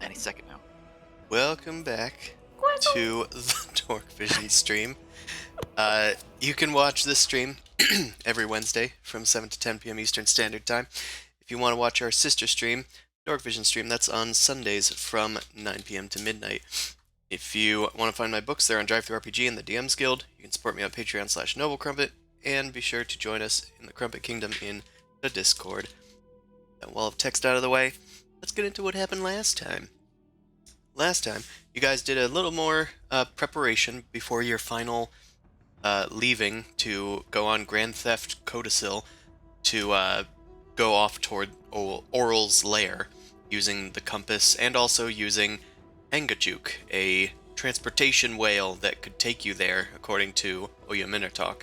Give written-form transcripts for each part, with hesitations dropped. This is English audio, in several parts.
Any second now. Welcome back to the Dork Vision stream. You can watch this stream every Wednesday from 7 to 10 p.m. Eastern Standard Time. If you want to watch our sister stream, Dork Vision stream, that's on Sundays from 9 p.m. to midnight. If you want to find my books, they're on DriveThruRPG and the DM's Guild. You can support me on Patreon/NobleCrumpet, and be sure to join us in the Crumpet Kingdom in the Discord. And while I've text out of the way, let's get into what happened last time. Last time, you guys did a little more preparation before your final leaving to go on Grand Theft Codicil to go off toward Oral's lair using the compass and also using Angajuk, a transportation whale that could take you there, according to Oyaminartok.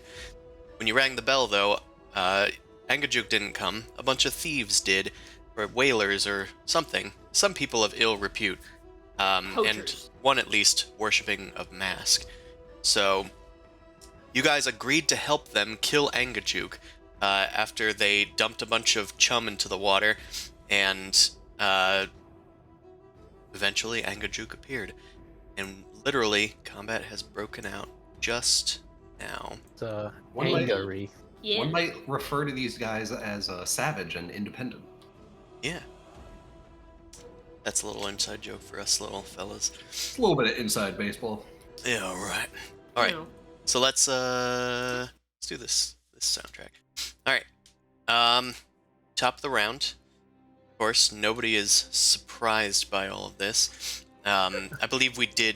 When you rang the bell, though, Angajuk didn't come. A bunch of thieves did, or whalers or something. Some people of ill repute. And one at least worshipping of Mask. So, you guys agreed to help them kill Angajuk after they dumped a bunch of chum into the water, and eventually Angajuk appeared. And literally, combat has broken out just now. One might refer to these guys as savage and independent. Yeah. That's a little inside joke for us little fellas. It's a little bit of inside baseball. Yeah, alright. Alright, so let's do this soundtrack. Alright, top of the round. Of course, nobody is surprised by all of this. I believe we did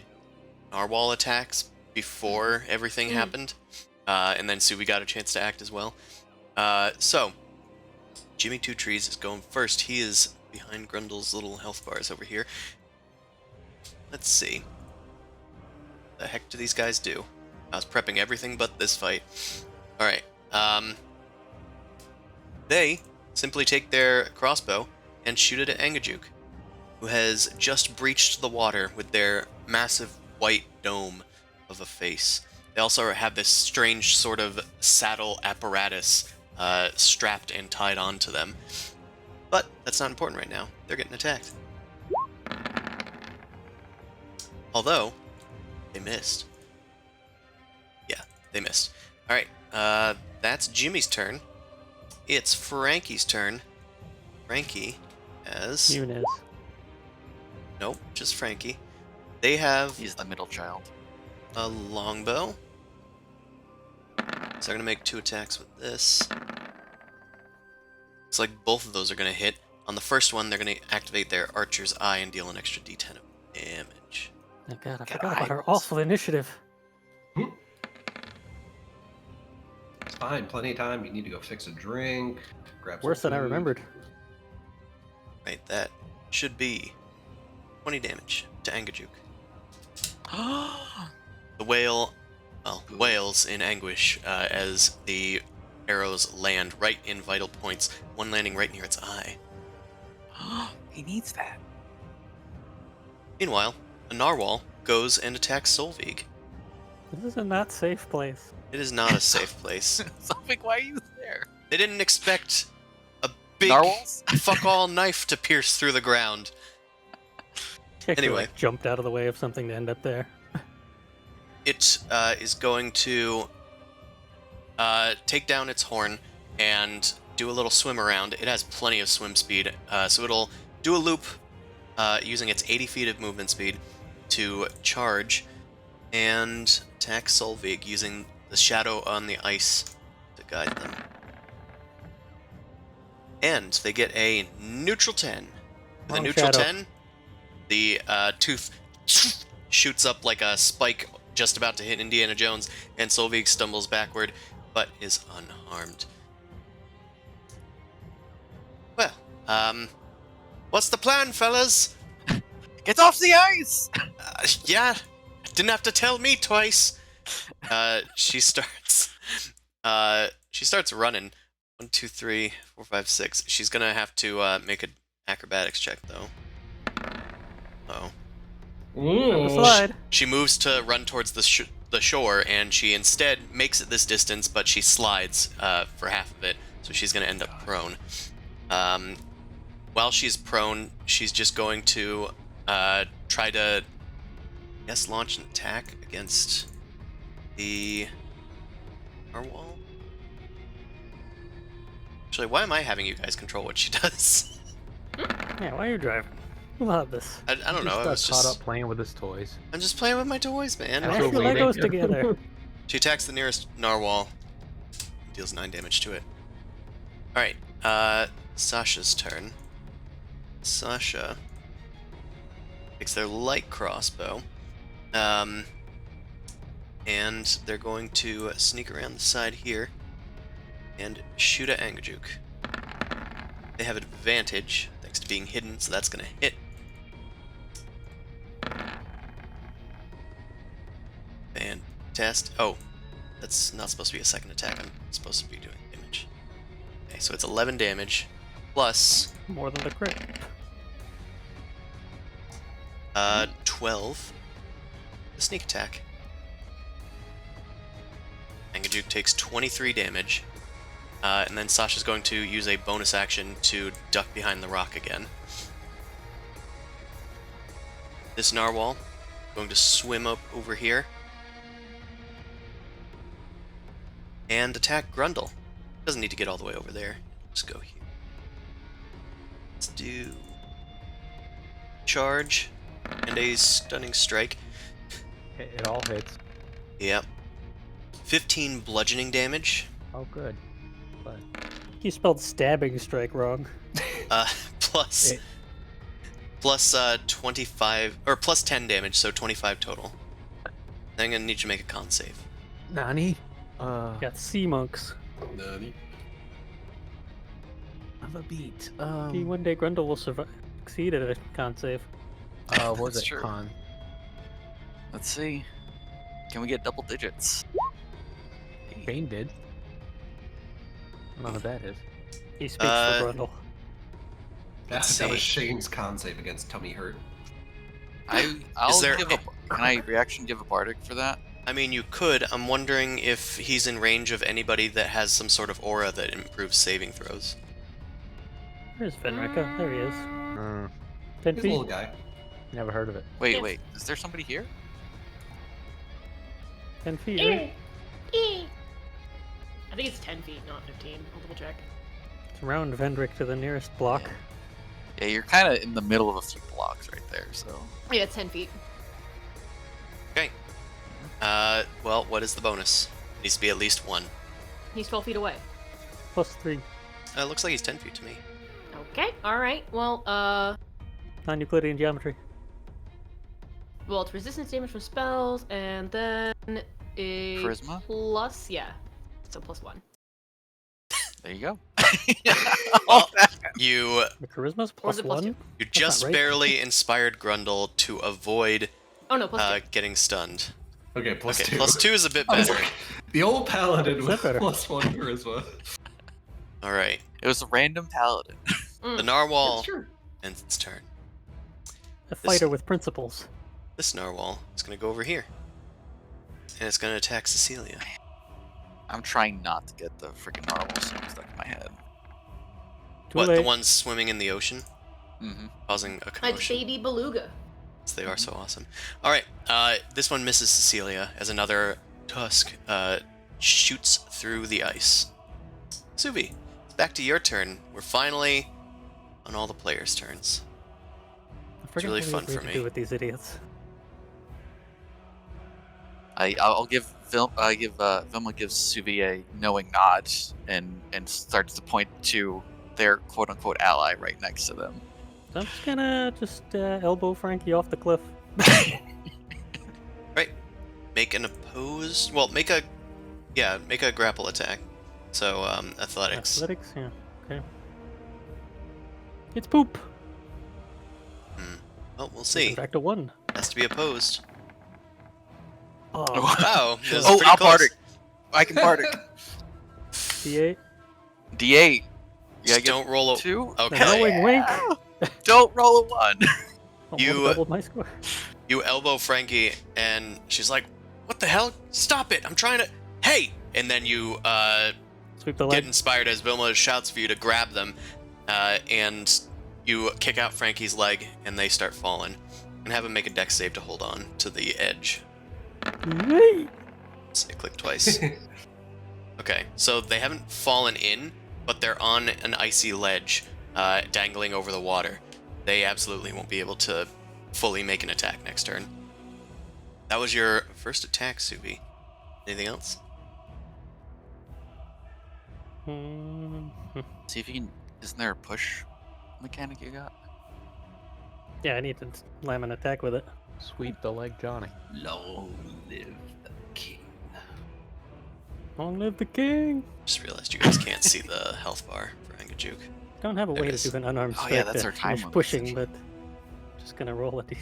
narwhal attacks before everything happened, and then Subi got a chance to act as well. So, Jimmy Two Trees is going first. He is behind Grundle's little health bars over here. Let's see. The heck do these guys do? I was prepping everything but this fight. Alright, they simply take their crossbow and shoot it at Angajuk, who has just breached the water with their massive white dome of a face. They also have this strange sort of saddle apparatus strapped and tied onto them. But that's not important right now. They're getting attacked. Although, they missed. Yeah, they missed. Alright, that's Jimmy's turn. It's Frankie's turn. Frankie as... Eunice. Nope, just Frankie. They have He's the middle child. a longbow. So they're gonna make 2 attacks with this. Looks like both of those are gonna hit. On the first one, they're gonna activate their Archer's Eye and deal an extra D10 of damage. Oh God, I Get forgot about our eyeballs. awful initiative. It's fine. Plenty of time. You need to go fix a drink. Grab Worse some than I food. remembered. Right, that should be 20 damage to Angajuk. The whale, well, wails in anguish as the arrows land right in vital points, one landing right near its eye. He needs that. Meanwhile, a narwhal goes and attacks Solveig. This is a not safe place. It is not a safe place. Something, why are you there? They didn't expect a big Narwhals? fuck-all knife to pierce through the ground. She actually, Anyway. like, jumped out of the way of something to end up there. It is going to take down its horn and do a little swim around. It has plenty of swim speed, so it'll do a loop using its 80 feet of movement speed to charge and attack Solveig using the shadow on the ice to guide them. And they get a neutral 10. With a Wrong neutral shadow. 10, the tooth shoots up like a spike just about to hit Indiana Jones, and Solveig stumbles backward, but is unharmed. Well, what's the plan, fellas? Get off the ice! Yeah, didn't have to tell me twice. She starts running. 1, 2, 3, 4, 5, 6. She's gonna have to make an acrobatics check though. Oh. The slide. She moves to run towards the shore, and she instead makes it this distance, but she slides for half of it, so she's gonna end up prone. While she's prone, she's just going to try to, I guess, launch an attack against the narwhal. Actually, why am I having you guys control what she does? Yeah, why are you driving? We'll have this. I don't know. I was Caught just up playing with his toys. I'm just playing with my toys, man. Mash Actual your leading. Legos together. She attacks the nearest narwhal. Deals 9 damage to it. Alright, Sasha's turn. Sasha takes their light crossbow. And they're going to sneak around the side here and shoot at Angajuk. They have advantage thanks to being hidden, so that's gonna hit. Fantastic. Oh, that's not supposed to be a second attack. I'm supposed to be doing damage. Okay, so it's 11 damage plus More than the crit. 12. The sneak attack. Angajuk takes 23 damage. And then Sasha's going to use a bonus action to duck behind the rock again. This narwhal going to swim up over here and attack Grundle. Doesn't need to get all the way over there. Just go here. Let's do charge and a stunning strike. It all hits. Yep. 15 bludgeoning damage. Oh, good. But You spelled stabbing strike wrong. Plus It- plus 25 or plus 10 damage, so 25 total. Then I'm gonna need you to make a con save. Nani? Got sea monks. Nani? Have a beat. Maybe one day Grundle will succeed at a con save. What was That's it? true. Con. Let's see. Can we get double digits? Bane did. I don't know what that is. He speaks for Grundle. Let's That was see. Shane's con save against tummy hurt. I'll there- give a. Can I reaction give a bardic for that? I mean, you could. I'm wondering if he's in range of anybody that has some sort of aura that improves saving throws. Where's Fenrika? There he is. 10 He's a feet. little guy. Never heard of it. Wait, Yes. wait. Is there somebody here? 10 feet, right? I think it's 10 feet, not 15. I'll double check. It's round Vendrick to the nearest block. Yeah, you're kind of in the middle of a few blocks right there. So Yeah, it's 10 feet. Well, what is the bonus? It needs to be at least 1. He's 12 feet away. +3. Looks like he's 10 feet to me. Okay, alright. Well, Non-Euclidean geometry. well, it's resistance damage from spells, and then a Charisma? plus, yeah. So +1. There you go. Well, you The charisma's Or is it +2? +1. you just right. barely inspired Grundle to avoid Oh no, +2. getting stunned. Okay, plus Okay, 2. +2 is a bit I was better. like, the old paladin Is with that better? +1 charisma. All right, It was a random paladin. the narwhal That's true. ends its turn. A fighter with principles. This narwhal is going to go over here, and it's going to attack Cecilia. I'm trying not to get the freaking narwhal stuck in my head. Too What, late. the ones swimming in the ocean, Mm-hmm. causing a A commotion? shady beluga. Yes, they are so awesome. All right, this one misses Cecilia as another tusk shoots through the ice. Suvi, it's back to your turn. We're finally on all the players' turns. I forget really what fun we for have to me. do with these idiots. I'll give Vilma gives Suvi a knowing nod and starts to point to their quote unquote ally right next to them. So I'm just gonna elbow Frankie off the cliff. Right, make an opposed. Well, make a grapple attack. So athletics. Athletics, yeah. Okay. It's poop. Well, we'll see. Back to 1. Has to be opposed. Oh, Wow. that was Oh, pretty I'll close. bardic. I can bardic. D8. D8. Just don't roll a. 2. The Okay. knowing wink. Don't roll a 1. Almost You- doubled my score. You elbow Frankie, and she's like, "What the hell? Stop it! I'm trying to. Hey!" And then you Sweep the get leg. inspired as Vilma shouts for you to grab them, and you kick out Frankie's leg, and they start falling, and have him make a dex save to hold on to the edge. Yay! Say click twice. Okay, so they haven't fallen in, but they're on an icy ledge, dangling over the water. They absolutely won't be able to fully make an attack next turn. That was your first attack, Subi. Anything else? Hmm. See if you can. Isn't there a push mechanic you got? Yeah, I need to slam an attack with it. Sweep the leg, Johnny. Long live the king. Long live the king! Just realized you guys can't see the health bar for Angajuk. Don't have a There way it to is. do an unarmed Oh, strike yeah, that's to our time finish limit, pushing, essentially. but just gonna roll a d20.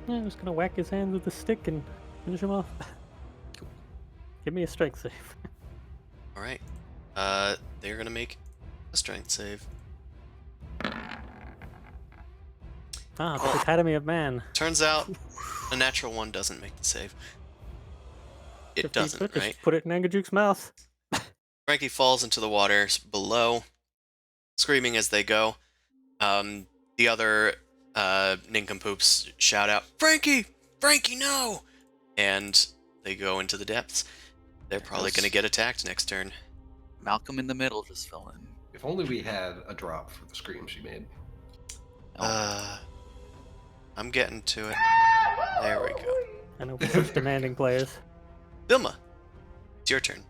Yeah, I'm just gonna whack his hand with the stick and finish him off. Give me a strength save. Alright. They're gonna make a strength save. Ah, the Academy of Man. Turns out a natural one doesn't make the save. It If you doesn't, could, right? Just put it in Angajuke's mouth. Frankie falls into the water below, screaming as they go. The other nincompoops shout out, "Frankie! Frankie, no!" And they go into the depths. They're probably Yes. going to get attacked next turn. Malcolm in the middle just fell in. If only we had a drop for the scream she made. I'm getting to it. There we go. I know we're such demanding players. Vilma, it's your turn.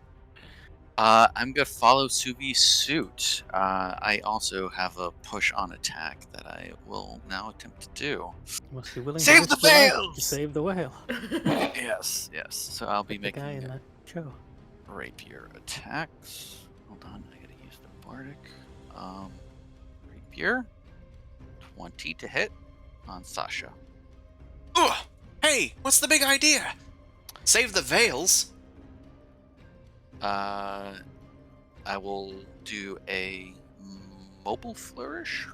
I'm gonna follow Suvi's suit. I also have a push on attack that I will now attempt to do. You must be willing Save to the risk your life whales! to save the whale. Yes. So I'll be Like the guy making in that show. rapier attacks. Hold on, I gotta use the bardic. Rapier. 20 to hit on Sasha. Ugh! Hey, what's the big idea? Save the veils. I will do a mobile flourish.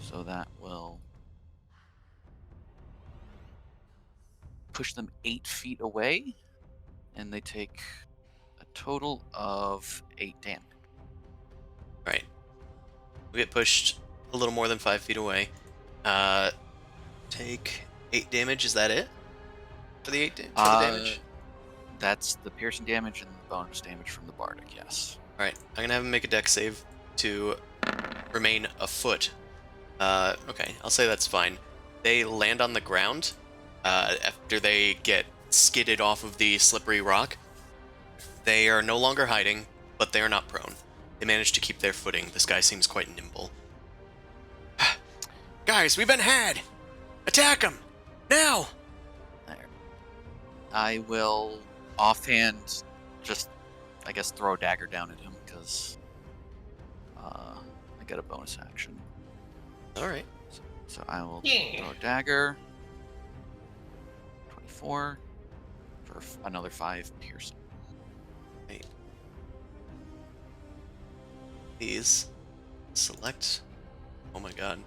So that will push them 8 feet away, and they take a total of 8 damage. Right. We get pushed a little more than 5 feet away. Take 8 damage. Is that it? For the 8 for the damage? That's the piercing damage and the bonus damage from the bardic. Yes. Alright, I'm gonna have him make a dex save to remain afoot. Okay, I'll say that's fine. They land on the ground after they get skidded off of the slippery rock. They are no longer hiding, but they are not prone. They manage to keep their footing. This guy seems quite nimble. Guys, we've been had! Attack him! Now! There. I will offhand just, I guess, throw a dagger down at him because I get a bonus action. Alright. So I will throw a dagger. 24 for another 5 piercing. Right. Please select. Oh my god.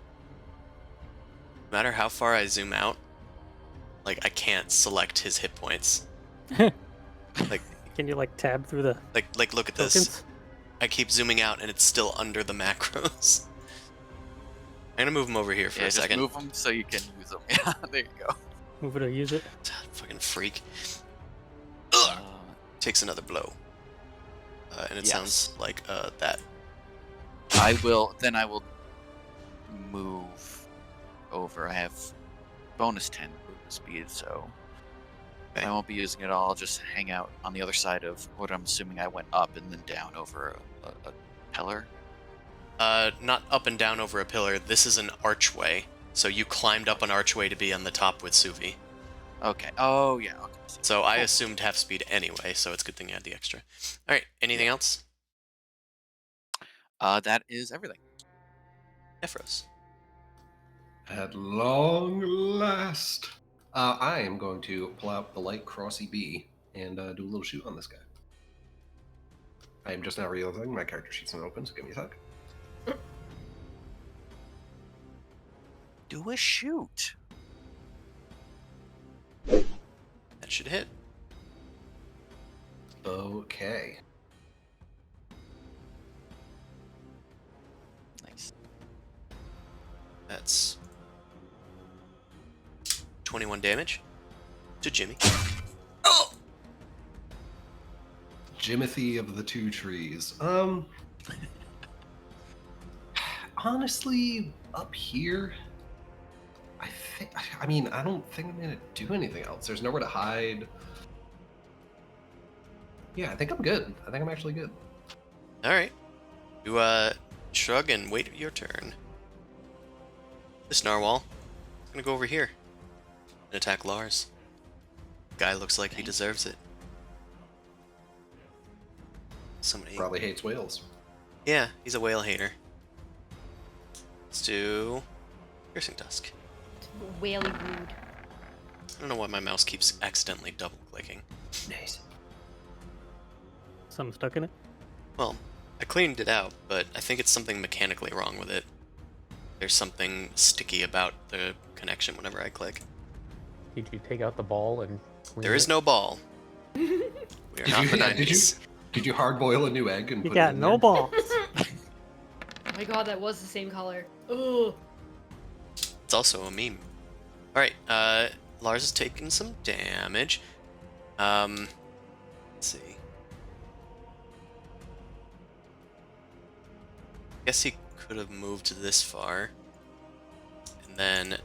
No matter how far I zoom out, like, I can't select his hit points. Like, Can you like tab through the like look at this. tokens? I keep zooming out and it's still under the macros. I'm gonna move him over here for Yeah, a just second. move them so you can use them. Yeah, there you go. Move it or use it. Fucking freak. Ugh. Takes another blow. And it Yes. sounds like that. I will move over. I have bonus 10 movement speed, so Okay. I won't be using it all. I'll just hang out on the other side of what I'm assuming I went up and then down over a pillar. Not up and down over a pillar. This is an archway. So you climbed up an archway to be on the top with Suvi. Okay. Oh, yeah. Okay. So I assumed half speed anyway, so it's a good thing you had the extra. Alright, anything else? That is everything. Ephros. At long last. I am going to pull out the light crossy B and do a little shoot on this guy. I am just now realizing my character sheet's not open, so give me a sec. Do a shoot. That should hit. Okay. Nice. That's 21 damage to Jimmy. Oh! Jimothy of the Two Trees. Honestly, up here, I mean, I don't think I'm gonna do anything else. There's nowhere to hide. Yeah, I think I'm good. I think I'm actually good. Alright. You, shrug and wait your turn. This narwhal is gonna go over here and attack Lars. Guy looks like he deserves it. Somebody. Probably hates whales. Yeah, he's a whale hater. Let's do Piercing Tusk. Whaley rude. I don't know why my mouse keeps accidentally double clicking. Nice. Something stuck in it. Well, I cleaned it out, but I think it's something mechanically wrong with it. There's something sticky about the connection whenever I click. Did you take out the ball and clean There is it? no ball. We are not the 90s. Did you hard boil a new egg and You put it got in no there? balls. Oh my god, that was the same color. Ugh. It's also a meme. Alright, Lars is taking some damage. Let's see. Guess he could have moved this far and then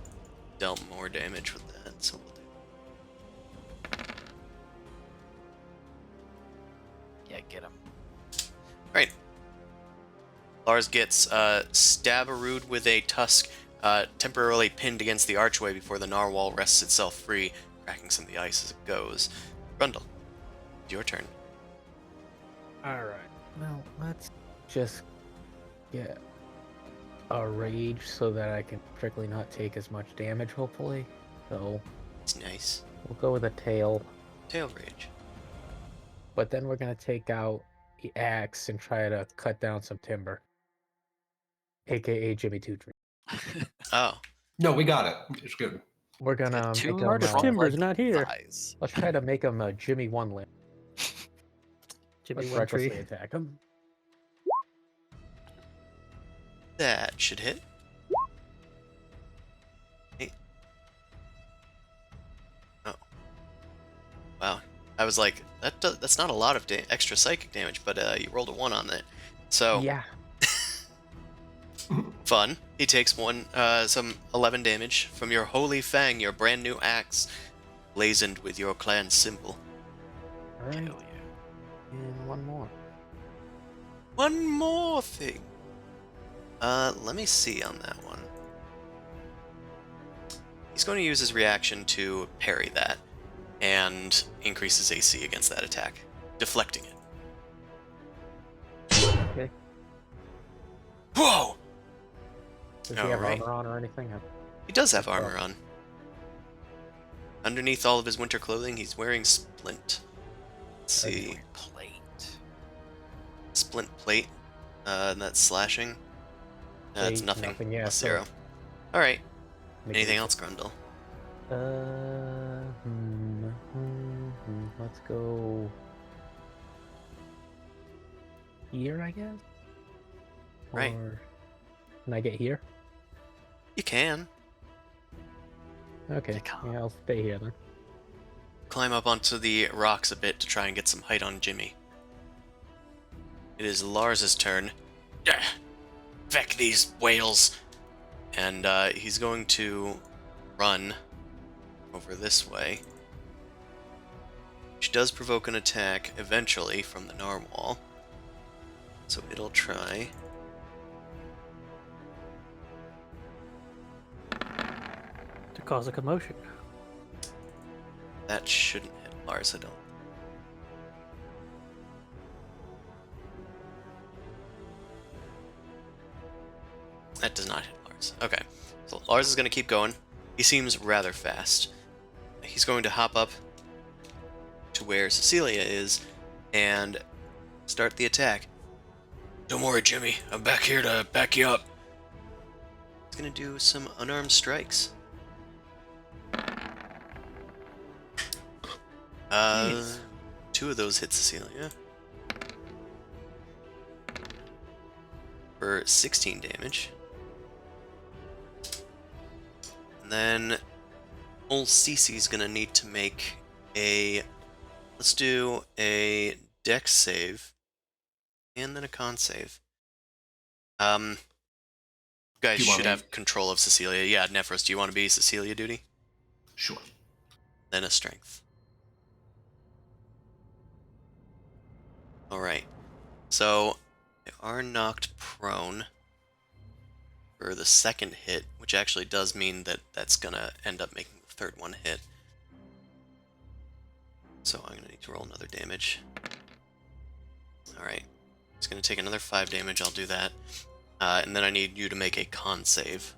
dealt more damage with that, so we'll do. Yeah, get him. Right. Lars gets Stabberooed with a tusk, temporarily pinned against the archway before the narwhal wrests itself free, cracking some of the ice as it goes. Brundle, your turn. Alright. Well, let's just get a rage so that I can strictly not take as much damage, hopefully. So It's nice. we'll go with a tail. Tail rage. But then we're gonna take out the axe and try to cut down some timber. AKA Jimmy Two Tree. Oh, No, we got it. It's good. We're gonna Two make him, Artist trunk Timber's like not here. thighs. let's try to make him a Jimmy One Limb. Jimmy Let's One Tree. recklessly attack him. that should hit. Hey. Oh. Wow. I was like, that's not a lot of extra psychic damage, but you rolled a 1 on it. So Yeah. Fun. He takes some 11 damage from your Holy Fang, your brand new axe, blazoned with your clan's symbol. Alright. Hell yeah. And one more. One more thing. Let me see on that one. He's going to use his reaction to parry that, and increase his AC against that attack, deflecting it. Okay. Whoa! Does he have Alright. armor on or anything? He does have armor on. Underneath all of his winter clothing, he's wearing splint. Let's see. Plate. Splint plate. And that's slashing. That's Plate, nothing. yeah, Plus so 0. Alright. negate Anything it. else, Grundle? Let's go here, I guess. Right. Or can I get here? You can. Okay. can't. Yeah, I'll stay here then. Climb up onto the rocks a bit to try and get some height on Jimmy. It is Lars's turn. Feck these whales! And he's going to run over this way. Which does provoke an attack eventually from the narwhal. So it'll try. To cause a commotion. That shouldn't hit Lars, I don't. That does not hit Lars. Okay. So Lars is going to keep going. He seems rather fast. He's going to hop up to where Cecilia is and start the attack. Don't worry, Jimmy. I'm back here to back you up. He's going to do some unarmed strikes. Jeez. 2 of those hit Cecilia. For 16 damage. And then old Cece's gonna need to make a... Let's do a dex save. And then a con save. You guys Do you want should me- have control of Cecilia. Yeah, Nephros, do you want to be Cecilia duty? Sure. Then a strength. Alright. So, they are knocked prone for the second hit, which actually does mean that that's gonna end up making the third one hit. So I'm gonna need to roll another damage. Alright. It's gonna take another 5 damage, I'll do that. And then I need you to make a con save.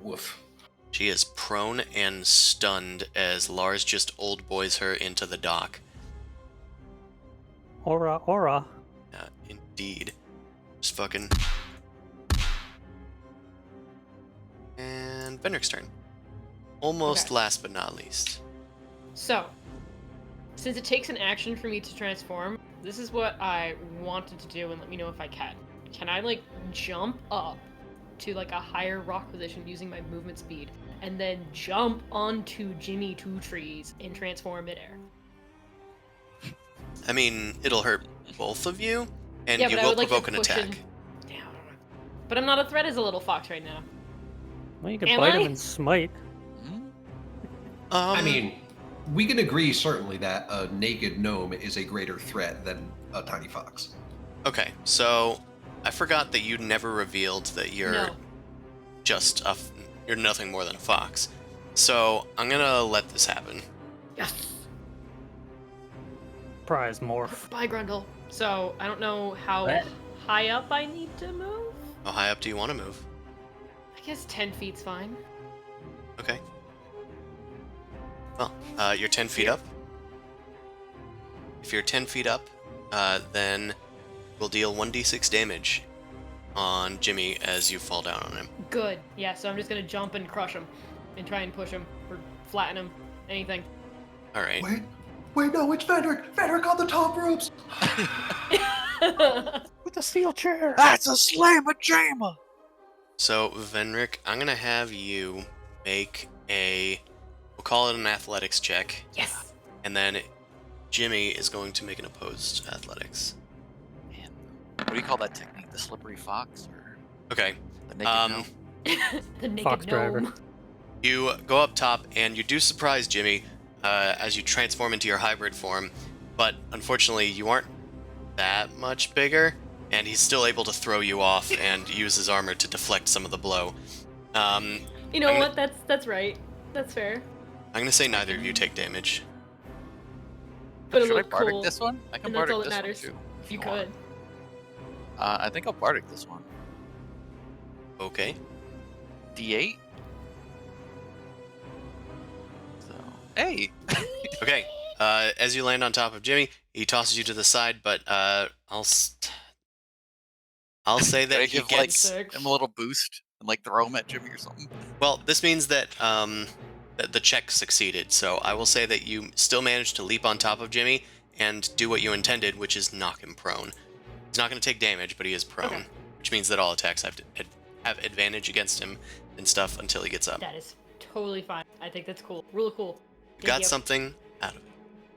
Woof. She is prone and stunned as Lars just old boys her into the dock. Aura, aura. Indeed. Just fucking... And Vendrick's turn. Almost Okay. last but not least. So, since it takes an action for me to transform, this is what I wanted to do, and let me know if I can. Can I, like, jump up to, like, a higher rock position using my movement speed, and then jump onto Jimmy Two Trees and transform midair? I mean, it'll hurt both of you, and Yeah, you but I will would like to provoke an push attack. him down. But I'm not a threat as a little fox right now. Well, you can Am bite him I? and smite. I mean, we can agree certainly that a naked gnome is a greater threat than a tiny fox. Okay, so I forgot that you never revealed that you're No. just you're nothing more than a fox. So I'm gonna let this happen. Yes. Prize morph. Bye, Grundle. So, I don't know how What? high up I need to move. How high up do you want to move? I guess 10 feet's fine. Okay. Well, you're 10 feet up. If you're 10 feet up, then we'll deal 1d6 damage on Jimmy as you fall down on him. Good. Yeah, so I'm just gonna jump and crush him. And try and push him. Or flatten him. Anything. Alright. Wait, no, it's Vendrick! Vendrick on the top ropes! With a steel chair. That's a slamma-jamma! So, Venric, I'm gonna have you make we'll call it an athletics check, Yes. and then Jimmy is going to make an opposed athletics. Man. What do you call that technique? The slippery fox or Okay. the naked gnome? The naked Fox driver. gnome. You go up top, and you do surprise Jimmy as you transform into your hybrid form, but unfortunately, you aren't that much bigger, and he's still able to throw you off and use his armor to deflect some of the blow. You know I'm what? That's right. That's fair. I'm gonna say neither of you take damage. But it Should I looked bardic cool. this one? I can and that's bardic all that this matters. one too. If You want. could. I think I'll bardic this one. Okay. D8. So hey. Okay. As you land on top of Jimmy, he tosses you to the side, but I'll say Can I that he give gets. like him a little boost and like throw him at Jimmy or something? Well, this means that that the check succeeded, so I will say that you still managed to leap on top of Jimmy and do what you intended, which is knock him prone. He's not going to take damage, but he is prone, Okay. which means that all attacks have advantage against him and stuff until he gets up. That is totally fine. I think that's cool. Really cool. You got you. something out of it.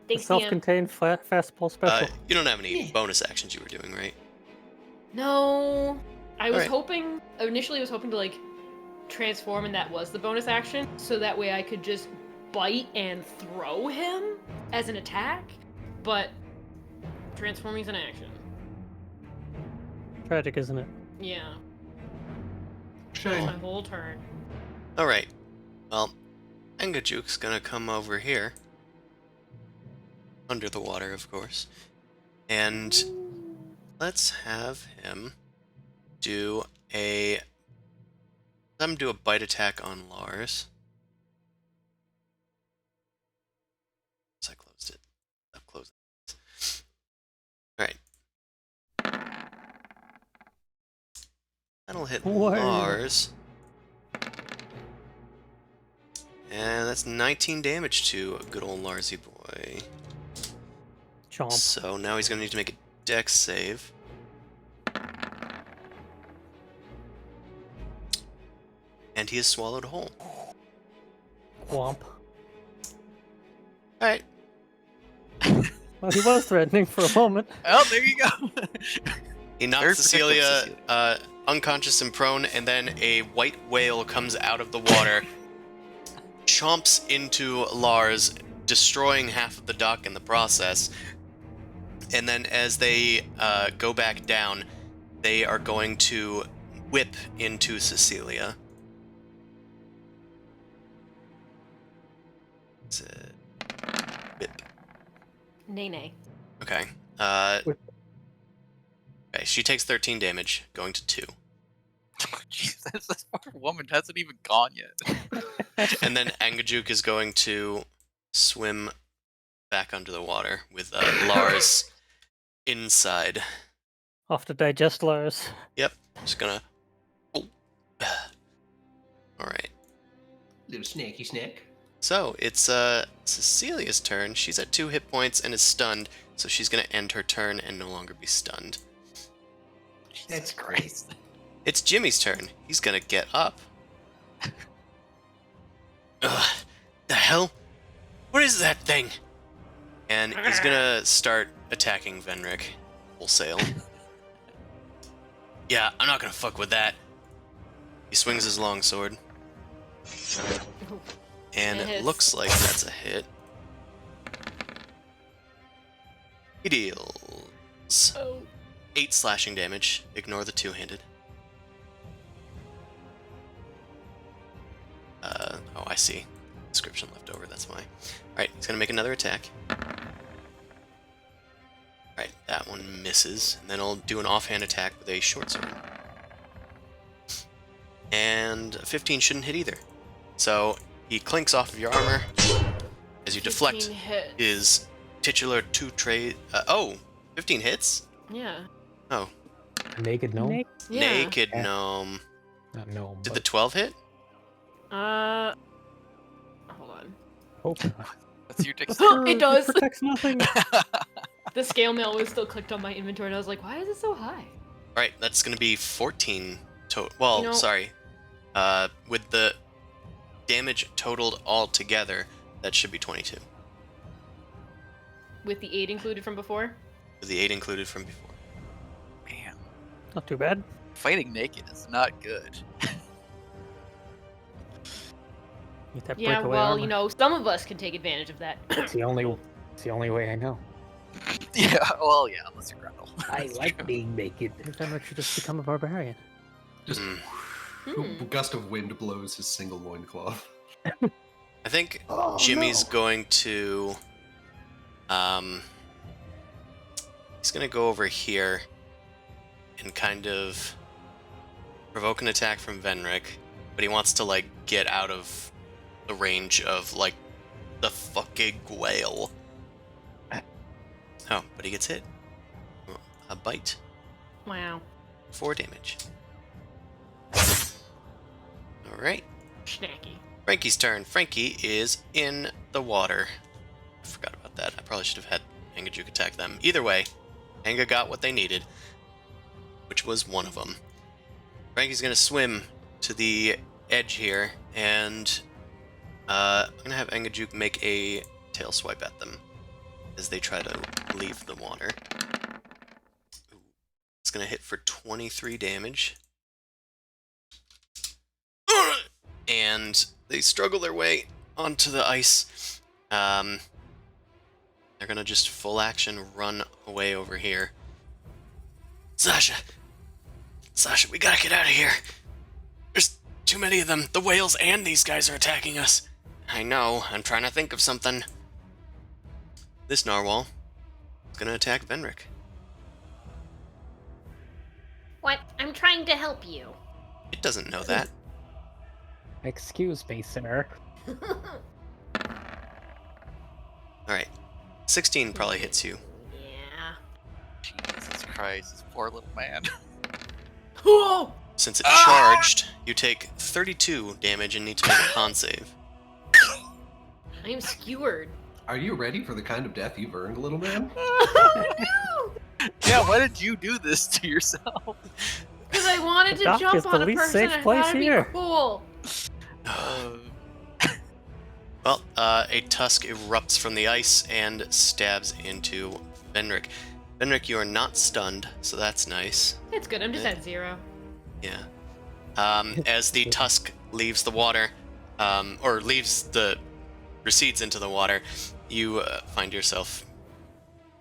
The Thanks, DM. self-contained fastball special. You don't have any Yeah. bonus actions you were doing, right? No. I was Alright. hoping, initially I was hoping to like transform and that was the bonus action, so that way I could just bite and throw him as an attack, but transforming is an action. Tragic, isn't it? Yeah. That's Shame. my whole turn. Alright. Well, Engajuke's gonna come over here. Under the water, of course. And let's have him do a... Let him do a bite attack on Lars. So I closed it. I've closed it. Alright. That'll hit Whoa. Lars. And that's 19 damage to a good old Larsy boy. Chomp. So now he's going to need to make a dex save. And he has swallowed whole. Womp. Alright. Well, he was threatening for a moment. Oh, there you go. He knocks Very protective of Cecilia unconscious and prone, and then a white whale comes out of the water, chomps into Lars, destroying half of the dock in the process. And then as they go back down, they are going to whip into Cecilia. It's a whip. Nay. Okay. Whip. Okay, she takes 13 damage, going to 2. Jeez, this poor woman hasn't even gone yet. And then Angajuk is going to swim back under the water with Lars inside. Off to digest Lars. Yep, just gonna... Oh. Alright. Little snacky snack. So, it's Cecilia's turn. She's at 2 hit points and is stunned, so she's gonna end her turn and no longer be stunned. That's great. It's Jimmy's turn. He's gonna get up. Ugh, the hell? What is that thing? And he's gonna start attacking Venric wholesale. Yeah, I'm not gonna fuck with that. He swings his longsword. And It it hits. looks like that's a hit. He deals Oh. 8 slashing damage. Ignore the two-handed. Oh, I see. Description left over, that's why. Alright, he's gonna make another attack. Alright, that one misses. And then I'll do an offhand attack with a short sword. And a 15 shouldn't hit either. So, he clinks off of your armor as you deflect 15 hits. his titular two-trade... 15 hits? Yeah. Oh, Naked gnome? Yeah. naked Yeah. gnome. Not gnome. Did the but 12 hit? Hold on. hope not. That's your dex. It does. Protects nothing. The scale mail was still clicked on my inventory, and I was like, why is it so high? Alright, that's gonna be 14 total. Well, You know- sorry. With the damage totaled all together, that should be 22. With the 8 included from before? With the 8 included from before. Man. Not too bad. Fighting naked is not good. Get that Yeah, breakaway well, armor. you know, some of us can take advantage of that. It's the only way I know. Yeah, well, yeah, unless you're Grundle. I like being naked. Maybe Venric should just become a barbarian. Just Hmm. gust of wind blows his single loincloth. I think Oh, Jimmy's no. going to he's gonna go over here and kind of provoke an attack from Venric, but he wants to like get out of the range of like the fucking whale. Oh, but he gets hit. A bite. Wow. 4 damage. Alright. Snacky. Frankie's turn. Frankie is in the water. I forgot about that. I probably should have had Angajuk attack them. Either way, Anga got what they needed, which was one of them. Frankie's going to swim to the edge here, and I'm going to have Angajuk make a tail swipe at them as they try to leave the water. Ooh. It's going to hit for 23 damage. And they struggle their way onto the ice. They're gonna just full action run away over here. Sasha, we gotta get out of here. There's too many of them. The whales and these guys are attacking us. I know. I'm trying to think of something. This narwhal is gonna attack Venric. What? I'm trying to help you. It doesn't know that. Excuse me, sir. All right, 16 probably hits you. Yeah. Jesus Christ, this poor little man. Whoa! Since it charged, you take 32 damage and need to make a con save. I am skewered. Are you ready for the kind of death you've earned, little man? Yeah, why did you do this to yourself? Because I wanted The to dock is jump the on a least person safe and I place thought it'd here. be cool. Well, a tusk erupts from the ice and stabs into Venric. Venric, you are not stunned, so that's nice. It's good. I'm just at 0. Yeah. As the tusk leaves the water, or recedes into the water, you find yourself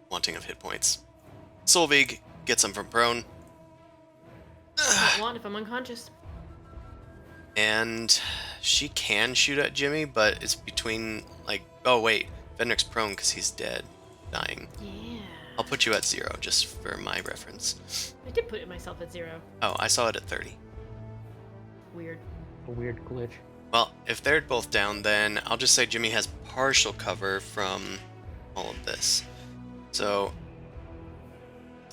wanting of hit points. Solveig gets him from prone, I want if I'm unconscious. and she can shoot at Jimmy, but it's between, like, oh wait, Venric's prone because he's dead, dying. Yeah. I'll put you at 0, just for my reference. I did put myself at 0. Oh, I saw it at 30. Weird. A weird glitch. Well, if they're both down, then I'll just say Jimmy has partial cover from all of this. So...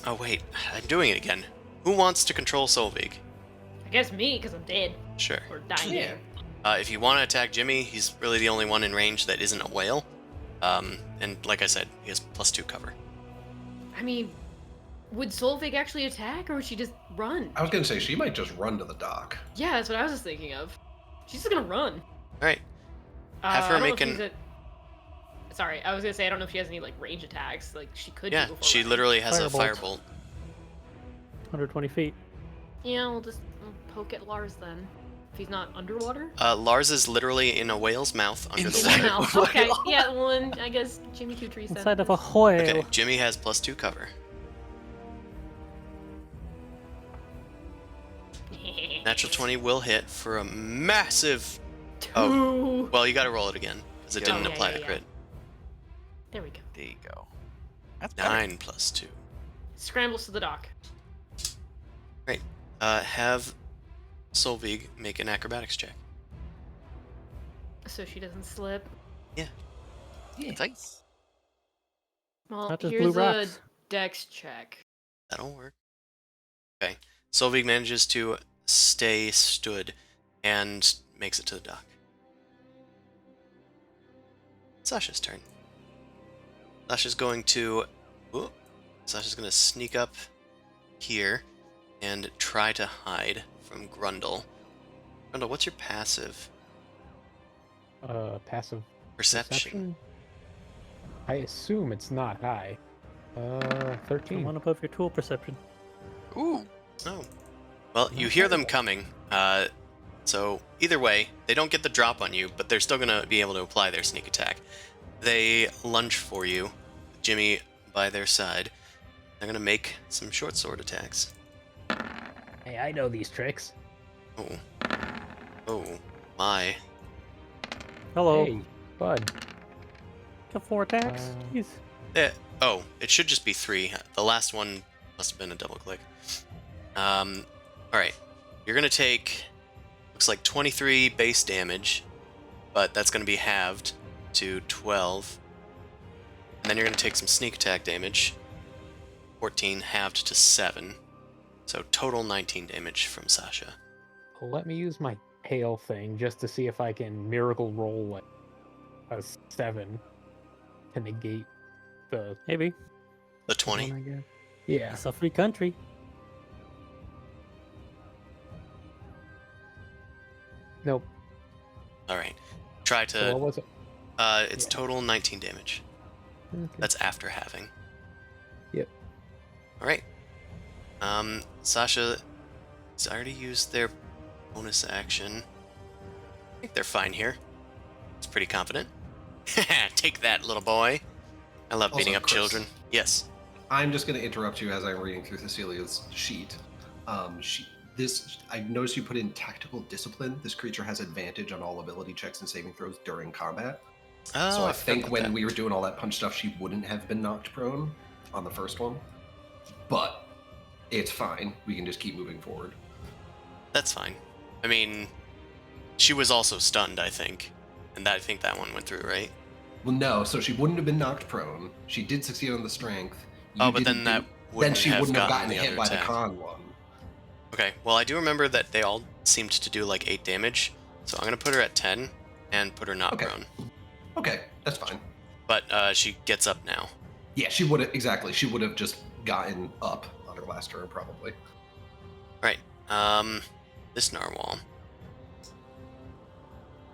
Oh wait, I'm doing it again. Who wants to control Solveig? I guess me, because I'm dead. Sure. Or dying. Yeah. If you want to attack Jimmy, he's really the only one in range that isn't a whale. And like I said, he has +2 cover. I mean, would Solveig actually attack, or would she just run? I was gonna say she might just run to the dock. Yeah, that's what I was just thinking of. She's just gonna run. Alright, Have her I don't know make if she's an- Sorry, I was gonna say I don't know if she has any like range attacks. Like she could. yeah, do before she running. literally has a Firebolt. firebolt. 120 feet. Yeah, we'll poke at Lars then. If he's not underwater. Lars is literally in a whale's mouth under the Inside. water. Wow. Okay. Yeah. Well, then I guess Jimmy Two Trees. Inside of a whale. Okay, Jimmy has +2 cover. Natural 20 will hit for a massive... Oh, well, you gotta roll it again, because it Yeah. didn't Yeah, apply yeah, to yeah. crit. There we go. There you go. That's better. 9 + 2. Scrambles to the dock. Right. Have Solveig make an acrobatics check. So she doesn't slip. Yeah, nice. Well, Not just here's blue a rocks. dex check. That'll work. Okay. Solveig manages to stay stood and makes it to the dock. Sasha's turn. Sasha's going to... Ooh, Sasha's going to sneak up here and try to hide from Grundle. Grundle, what's your passive? Passive Perception. I assume it's not high. 13. One above your tool perception. Ooh. Oh. Well, you hear them coming. So either way, they don't get the drop on you, but they're still gonna be able to apply their sneak attack. They lunge for you, Jimmy by their side. They're gonna make some short sword attacks. Hey, I know these tricks. Oh. Oh, my. Hello. Hey, bud. Got 4 attacks. Jeez. Oh, it should just be 3. The last one must have been a double click. Alright. You're gonna take, looks like 23 base damage, but that's gonna be halved to 12. And then you're gonna take some sneak attack damage. 14 halved to 7. So total 19 damage from Sasha. Let me use my hail thing just to see if I can miracle roll like a 7 to negate the Maybe. The 20. one, I guess. Yeah. It's a free country. Nope. Alright. Try So to... what was it? It's Yeah. total 19 damage. Okay. That's after halving. Yep. Alright. Sasha has already used their bonus action. I think they're fine here. It's pretty confident. Take that, little boy. I love beating Also, up Chris. children. Yes. I'm just going to interrupt you as I'm reading through Cecilia's sheet. I noticed you put in tactical discipline. This creature has advantage on all ability checks and saving throws during combat. Oh, So I forgot think about when that. we were doing all that punch stuff, she wouldn't have been knocked prone on the first one. But it's fine. We can just keep moving forward. That's fine. I mean, she was also stunned, I think. And I think that one went through, right? Well, no. So she wouldn't have been knocked prone. She did succeed on the strength. Oh, but then that Then wouldn't she have wouldn't have gotten gotten the hit other by attack. the con one. Okay, well, I do remember that they all seemed to do like 8 damage. So I'm going to put her at 10 and put her not Okay. prone. Okay, that's fine. But she gets up now. Yeah, she would have exactly. She would have just gotten up on her last turn, probably. Right. This narwhal.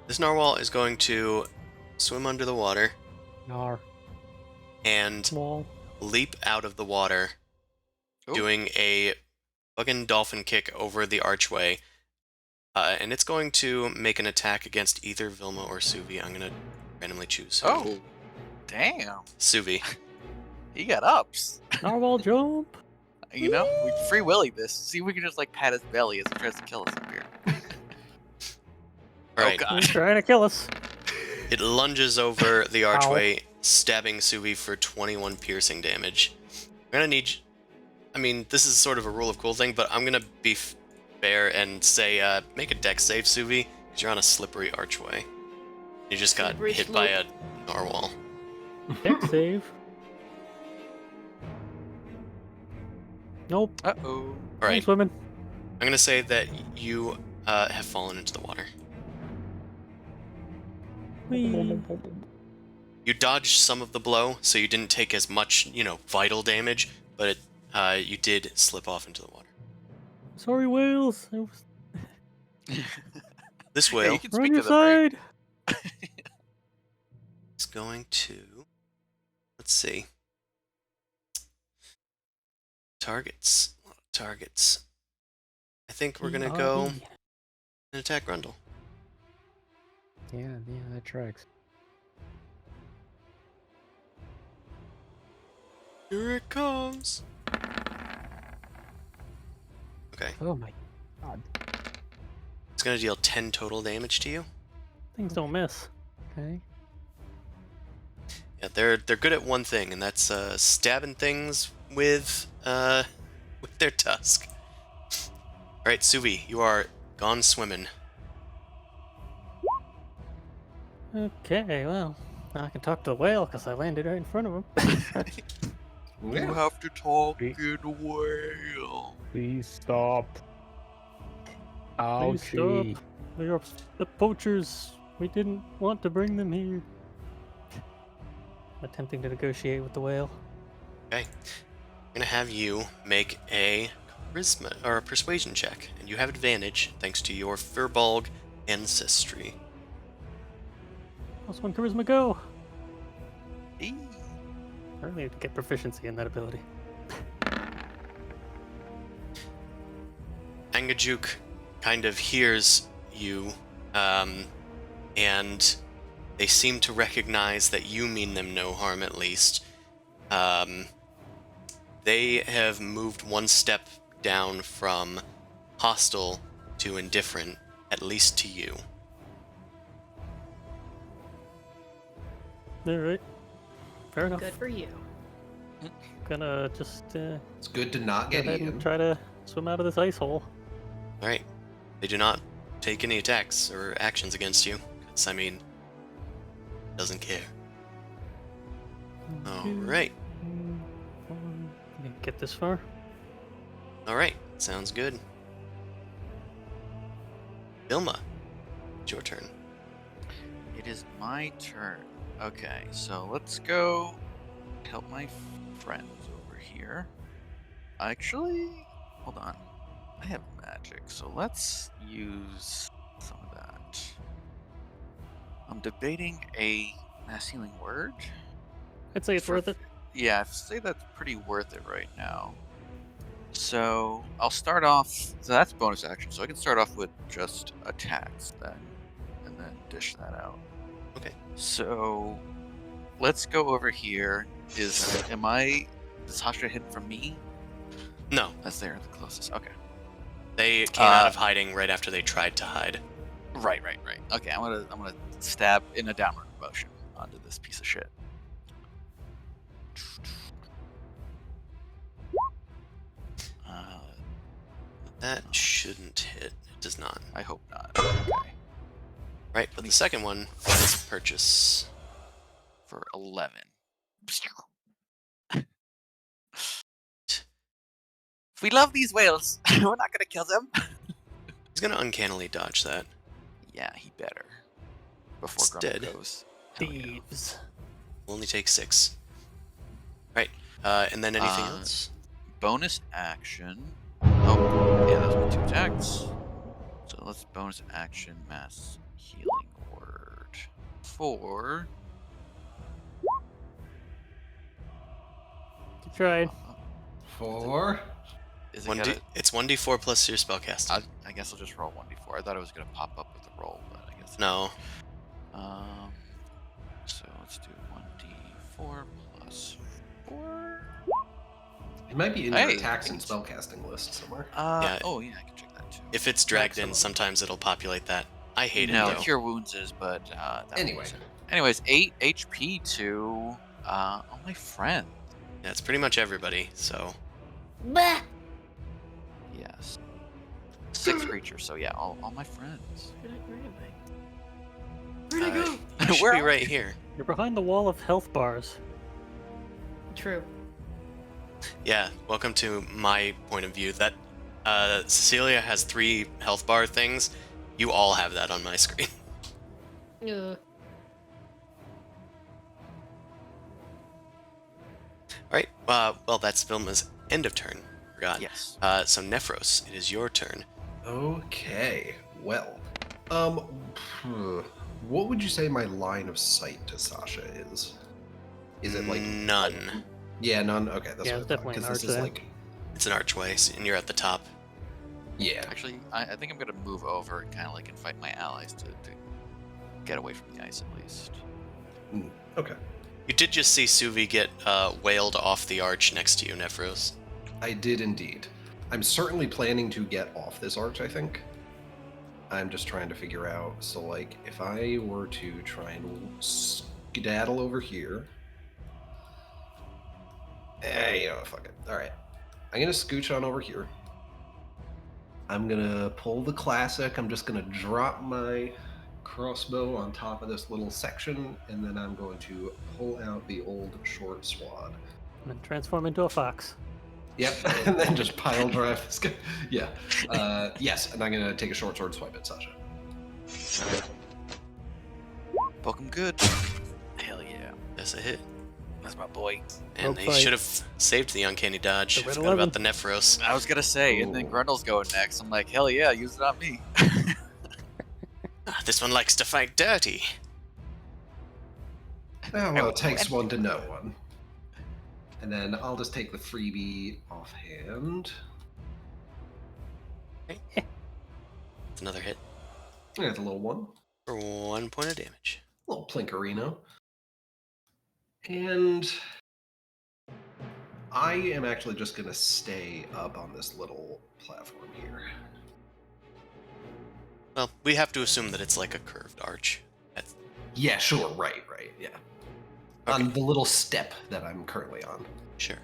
This narwhal is going to swim under the water Nar. and Small. leap out of the water, Ooh. doing a fucking dolphin kick over the archway. And it's going to make an attack against either Vilma or Suvi. I'm going to randomly choose Suvi. Oh, damn. Suvi. He got ups. Narwhal jump. You know, we free willy this. See if we can just like pat his belly as he tries to kill us up here. Alright. God. He's trying to kill us. It lunges over the archway, stabbing Suvi for 21 piercing damage. I'm gonna need... I mean, this is sort of a rule of cool thing, but I'm gonna be fair and say, make a dex save, Suvi, because you're on a slippery archway. You just got Slippery hit by a narwhal. Dex save. Nope. Uh-oh. I'm Alright, swimming. I'm gonna say that you have fallen into the water. Whee. You dodged some of the blow, so you didn't take as much, vital damage, but you did slip off into the water. Sorry, whales. I was... This Hey, whale you can We're on speak your to them, right? side. is going to... Let's see. Targets. A lot of targets. I think we're gonna go and attack Grundle. Yeah, that tracks. Here it comes. Okay, Oh my god. it's gonna deal 10 total damage to you. Things don't miss. Okay. Yeah, they're good at one thing, and that's stabbing things with their tusk. All right, Suvi, you are gone swimming. Okay, well, now I can talk to the whale because I landed right in front of him. You have to talk Be- in a whale. Please stop. Please Ouchie. stop. They are the poachers. We didn't want to bring them here. Attempting to negotiate with the whale. Okay, I'm gonna have you make a charisma or a persuasion check, and you have advantage thanks to your Firbolg ancestry. +1 charisma go. Eee. I really need to get proficiency in that ability. Angajuk kind of hears you, and they seem to recognize that you mean them no harm, at least. They have moved one step down from hostile to indifferent, at least to you. Alright. Fair enough. Good for you. Gonna just It's good to not go get ahead and eaten. try to swim out of this ice hole. Alright. They do not take any attacks or actions against you, because, I mean, doesn't care. Alright. Get this far? Alright. Sounds good. Vilma, it's your turn. It is my turn. Okay, so let's go help my friends over here. Actually, hold on. I have magic, so let's use some of that. I'm debating a mass healing word. I'd say it's worth it. Yeah, I'd say that's pretty worth it right now. So I'll start off. So that's bonus action. So I can start off with just attacks then, and then dish that out. Okay. So let's go over here. Is Sasha hidden from me? No, As they're the closest. Okay. they came out of hiding right after they tried to hide. Right. Okay, I'm gonna stab in a downward motion onto this piece of shit. That shouldn't hit. It does not. I hope not. Okay. Right, but the second one is purchase. For 11. We love these whales. We're not gonna kill them. He's gonna uncannily dodge that. Yeah, he better. Before It's Grumble dead. goes. Hell yeah. Thieves. Will only take 6. Right, and then anything else? Bonus action. Oh, yeah, those were 2 attacks. So let's bonus action mass healing word. 4. You tried. 4. Is it gonna, It's 1d4 plus your spellcasting. I guess I'll just roll 1d4. I thought it was gonna pop up with the roll, but I guess No. So let's do 1d4 plus 4. It might be in your Hey, attacks and it's- spellcasting list somewhere. Yeah. Oh yeah, I can check that too. If it's dragged in, Excellent. sometimes it'll populate that. I hate No, it though. cure wounds is, but that Anyway. wasn't. Anyways, 8 HP to all my friends. Yeah, it's pretty much everybody, so. Bah! Yes. 6 creatures, so yeah, all my friends. Where'd I go? You should Where be are right here. You're behind the wall of health bars. True. Yeah, welcome to my point of view. That Cecilia has 3 health bar things. You all have that on my screen. Right. Well, that's Vilma's end of turn. Forgot. Yes. So Nephros, it is your turn. Okay. Well, what would you say my line of sight to Sasha is? Is it like None? Yeah, none. Okay, that's Yeah, what it's I thought, definitely an 'cause this arch is there. like It's an archway, and you're at the top. yeah. Actually, I think I'm gonna move over and kind of like invite my allies to get away from the ice at least. Okay. You did just see Suvi get whaled off the arch next to you, Nephros. I did indeed. I'm certainly planning to get off this arch, I think. I'm just trying to figure out, so like, if I were to try and skedaddle over here. Fuck it. Alright. I'm gonna scooch on over here. I'm gonna pull the classic. I'm just gonna drop my crossbow on top of this little section, and then I'm going to pull out the old short swad. And then transform into a fox. Yep, and then just pile drive this guy. Yeah. Yes, and I'm gonna take a short sword swipe at Sasha. Poke him good. Hell yeah. That's a hit. That's my boy. And Rogue they fight. should have saved the uncanny dodge. The red Forgot about the Nephros. I was gonna say, and then Ooh. Grundle's going next. I'm like, hell yeah, use it on me. This one likes to fight dirty. Oh, well, it takes one to know one. And then I'll just take the freebie offhand. It's another hit That's a little one. for 1 point of damage. A little plinkerino. And I am actually just going to stay up on this little platform here. Well, we have to assume that it's like a curved arch. That's... Yeah, sure. Right, yeah. Okay. On the little step that I'm currently on. Sure.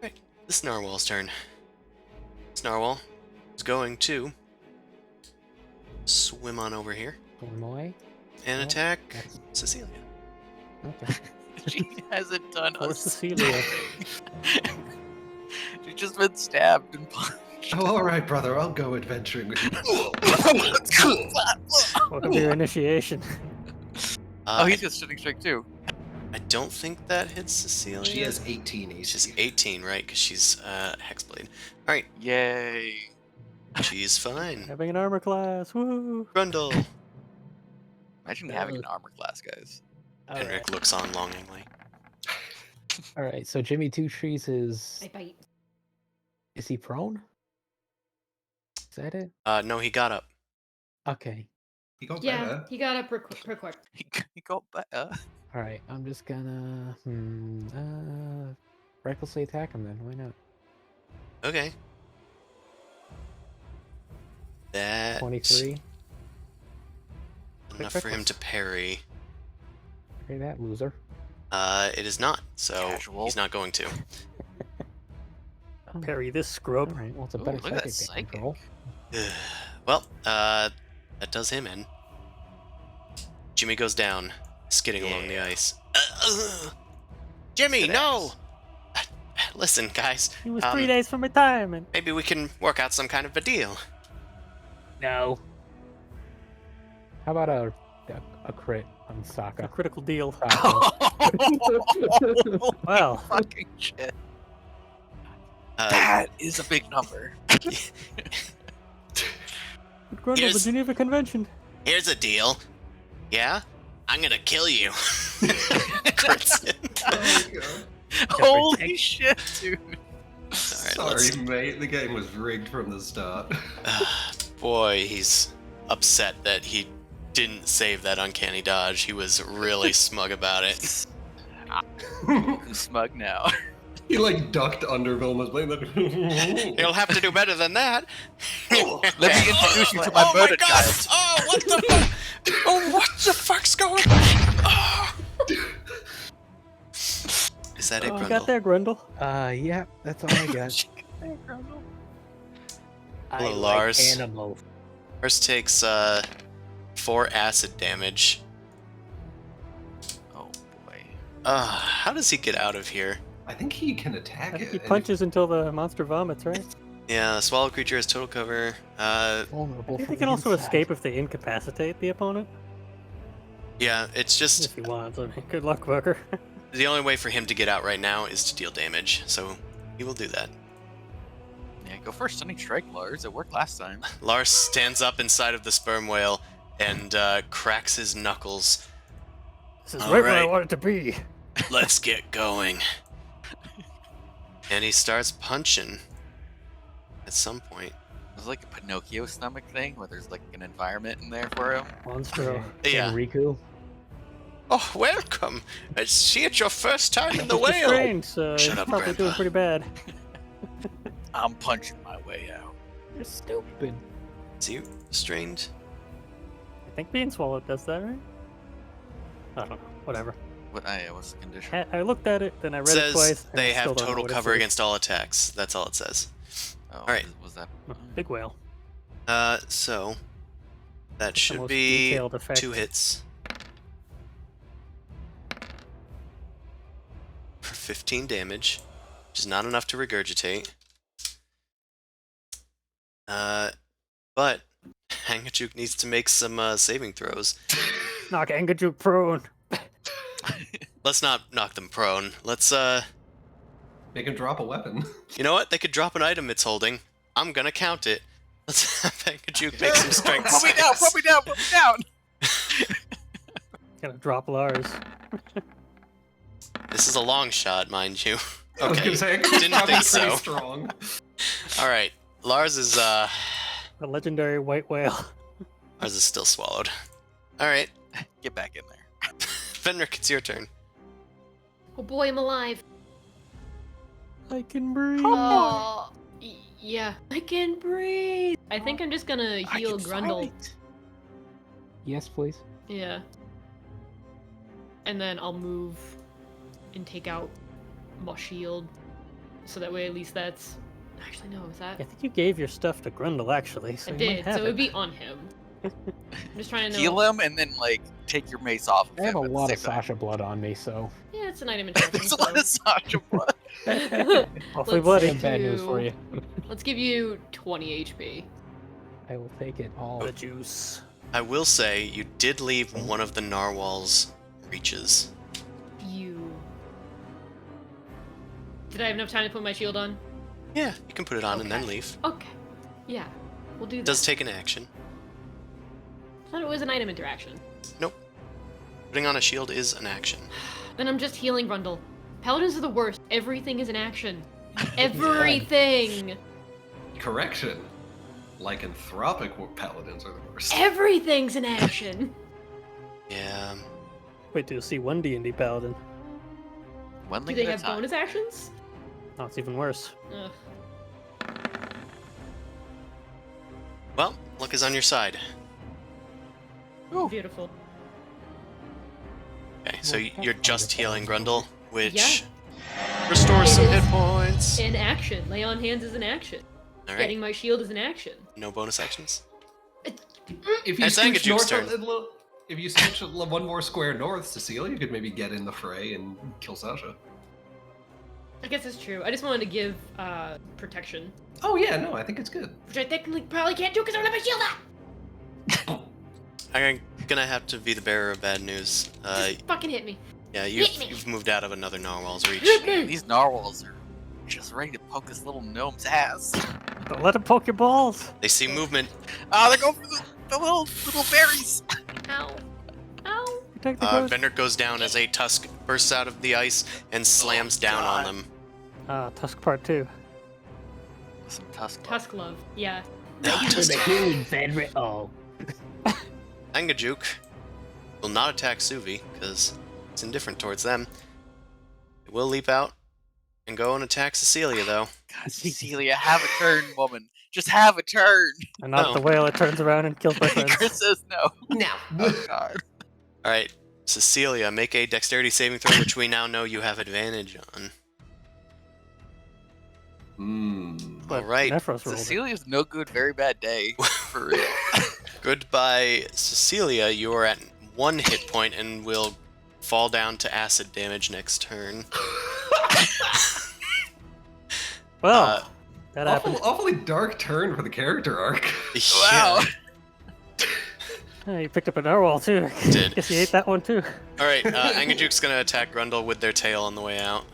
Right, this Narwhal's turn. This Narwhal is going to swim on over here Tomoe? and Oh, attack that's- Cecilia. Okay. She hasn't done Poor a Cecilia. She's just been stabbed and punched. Oh, all right, brother. I'll go adventuring with you. Welcome to your initiation. Oh, he's got stunning strike too. I don't think that hits Cecilia. She has 18 AC. She's 18, right? Because she's Hexblade. All right, Yay. she's fine. Having an armor class. Woo! Grundle. Imagine having an armor class, guys. Henrik looks on longingly. All right. So Jimmy Two Trees is I bite. he prone? Is that it? No, he got up. Okay. He goes Yeah, better. he got up real quick. He got better. All right. I'm just gonna recklessly attack him then. Why not? Okay. That 23. enough for him to parry. Hear that, loser? It is not. So Casual. he's not going to. Oh, Parry this all scrub. right. Well, it's a Ooh, better look at that psychic psychic. roll. Well, that does him in. Jimmy goes down, skidding along the ice. Jimmy, Good no! Listen, guys. He was 3 days from retirement. Maybe we can work out some kind of a deal. No. How about a crit on A Sokka? critical deal. Sokka. Wow. Fucking shit. Uh, That is a big number. Grundle, the Here's- Geneva Convention. Here's a deal. Yeah? I'm gonna kill you. Crits in. Oh, my God. Holy shit, dude. Alright, Sorry, mate. The game was rigged from the start. Boy, he's upset that he didn't save that uncanny dodge. He was really smug about it. I'm smug now. He like ducked under Vilma's blade. You'll have to do better than that. Let me introduce you to my murder child. Oh, what the fuck? Oh, what the fuck's going on? Oh. Is that it, You Grundle? got there, Grundle? Yeah, that's all I got. I Hello, like Lars. animals. First takes 4 acid damage. Oh boy. How does he get out of here? I think he can attack I think it. he and punches until the monster vomits, right? Yeah, the swallow creature has total cover. Vulnerable I think from he can the also inside. escape if they incapacitate the opponent. Yeah, it's just If he wants. I mean, good luck, Booker. the only way for him to get out right now is to deal damage, so he will do that. Yeah, go for a stunning strike, Lars. It worked last time. Lars stands up inside of the sperm whale and cracks his knuckles. This is All right where I right. want it to be. Let's get going. And he starts punching at some point. It's like a Pinocchio stomach thing where there's like an environment in there for him. Monstro. Yeah. Riku. Oh, welcome. I see it's your first time in the Mr. whale. Strange, Shut he's up, probably doing Grandpa. pretty bad. I'm punching my way out. You're stupid. Is he strained? I think being swallowed does that, right? I don't know. Whatever. What's the condition? I looked at it, then I read It it twice. says and I they still have don't know total what it cover says. against all attacks. That's all it says. Oh, Alright. Was that? Big whale. So that The should most be detailed effect. 2 hits. For 15 damage, which is not enough to regurgitate. But Hangachuk needs to make some saving throws. Knock Engajuk prone. Let's not knock them prone. Let's Make him drop a weapon. you know what? They could drop an item it's holding. I'm gonna count it. Let's have Hangachuk make some strength Put me down! saves. Put me down! Put me down! Gonna drop Lars. This is a long shot, mind you. I was Okay. gonna say, Didn't probably think pretty so. strong. All right. Lars is The legendary white whale. Lars is still swallowed. All right, Get back in there. Fenric, it's your turn. Oh boy, I'm alive. I can breathe. Oh, yeah. I can breathe. I think I'm just gonna heal Grundle. Yes, please. Yeah. And then I'll move and take out my shield. So that way at least that's... Actually, no, is that... I think you gave your stuff to Grundle, actually. So I you did, might have so it would it. be on him. I'm just trying to know... Heal him and then like take your mace off. I have a him at the lot of same time. Sasha blood on me, so Yeah, it's an item interaction, There's a lot of so... Sasha blood. Awfully Let's I bloody. have bad news for do- you. Let's give you 20 HP. I will take it all. The juice. I will say you did leave one of the narwhal's reaches. You... Did I have enough time to put my shield on? Yeah, you can put it on and then Okay. leave. Okay. Yeah, we'll do It that. does take an action. I thought it was an item interaction. Nope. Putting on a shield is an action. Then I'm just healing Rundle. Paladins are the worst. Everything is an action. Everything! Correction. Lycanthropic paladins are the worst. Everything's an action! Yeah. Wait till you see one D&D paladin. One Do thing they at a have time. bonus actions? Oh, it's even worse. Ugh. Well, luck is on your side. Beautiful. Okay, so Well, you're that's just healing Grundle, which Yeah. restores some It hit is points. An action. Lay on hands is an action. All Getting right, my shield is an action. no bonus actions. If you It's switch Angajuke's north, turn. if you switch one more square north, Cecilia, you could maybe get in the fray and kill Sasha. I guess it's true. I just wanted to give protection. Oh yeah, no, I think it's good. Which I technically probably can't do because I don't have my shield up! I'm gonna have to be the bearer of bad news. Just fucking hit me. Yeah, hit me. you've moved out of another narwhal's reach. Hit me! These narwhals are just ready to poke this little gnome's ass. Don't let him poke your balls. They see movement. Oh, they're going for the little berries. Ow. Ow. Protect the ghost. Vendor goes down as a tusk bursts out of the ice and slams down on God. them. Tusk Part 2. Some tusk. Tusk love. Yeah. Ah, Tusk. Oh. Angajuke will not attack Suvi because it's indifferent towards them. It will leap out and go and attack Cecilia, though. God, Cecilia, have a turn, woman. Just have a turn. And not No. the whale that turns around and kills my friends. Chris says no. Now. Oh God. All right, Cecilia, make a dexterity saving throw, which we now know you have advantage on. But All right. Nephros rolled it. Cecilia's no good, very bad day. For real. Goodbye, Cecilia. You are at 1 hit point and will fall down to acid damage next turn. Well, that happened. Awfully dark turn for the character arc. Wow. Yeah, you picked up a narwhal too. Did. Guess you ate that one too. All right, Angajuke's gonna attack Grundle with their tail on the way out,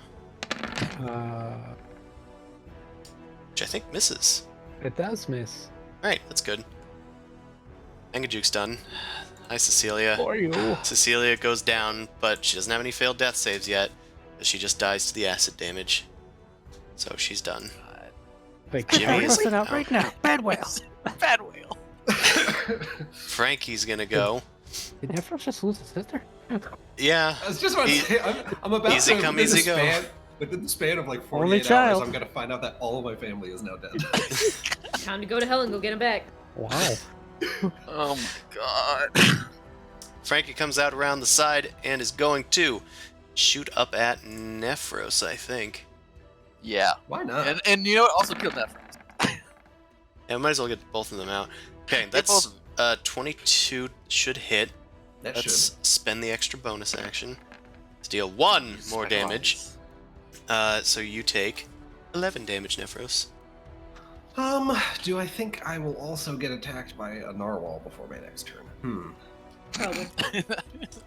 which I think misses. It does miss. All right, that's good. Angajuke's done. Hi, Cecilia. For you. Cecilia goes down, but she doesn't have any failed death saves yet. She just dies to the acid damage. So she's done. Like, Jimmy is- Busting out right now. Bad whale. Bad whale. Frankie's gonna go. Did Nephros just lose his sister? Yeah. I was just about to He- say, I'm about easy to come, within the easy go. within the span of like 48 Only hours, child. I'm gonna find out that all of my family is now dead. Time to go to hell and go get him back. Wow. Oh my God. Frankie comes out around the side and is going to shoot up at Nephros, I think. Yeah. Why not? And you know what? Also killed that friend. Yeah, might as well get both of them out. Okay, both that's of 22 should hit. that Let's spend the extra bonus action to deal 1 more damage. So you take 11 damage, Nephros. Do I think I will also get attacked by a narwhal before my next turn? Probably.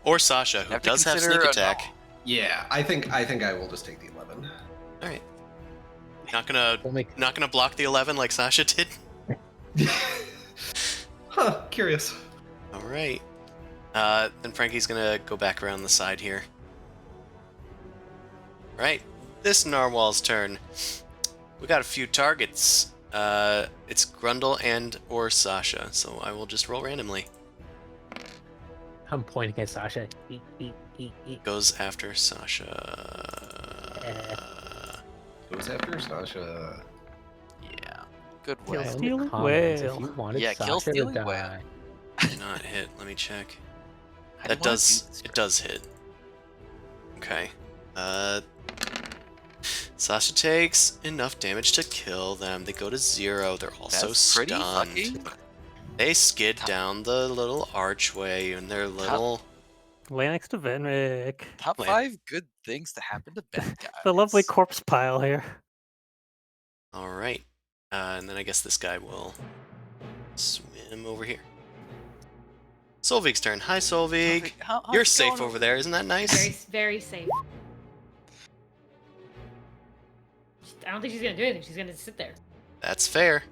Or Sasha, who Have to does have consider sneak a attack. null. Yeah, I think I will just take the 11. All right. Not gonna We'll make block the 11 like Sasha did. Huh, curious. All right. Then Frankie's gonna go back around the side here. Right. This narwhal's turn. We got a few targets. It's Grundle and or Sasha, so I will just roll randomly. I'm pointing at Sasha. Eek, eek, eek, eek. Goes after Sasha. Goes after Sasha. Yeah. Good Kill way. In the stealing comments if whale. you wanted Yeah, kill Sasha to stealing die. whale. Did not hit. Let me check. How do you That wanna does. do this, It does hit. Okay. Sasha takes enough damage to kill them. They go to 0. They're also That's pretty stunned. fucking. They skid down the little archway in their little. Lay next to Venric. Top Wait. 5 good things to happen to bad guys. The lovely corpse pile here. All right. And then I guess this guy will swim over here. Solveig's turn. Hi, Solveig. How's You're it safe going over there. Isn't that nice? Very safe. I don't think she's gonna do anything. She's gonna sit there. That's fair.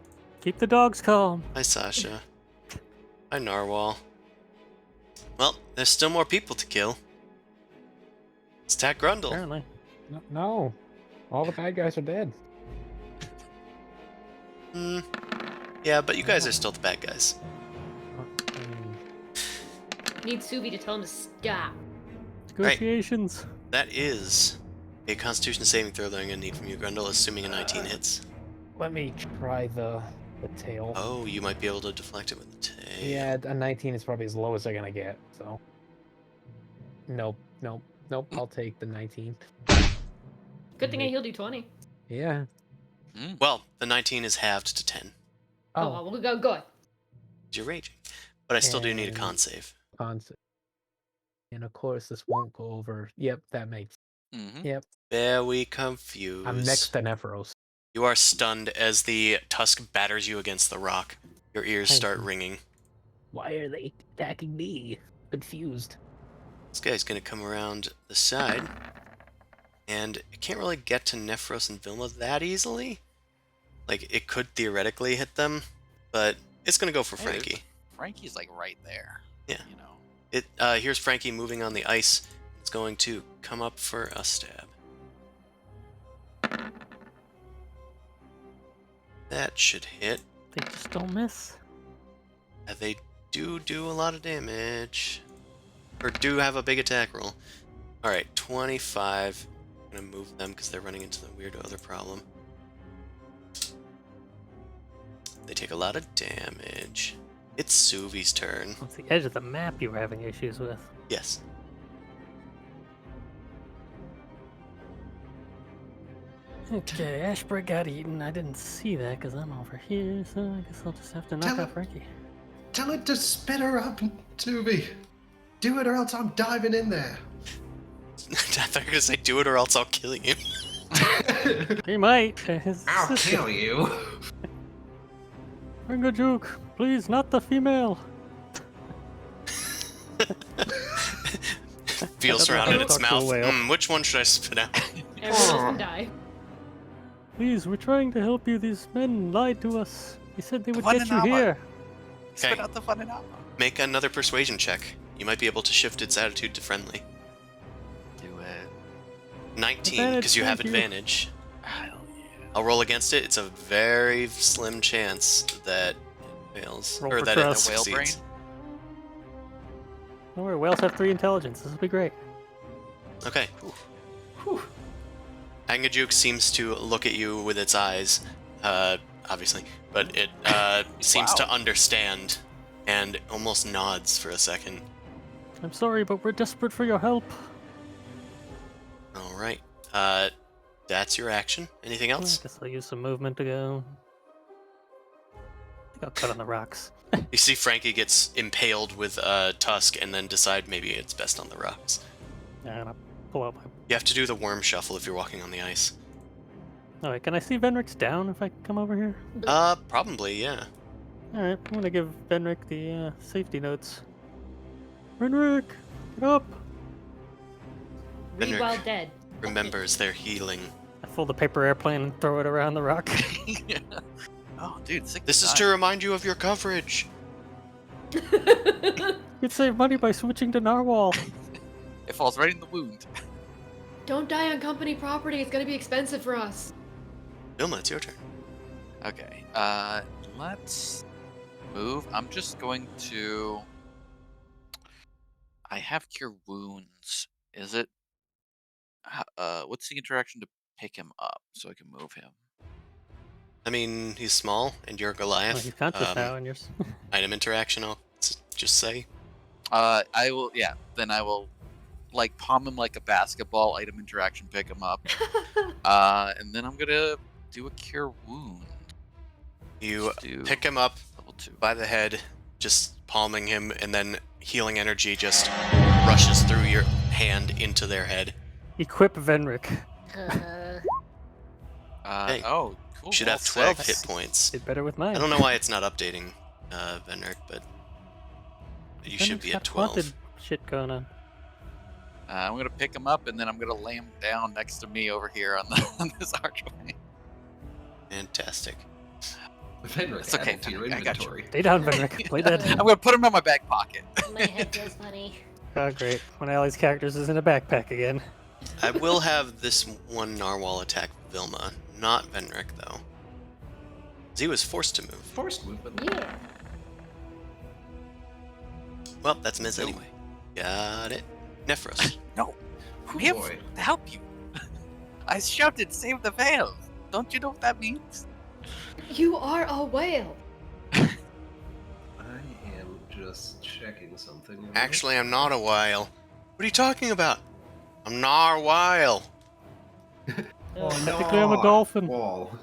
Keep the dogs calm. Hi, Sasha. Hi, Narwhal. Well, there's still more people to kill. Let's attack Grundle. Apparently. No. All the bad guys are dead. Yeah, but you guys are still the bad guys. Need Suvi to tell him to stop. Negotiations. That is a Constitution saving throw that I'm going to need from you, Grundle, assuming a 19 hits. Let me try the tail. Oh, you might be able to deflect it with the tail. Yeah, a 19 is probably as low as they're gonna get, so. Nope. I'll take the 19. Good thing I healed you 20. Yeah. Well, the 19 is halved to 10. Oh, well, we'll go. Go. You're raging. But I still do need a And- con save. Concept. And of course, this won't go over. Yep, that makes. Mm-hmm. Yep. Very confused. I'm next to Nephiros. You are stunned as the tusk batters you against the rock. Your ears Thank start you. ringing. Why are they attacking me? Confused. This guy's gonna come around the side. And it can't really get to Nephros and Vilma that easily. Like, it could theoretically hit them, but it's gonna go for Hey, Frankie. Frankie's like right there. Yeah. You know. Here's Frankie moving on the ice. It's going to come up for a stab. That should hit. They just don't miss. They do a lot of damage. Or do have a big attack roll. Alright, 25. I'm gonna move them because they're running into the weird other problem. They take a lot of damage. It's Suvi's turn. It's the edge of the map you were having issues with. Yes. Okay, Ashbrook got eaten. I didn't see that because I'm over here, so I guess I'll just have to knock Tell out it- Frankie. Tell it to spit her up, Tubi. Do it or else I'm diving in there. I thought you were gonna say do it or else I'll kill you. He might. His I'll sister. kill you. Bring a juke. Please, not the female. Feels I around in thought its I talked to a mouth. whale. Which one should I spit out? Everyone else can die. Please, we're trying to help you. These men lied to us. They said they would Fun get you and Alma. here. Spit Okay. out the fun and out. Make another persuasion check. You might be able to shift its attitude to friendly. Do it. 19, Advantage, because you have thank you. advantage. Hell yeah. I'll roll against it. It's a very slim chance that it fails. Roll or for that trust. it Whale brain. succeeds. Don't worry, whales have 3 intelligence. This will be great. Okay. Angajuk seems to look at you with its eyes, obviously, but it seems to Wow. understand and almost nods for a second. I'm sorry, but we're desperate for your help. All right. That's your action. Anything I else? guess I'll use some movement to go. I think I'll cut on the rocks. You see Frankie gets impaled with a tusk and then decide maybe it's best on the rocks. And I'll pull out my. You have to do the worm shuffle if you're walking on the ice. Alright, can I see Venric's down if I come over here? Probably, yeah. Alright, I'm gonna give Venric the safety notes. Venric, get up! Read Benric. while dead. Remembers their healing. I fold the paper airplane and throw it around the rock. Oh, dude, 69. This is to remind you of your coverage. You'd save money by switching to Narwhal. It falls right in the wound. Don't die on company property. It's gonna be expensive for us. Vilma, it's your turn. Okay. Let's move. I'm just going to. I have cure wounds. Is it? What's the interaction to pick him up so I can move him? I mean, he's small, and you're Well, Goliath. he's conscious now, and you're. Item interaction, I'll just say. I will. Yeah. Then I will, like, palm him like a basketball. Item interaction, pick him up. And then I'm gonna do a cure wound. You Let's do pick him up level 2. by the head, just palming him, and then healing energy just rushes through your hand into their head. Equip Venric. Hey, Oh, cool. Should level have 12 hit 6. points. Did better with mine. I don't know why it's not updating, Venric, but you should Venric's be got at 12. haunted shit going on. I'm gonna pick him up and then I'm gonna lay him down next to me over here on the on this archway. Fantastic. Fenric, It's okay, add it to your Fenric, I got you. inventory. Stay down, Venric. Play dead. I'm gonna put him in my back pocket. My head feels funny. Oh, great. One of Allie's characters is in a backpack again. I will have this one narwhal attack Vilma, not Venric, though. 'Cause he was forced to move. Forced movement. Yeah. Well, that's Miz anyway. Got it. Nephros. No, Oh, I'm here boy. to help you. I shouted, "Save the veils!" Don't you know what that means? You are a whale. I am just checking something. Actually, I'm not a whale. What are you talking about? I'm not a whale. Oh, Technically, I'm a dolphin. Wall.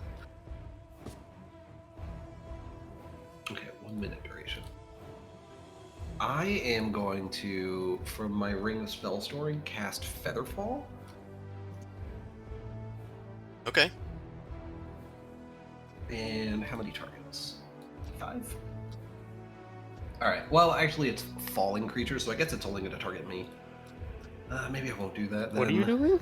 Okay, 1 minute duration. I am going to, from my Ring of Spell Storing, cast Featherfall. Okay. And how many targets? 5? Alright, well, actually, it's falling creatures, so I guess it's only going to target me. Maybe I won't do that then. What are you doing?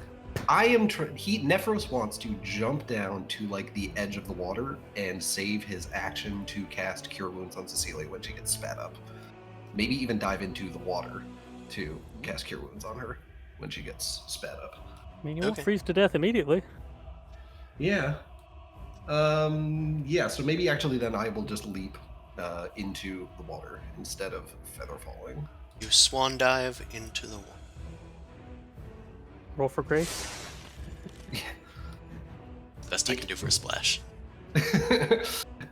I am Nephros wants to jump down to like the edge of the water and save his action to cast Cure Wounds on Cecilia when she gets spat up. Maybe even dive into the water to cast Cure Wounds on her when she gets spat up. I mean, you won't Okay. freeze to death immediately. Yeah. Yeah, so maybe actually then I will just leap into the water instead of feather falling. You swan dive into the water. Roll for grace. Best I can do for a splash.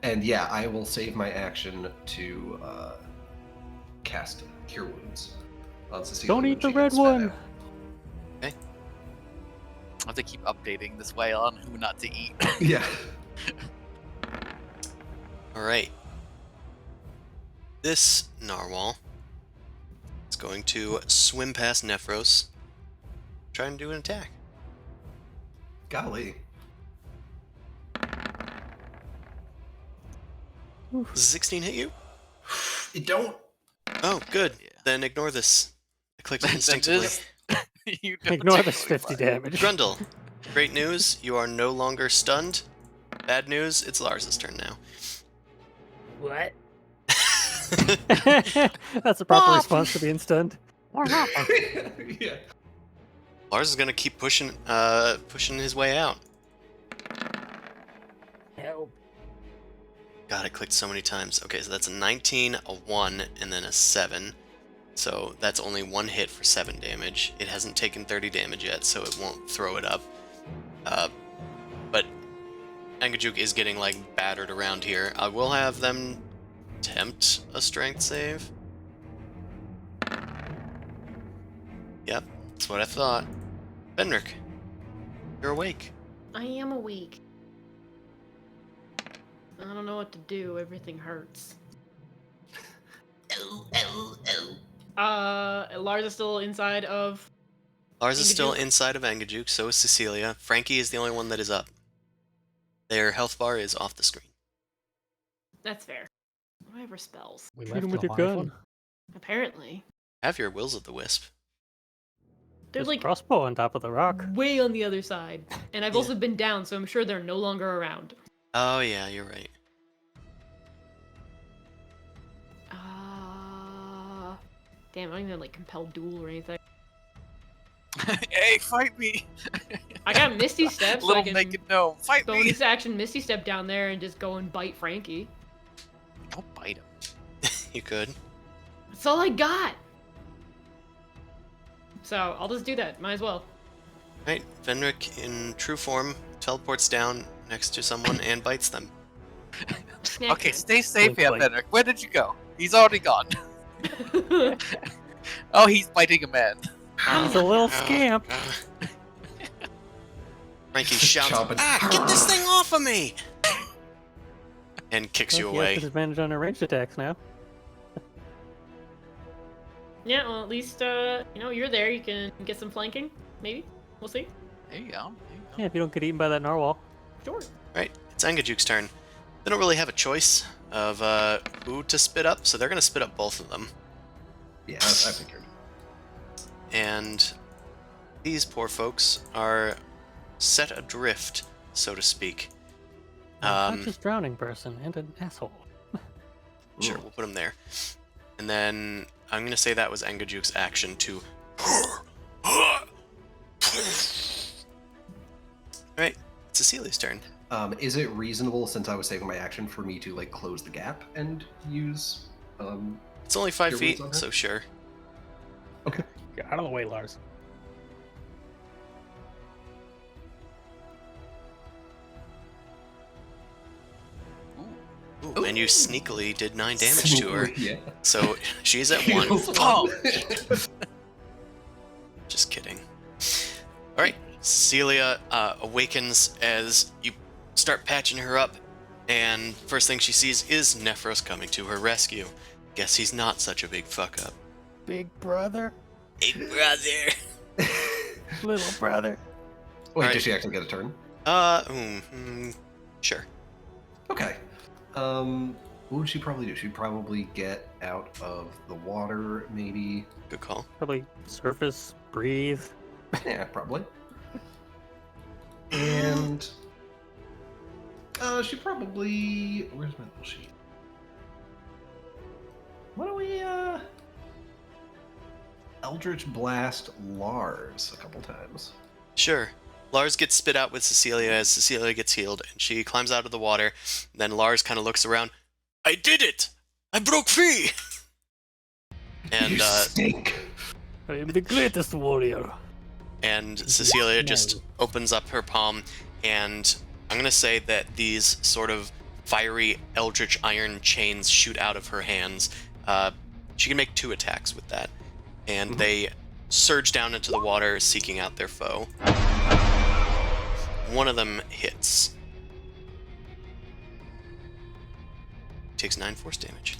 And yeah, I will save my action to cast Cure Wounds on Cecilia. Don't when eat the she red gets spat one. out. I have to keep updating this whale on who not to eat. Yeah. Alright. This narwhal is going to swim past Nephros, try and do an attack. Golly. Does 16 hit you? It don't. Oh, good. Yeah. Then ignore this. I clicked That instinctively. is- You do Ignore it this totally 50 fine. damage. Grundle, great news. You are no longer stunned. Bad news. It's Lars's turn now. What? That's a proper response to being stunned. Yeah. Lars is gonna keep pushing his way out. Help. God, it clicked so many times. Okay, so that's a 19, a 1, and then a 7. So that's only one hit for 7 damage. It hasn't taken 30 damage yet, so it won't throw it up. But Angajuk is getting, like, battered around here. I will have them attempt a strength save. Yep, that's what I thought. Benric, you're awake. I am awake. I don't know what to do. Everything hurts. Lars is still inside of. Lars is still Angajuk? inside of Angajuk, so is Cecilia. Frankie is the only one that is up. Their health bar is off the screen. That's fair. Whatever spells. We Shoot left him with the your live gun. one? Apparently, Have your Wills of the Wisp. they're There's like a crossbow on top of the rock. way on the other side, and I've Yeah. also been down, so I'm sure they're no longer around. Oh yeah, you're right. Damn, I don't even like compel duel or anything. Hey, fight me! I got Misty Step, so I Little can naked gnome, fight me! bonus action Misty Step down there and just go and bite Frankie. Don't bite him. You could. That's all I got. So I'll just do that. Might as well. Right, Venric in true form teleports down next to someone and bites them. Snack Okay, time. stay safe, Looks yeah, like- Fenric. Where did you go? He's already gone. Oh, he's biting a man. He's a little scamp. Frankie shouts, Chomping. "Ah, get this thing off of me!" And kicks you He has away. disadvantage on her ranged attacks now. Yeah, well, at least, you're there. You can get some flanking, maybe. We'll see. There you go. Yeah, if you don't get eaten by that narwhal. Sure. Right, it's Engajuke's turn. They don't really have a choice of who to spit up, so they're going to spit up both of them. Yeah, I figured. And these poor folks are set adrift, so to speak. Not just drowning person and an asshole. Sure, we'll put them there. And then I'm going to say that was Engajuke's action to... Alright, it's Cecilia's turn. Is it reasonable, since I was saving my action, for me to like close the gap and use? It's only 5 Your feet, wounds on her? so sure. Get out of the way, Lars. Ooh, and you sneakily did 9 damage to her. Yeah. So she's at 1. Oh. Just kidding. Alright, Celia awakens as you start patching her up, and first thing she sees is Nephros coming to her rescue. Guess he's not such a big fuck up. Big brother, Big brother! little brother. Wait, Alright. does she actually get a turn? Sure. Okay. What would she probably do? She'd probably get out of the water, maybe. Good call. Probably surface, breathe. Yeah, probably. And she probably. Where's my little sheet? Why don't we Eldritch Blast Lars a couple times? Sure. Lars gets spit out with Cecilia as Cecilia gets healed, and she climbs out of the water. Then Lars kind of looks around. I did it! I broke free! And You stink. I am the greatest warrior. and Cecilia No. just opens up her palm, and I'm gonna say that these sort of fiery eldritch iron chains shoot out of her hands. She can make 2 attacks with that, and they surge down into the water, seeking out their foe. One of them hits. Takes 9 force damage.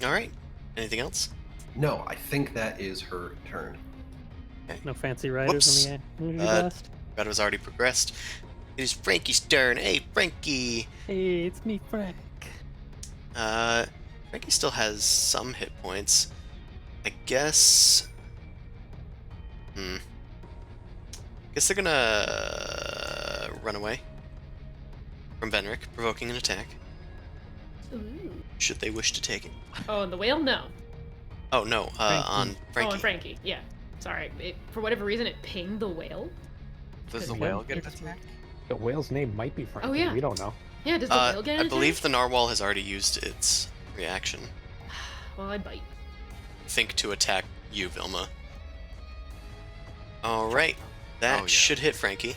Alright. Anything else? No, I think that is her turn. No fancy riders in the energy blast. That was already progressed. It is Frankie's turn. Hey, Frankie! Hey, it's me, Frank. Frankie still has some hit points. I guess... Guess they're gonna run away from Venric, provoking an attack, Ooh. should they wish to take it. Oh, and the whale? No. Oh, no, on Frankie. Oh, and Frankie. Yeah. Sorry. For whatever reason, it pinged the whale. Does the Yeah. whale get an attack? The whale's name might be Frank. Oh, yeah. We don't know. Yeah, does the whale get an I attack? believe the narwhal has already used its reaction. Well, I bite. Think to attack you, Vilma. Alright, that Oh, yeah. should hit Frankie.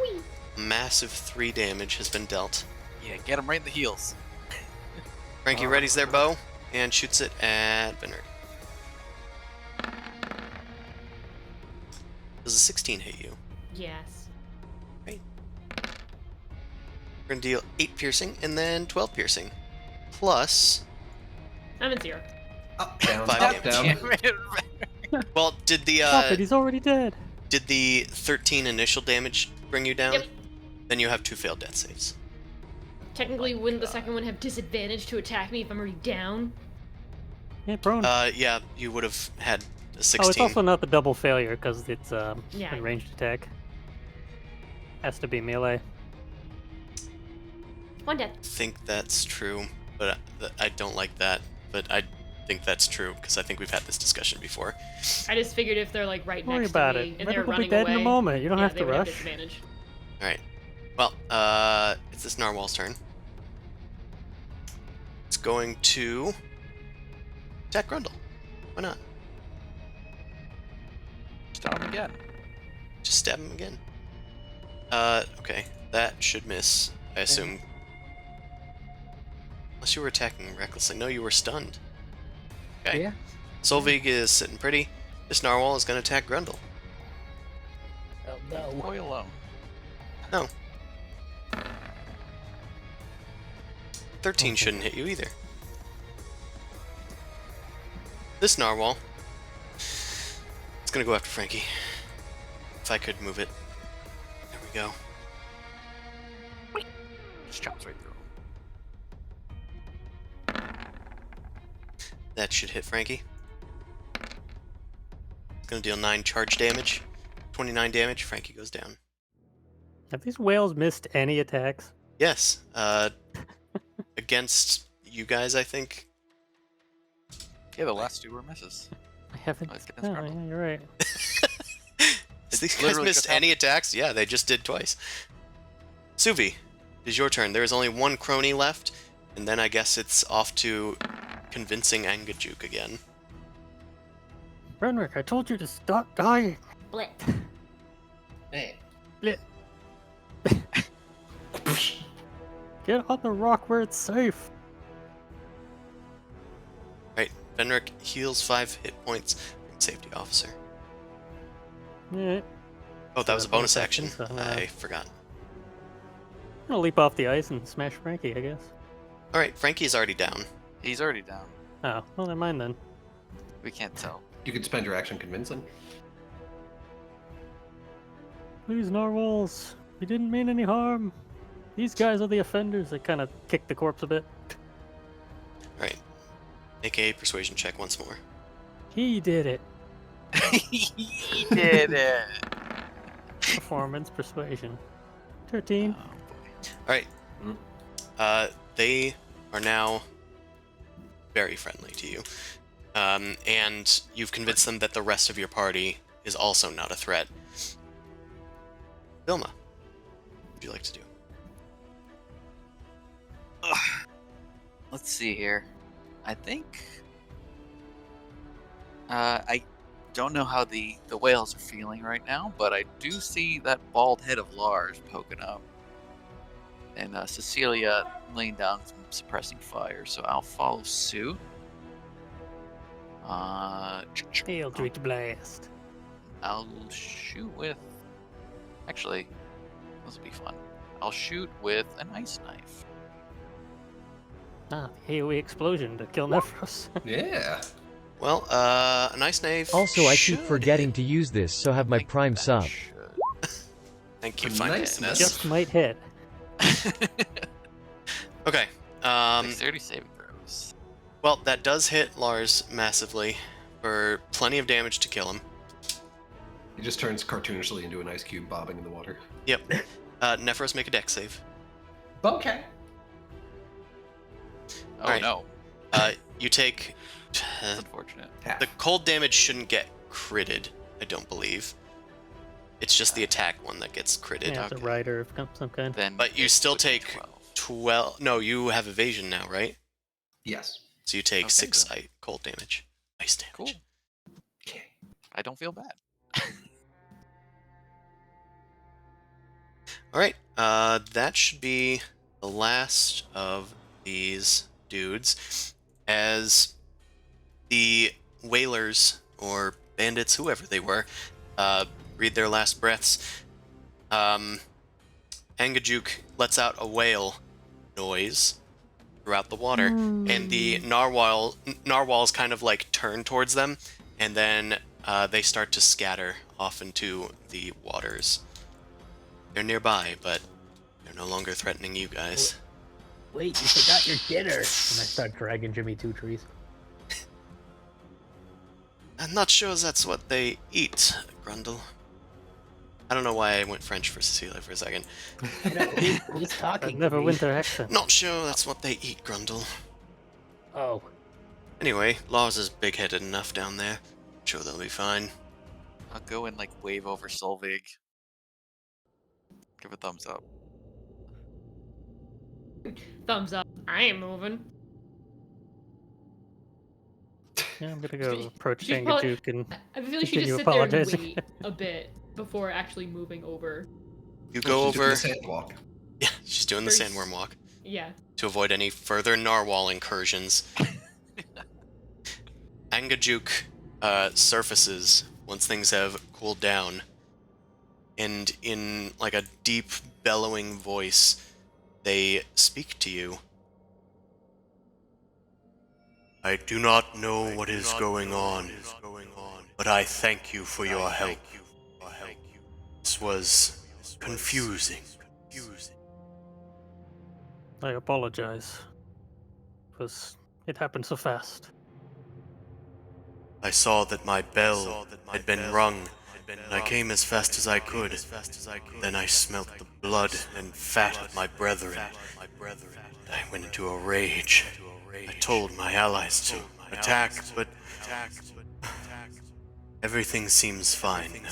Whee! Massive 3 damage has been dealt. Yeah, get him right in the heels. Frankie readies their bow and shoots it at Venric. Does a 16 hit you? Yes. We're gonna deal 8 piercing and then 12 piercing. Plus, I'm in 0. Up, down, 5 up, damage. down. well, did Stop it, he's already dead. did the 13 initial damage bring you down? Yep. Then you have 2 failed death saves. Technically, wouldn't the second one have disadvantage to attack me if I'm already down? Yeah, prone. Yeah, you would have had a 16. Oh, it's also not the double failure because it's Yeah. a ranged attack. Has to be melee. One death. I think that's true, but I don't like that. But think that's true, because I think we've had this discussion before. I just figured if they're like right Don't worry next about to me it. and they're Medic will be running dead away, in a moment. You don't yeah, have they to would have rush. disadvantage. Alright. Well, it's this narwhal's turn. It's going to attack Grundle. Why not? Stab him again. Just stab him again. Okay. That should miss, I assume. Unless you were attacking recklessly. No, you were stunned. Okay. Yeah. Solveig is sitting pretty. This narwhal is going to attack Grundle. Oh no. Boy alone. No. 13 shouldn't hit you either. This narwhal is going to go after Frankie. If I could move it. There we go. Just chops right through him. That should hit Frankie. It's going to deal 9 charge damage. 29 damage. Frankie goes down. Have these whales missed any attacks? Yes. Against you guys, I think. Yeah, the last 2 were misses. I haven't. That's Oh, Grundle. yeah, you're right. Has these guys literally missed just any attacks? Yeah, they just did twice. Suvi, it is your turn. There is only one crony left, and then I guess it's off to convincing Angajuk again. Renrick, I told you to stop dying. Blip. Hey. Bleh. Get on the rock where it's safe. Right, Venric heals 5 hit points from safety officer. Yeah. Oh, that was a bonus action. So, I forgot. I'm gonna leap off the ice and smash Frankie, I guess. Alright, Frankie's already down. He's already down. Oh, well, never mind then. We can't tell. You could spend your action convincing. Please, narwhals. We didn't mean any harm. These guys are the offenders. They kind of kick the corpse a bit. Alright. Make a persuasion check once more. He did it. He did it. Performance, persuasion. 13. Oh, boy. Alright. Mm. They are now very friendly to you. And you've convinced them that the rest of your party is also not a threat. Vilma, what would you like to do? Let's see here. I think I don't know how the whales are feeling right now, but I do see that bald head of Lars poking up, and Cecilia laying down some suppressing fire. So I'll follow suit. Eldritch Blast. I'll shoot with. Actually, this will be fun. I'll shoot with an ice knife. Ah, the AoE explosion to kill Nephros. Yeah. Well, a nice knife. Also, I keep should forgetting hit. to use this, so have my Think prime that sub. should. Thank you, A Finance. nice Just might hit. Okay. Dexterity saving throws. Well, that does hit Lars massively for plenty of damage to kill him. He just turns cartoonishly into an ice cube bobbing in the water. Yep. Nephros, make a dex save. Okay. Oh Alright. no, You take... that's unfortunate. Half. The cold damage shouldn't get critted, I don't believe. It's just the attack one that gets critted. Yeah, it's a okay. rider of some kind. Then But you it still would be take 12. 12... No, you have evasion now, right? Yes. So you take Okay, 6 then. cold damage. Ice damage. Cool. Okay. I don't feel bad. Alright, that should be the last of these dudes. As the whalers, or bandits, whoever they were, breathe their last breaths, Angajuk lets out a whale noise throughout the water, and the narwhals kind of like turn towards them, and then they start to scatter off into the waters. They're nearby, but they're no longer threatening you guys. Wait, you forgot your dinner. And I start dragging Jimmy 2 trees. I'm not sure that's what they eat, Grundle. I don't know why I went French for Cecilia for a second. I know, who's talking? Never to me? winter accent. Not sure that's what they eat, Grundle. Oh. Anyway, Lars is big-headed enough down there. Sure, they'll be fine. I'll go and like wave over Solvig. Give a thumbs up. Thumbs up. I ain't moving. Yeah, I'm gonna go approach She's probably- Sangajuk and I feel like she continue just sit there and apologizing. wait a bit before actually moving over. You go She's doing over. the sand walk. Yeah, she's doing the Very sandworm walk Yeah. to avoid any further narwhal incursions. Angajuk surfaces once things have cooled down, and in like a deep, bellowing voice, they speak to you. I do not know what is going on, but I thank you for your help. This was confusing. I apologize. Because it happened so fast. I saw that my bell had been rung, and I came as fast as I could. Then I smelt the blood and fat of my brethren. I went into a rage. I told my allies to attack, but everything seems fine now.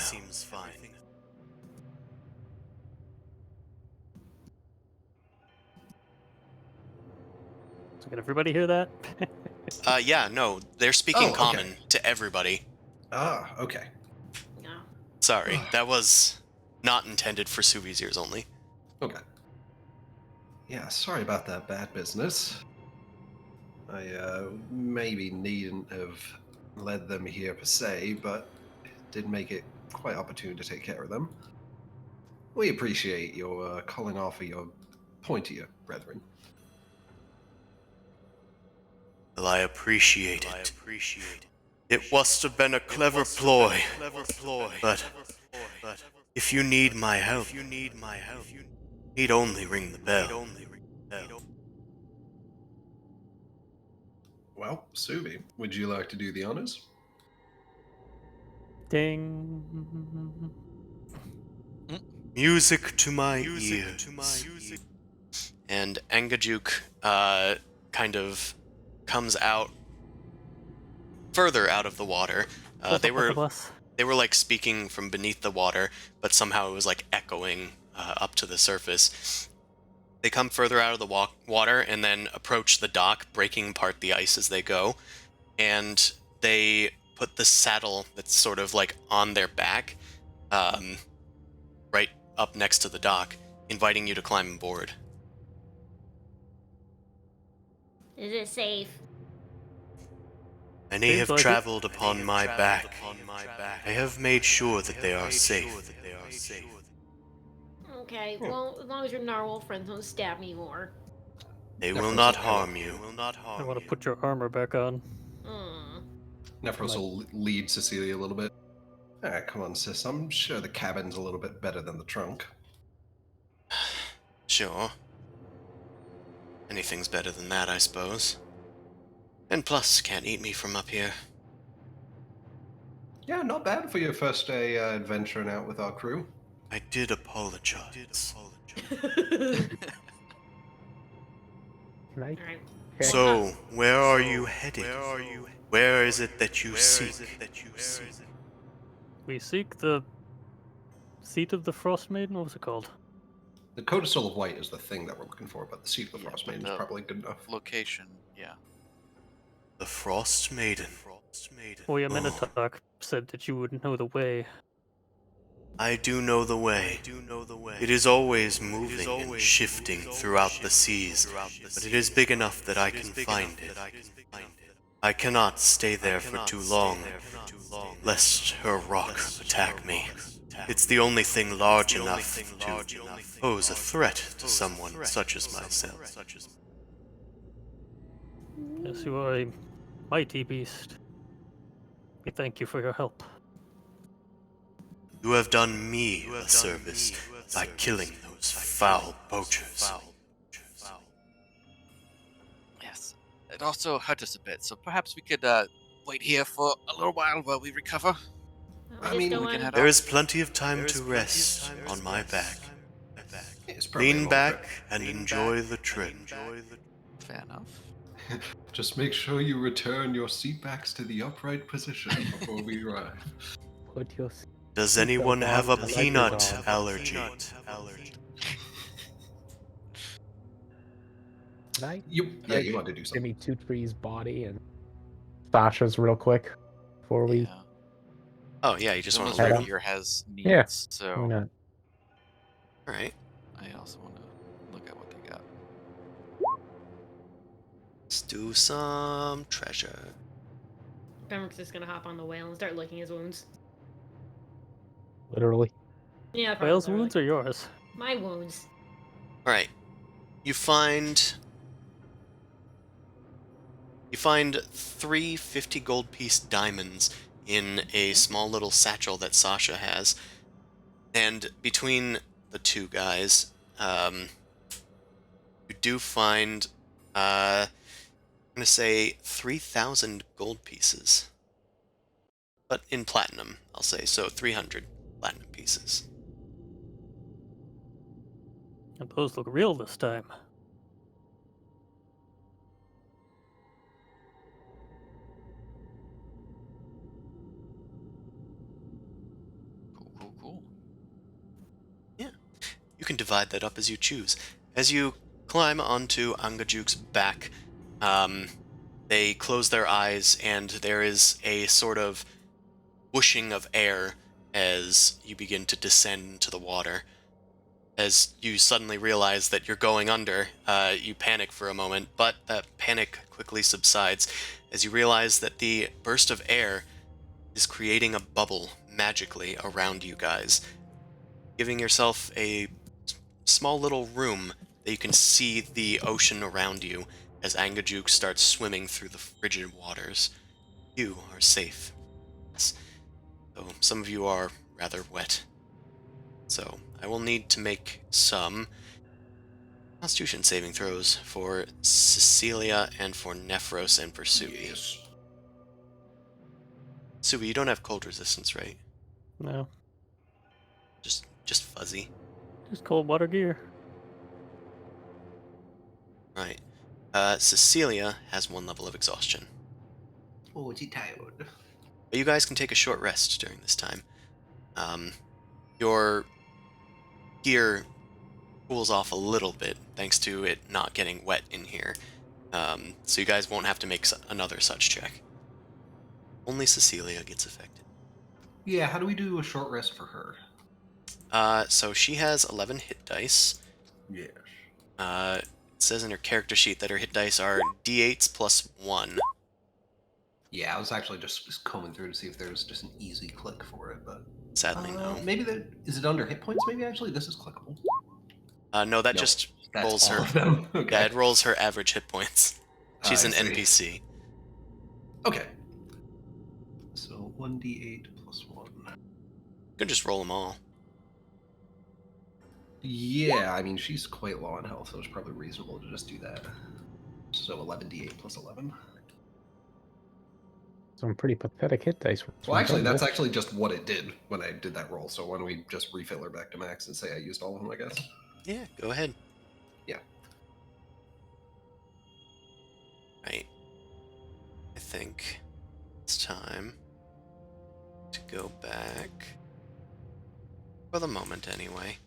So can everybody hear that? Yeah, no, they're speaking Oh, okay. common to everybody. Ah, okay. No. Sorry, that was not intended for Suvi's ears only. Okay. Yeah, sorry about that bad business. I maybe needn't have led them here per se, but did make it quite opportune to take care of them. We appreciate your calling off of your pointier brethren. Well, I appreciate it. It must have been a clever ploy. But if you need my help, need only ring the bell. Well, Suvi, would you like to do the honors? Ding. Music to my ears. And Angajuk kind of comes out further out of the water. They were like speaking from beneath the water, but somehow it was like echoing up to the surface. They come further out of the water and then approach the dock, breaking apart the ice as they go. And they put the saddle that's sort of like on their back, right up next to the dock, inviting you to climb aboard. Is it safe? Many Seems have like it. traveled upon my back. I have made sure that they are safe. Okay, well, as long as your narwhal friends don't stab me more. They will not harm you. I want to put your armor back on. Hmm. Nephros will lead Cecilia a little bit. Come on, sis. I'm sure the cabin's a little bit better than the trunk. Sure. Anything's better than that, I suppose. And plus, can't eat me from up here. Yeah, not bad for your first day adventuring out with our crew. I did apologize. Can I Alright. check? So, where are you headed? Where is it that you seek? We seek the seat of the Frostmaiden. What was it called? The Codicil of White is the thing that we're looking for, but the Seat of the Yeah, Frostmaiden but is probably good enough. Location, yeah. The Frostmaiden. Oya Minotaur said that you would know the way. I do know the way. It is always moving and shifting throughout the seas, but it is big enough that I can find it. I cannot stay there for too long, lest her rock attack me. It's the only thing large enough to pose a threat to someone such as myself. Yes, you are a mighty beast. We thank you for your help. You have done me a service by killing those foul poachers. Yes. It also hurt us a bit, so perhaps we could wait here for a little while we recover. I mean, we can head There out. is plenty of time to rest on my back. It's probably Lean a back long and enjoy the trip. Fair enough. trip. Just make sure you return your seat backs to the upright position before we arrive. Put your Does Put anyone the have a blinkers peanut on. allergy? Can I Yeah, you want to do something. Jimmy Two Trees' body and Sasha's real quick before we Yeah. Oh yeah, you just want Almost to head right up? here has needs, Yeah, so why not? All right. I also want to look at what they got. Let's do some treasure. Pembroke's just gonna hop on the whale and start licking his wounds. Literally. Yeah, probably Whale's literally. wounds or yours? My wounds. All right. You find 3 50 gold piece diamonds in a small little satchel that Sasha has, and between the two guys, you do find I'm gonna say 3,000 gold pieces, but in platinum, I'll say, so 300 platinum pieces. And those look real this time. Cool. You can divide that up as you choose. As you climb onto Angajuk's back, they close their eyes, and there is a sort of whooshing of air as you begin to descend into the water. As you suddenly realize that you're going under, you panic for a moment, but that panic quickly subsides as you realize that the burst of air is creating a bubble magically around you guys, giving yourself a small little room that you can see the ocean around you as Angajuk starts swimming through the frigid waters. You are safe. Though some of you are rather wet. So I will need to make some Constitution saving throws for Cecilia and for Nephros and for Subi. Yes. Subi, you don't have cold resistance, right? No, Just fuzzy. just cold water gear. Right. Cecilia has 1 level of exhaustion. Oh, is he tired? But you guys can take a short rest during this time. Your gear cools off a little bit thanks to it not getting wet in here. So you guys won't have to make another such check. Only Cecilia gets affected. Yeah, how do we do a short rest for her? So she has 11 hit dice. Yes. It says in her character sheet that her hit dice are d8s plus 1. Yeah, I was actually just combing through to see if there was just an easy click for it, but Sadly, no. maybe that is it under hit points. Maybe actually this is clickable. No, that Nope, just That's rolls all her. of them. Okay. Yeah, it rolls her average hit points. She's I an see. NPC. Okay. So 1d8 plus 1. You can just roll them all. Yeah, I mean she's quite low on health, so it's probably reasonable to just do that. So 11d8 plus 11. Some pretty pathetic hit dice. Well, actually, that's actually just what it did when I did that roll. So why don't we just refill her back to max and say I used all of them, I guess? Yeah, go ahead. Yeah. Right. I think it's time to go back, for the moment anyway,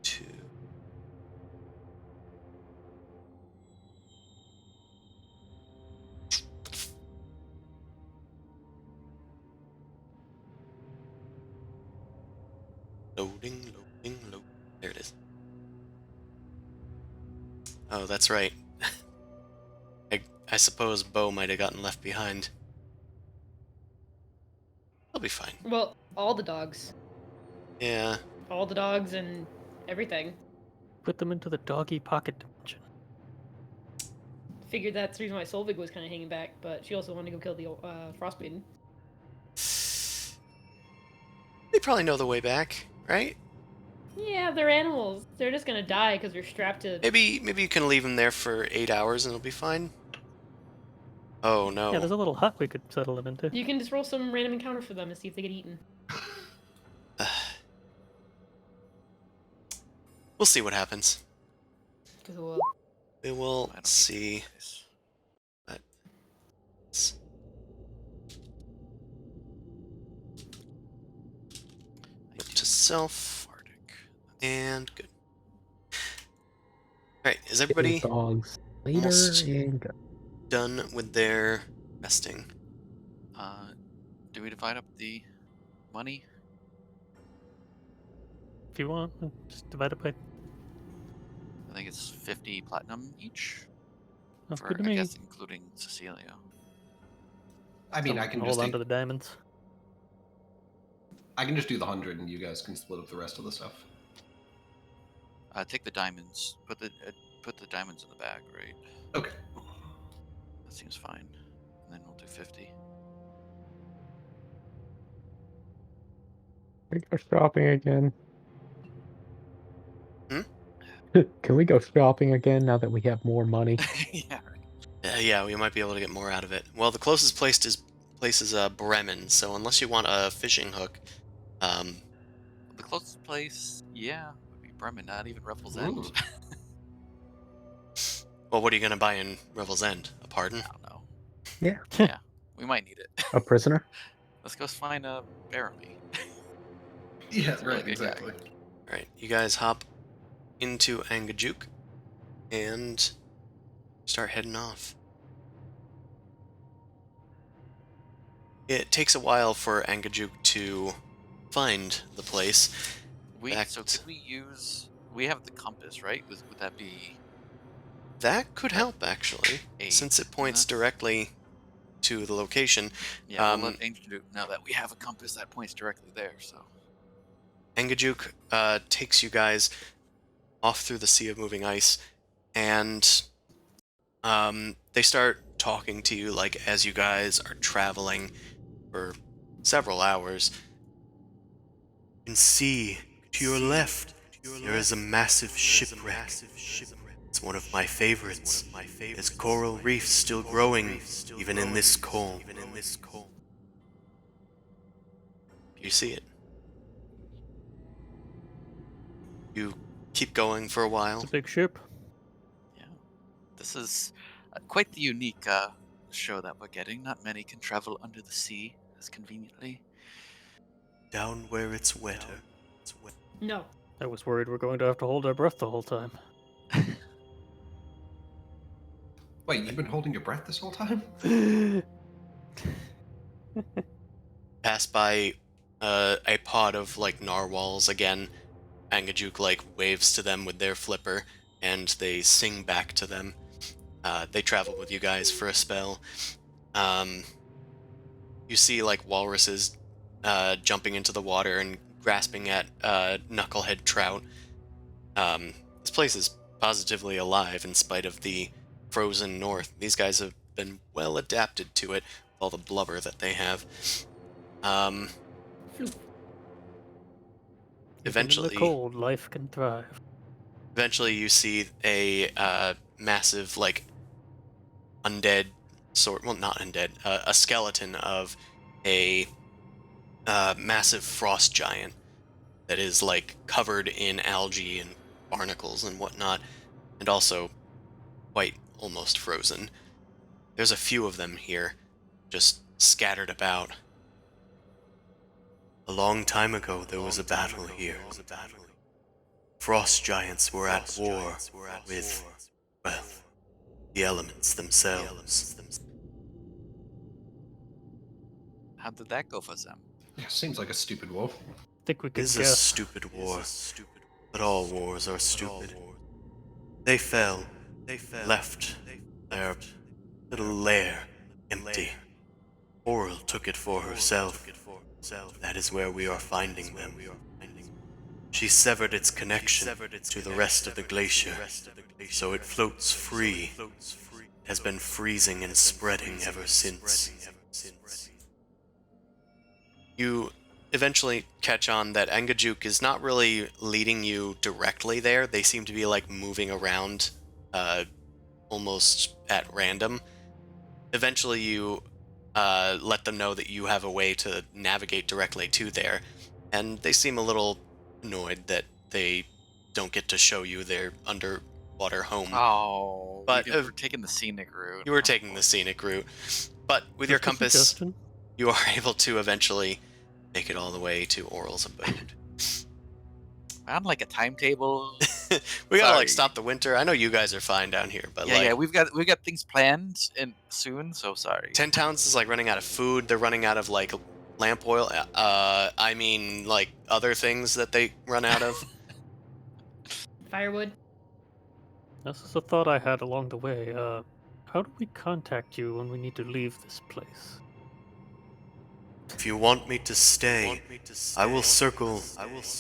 to... Loading. There it is. Oh, that's right. I suppose Bo might have gotten left behind. He'll be fine. Well, all the dogs. Yeah. All the dogs and everything. Put them into the doggy pocket dimension. Figured that's the reason why Solvig was kind of hanging back, but she also wanted to go kill the Frostmaiden. They probably know the way back, right? Yeah, they're animals. They're just gonna die because they're strapped to. Maybe you can leave them there for 8 hours and it'll be fine. Oh no. Yeah, there's a little hut we could settle them into. You can just roll some random encounter for them and see if they get eaten. We'll see what happens. Cool. We will I don't see. think it's- Up to self Arctic. and good. Alright, is Get everybody dogs later almost and go. done with their resting? Do we divide up the money? If you want, just divide it by. I think it's 50 platinum each. That's For, good to I me. guess including Cecilia. I mean, I Someone can hold just on take, to the diamonds. I can just do the 100, and you guys can split up the rest of the stuff. Take the diamonds. Put the diamonds in the bag, right? Okay. That seems fine. And then we'll do 50. We go shopping again. Hmm? Can we go shopping again now that we have more money? Yeah, right. Yeah, we might be able to get more out of it. Well, the closest place is Bremen, so unless you want a fishing hook, The closest place, yeah, would be Bremen, not even Ruffles Ooh. End. well, what are you gonna buy in Revel's End? A pardon? I don't know. Yeah. Yeah, we might need it. A prisoner? Let's go find Barony. Yeah, He's a really right, good guy. exactly. Alright, you guys hop into Angajuk and start heading off. It takes a while for Angajuk to find the place. So could we use? We have the compass, right? Would that be That could help, actually, a? since it points directly to the location. Yeah, we'll let Angel know that we have a compass that points directly there. So Angajuk takes you guys off through the sea of moving ice, and they start talking to you like as you guys are traveling for several hours. You can see to your left there is a massive shipwreck. It's one of my favorites. There's coral reefs still growing even in this cold. You see it. You keep going for a while. It's a big ship. yeah, this is quite the unique show that we're getting. Not many can travel under the sea as conveniently. Down where it's wetter. No. I was worried we're going to have to hold our breath the whole time. Wait, you've been holding your breath this whole time? Pass by a pod of like narwhals again. Angajuk like waves to them with their flipper, and they sing back to them. They travel with you guys for a spell. You see like walruses jumping into the water and grasping at knucklehead trout. This place is positively alive in spite of the frozen north. These guys have been well adapted to it, with all the blubber that they have. Even in Eventually, the cold, life can thrive. eventually you see a massive like undead well, not undead, a skeleton of a massive frost giant that is like covered in algae and barnacles and whatnot, and also quite almost frozen. There's a few of them here, just scattered about. A long time ago there was a battle here. Frost giants were at war with, well, the elements themselves. How did that go for them? Yeah, seems like a stupid wolf. Think we It could is a guess. stupid war, but all wars are stupid. They fell, left their little lair empty. Oral took it for herself. That is where we are finding them. She severed its connection to the rest of the glacier, so it floats free. It has been freezing and spreading ever since. You eventually catch on that Angajuk is not really leading you directly there. They seem to be like moving around almost at random. Eventually you let them know that you have a way to navigate directly to there, and they seem a little annoyed that they don't get to show you their water home. Oh, But, we're taking the scenic route. You were taking the scenic route. But with your Just a compass, suggestion. you are able to eventually make it all the way to Oral's abode. I'm like a timetable. We gotta like Sorry. stop the winter. I know you guys are fine down here, but Yeah, like yeah, we've got things planned and soon. So sorry. 10 Towns is like running out of food. They're running out of like lamp oil. I mean like other things that they run out of. Firewood. This is a thought I had along the way. How do we contact you when we need to leave this place? If you want me to stay, I will circle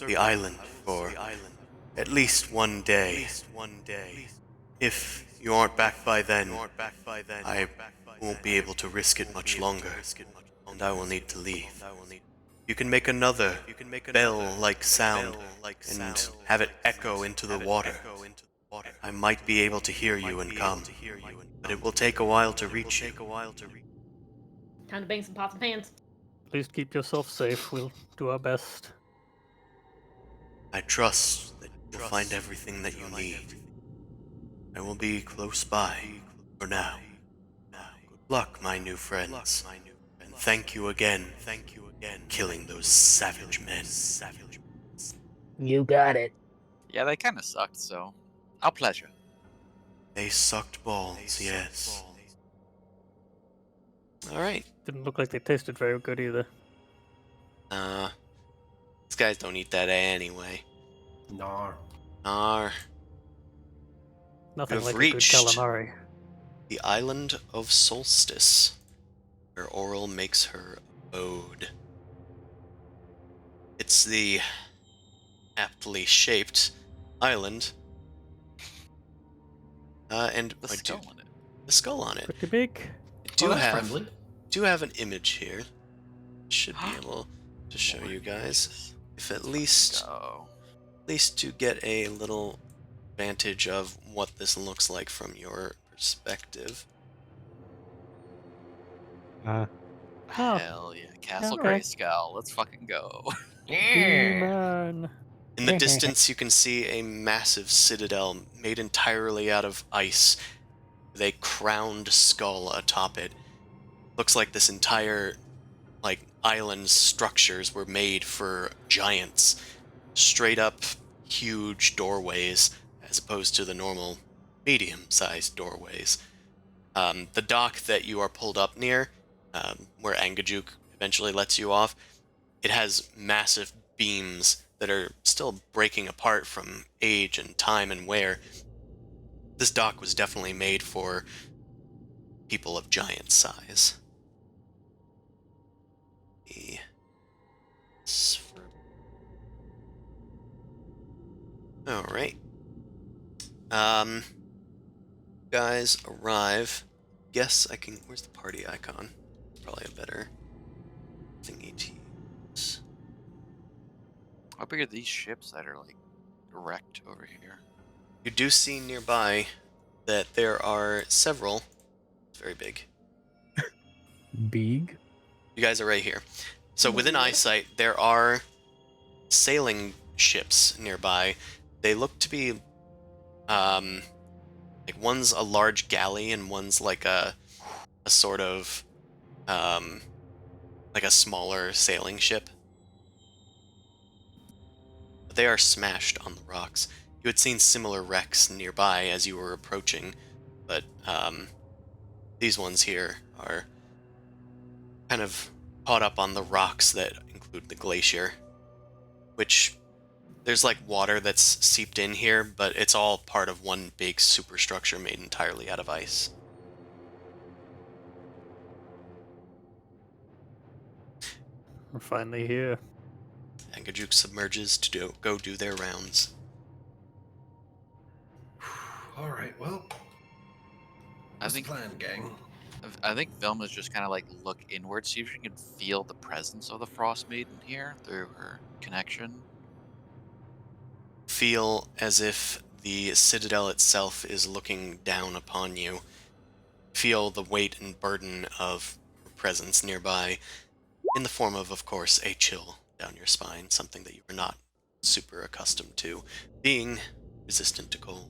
the island for at least one day. If you aren't back by then, I won't be able to risk it much longer, and I will need to leave. You can make another bell-like sound and have it echo into the water. I might be able to hear you and come, but it will take a while to reach you. Time to bang some pots and pans. Please keep yourself safe. We'll do our best. I trust that you'll find everything that you need. I will be close by for now. Good luck, my new friends, and thank you again, killing those savage men. You got it. Yeah, they kind of sucked. So, our pleasure. They sucked balls, yes. All right. Didn't look like they tasted very good either. These guys don't eat that anyway. Nar. Nothing have like reached- a good calamari. The island of Solstice, where Oral makes her abode. It's the aptly shaped island, and The I skull do on it. the skull on it. Pretty big. I That's friendly. do have an image here. Should be able to show you guys, if at least Go. to get a little vantage of what this looks like from your perspective. Oh. Hell yeah, Castle Okay. Grayskull. Let's fucking go. Man. In the distance, you can see a massive citadel made entirely out of ice, with a crowned skull atop it. Looks like this entire, island structures were made for giants. Straight up, huge doorways, as opposed to the normal, medium-sized doorways. The dock that you are pulled up near, where Angajuk eventually lets you off, it has massive beams that are still breaking apart from age and time and wear. This dock was definitely made for people of giant size. Alright. Guys arrive. Guess I can... Where's the party icon? Probably a better thingy to use. How big are these ships that are like wrecked over here? You do see nearby that there are several. It's very big. Big. You guys are right here. So within eyesight, there are sailing ships nearby. They look to be, one's a large galley and one's like a sort of, like a smaller sailing ship. But they are smashed on the rocks. You had seen similar wrecks nearby as you were approaching, but these ones here are kind of caught up on the rocks that include the glacier, which there's like water that's seeped in here, but it's all part of one big superstructure made entirely out of ice. We're finally here. Angajuk submerges to go do their rounds. All right. Well, I what's think the plan, gang? I think Velma's just kind of like look inward, see if she can feel the presence of the Frostmaiden here through her connection. Feel as if the citadel itself is looking down upon you. Feel the weight and burden of her presence nearby, in the form of course, a chill down your spine, something that you are not super accustomed to, being resistant to cold.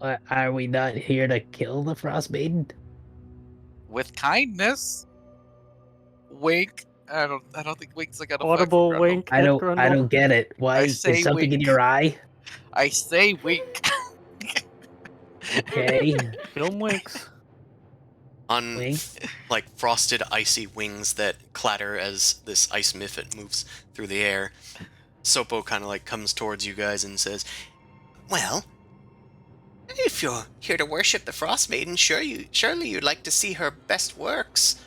Are we not here to kill the Frostmaiden? With kindness. Wink. I don't think Wink's like a Audible wink I at don't Grundle. get it. Why is say something in wink. your eye? I say wink. Okay. Film winks. On Wink. like frosted icy wings that clatter as this ice miffet moves through the air, Sopo kind of like comes towards you guys and says, "Well, if you're here to worship the Frostmaiden, surely you'd like to see her best works.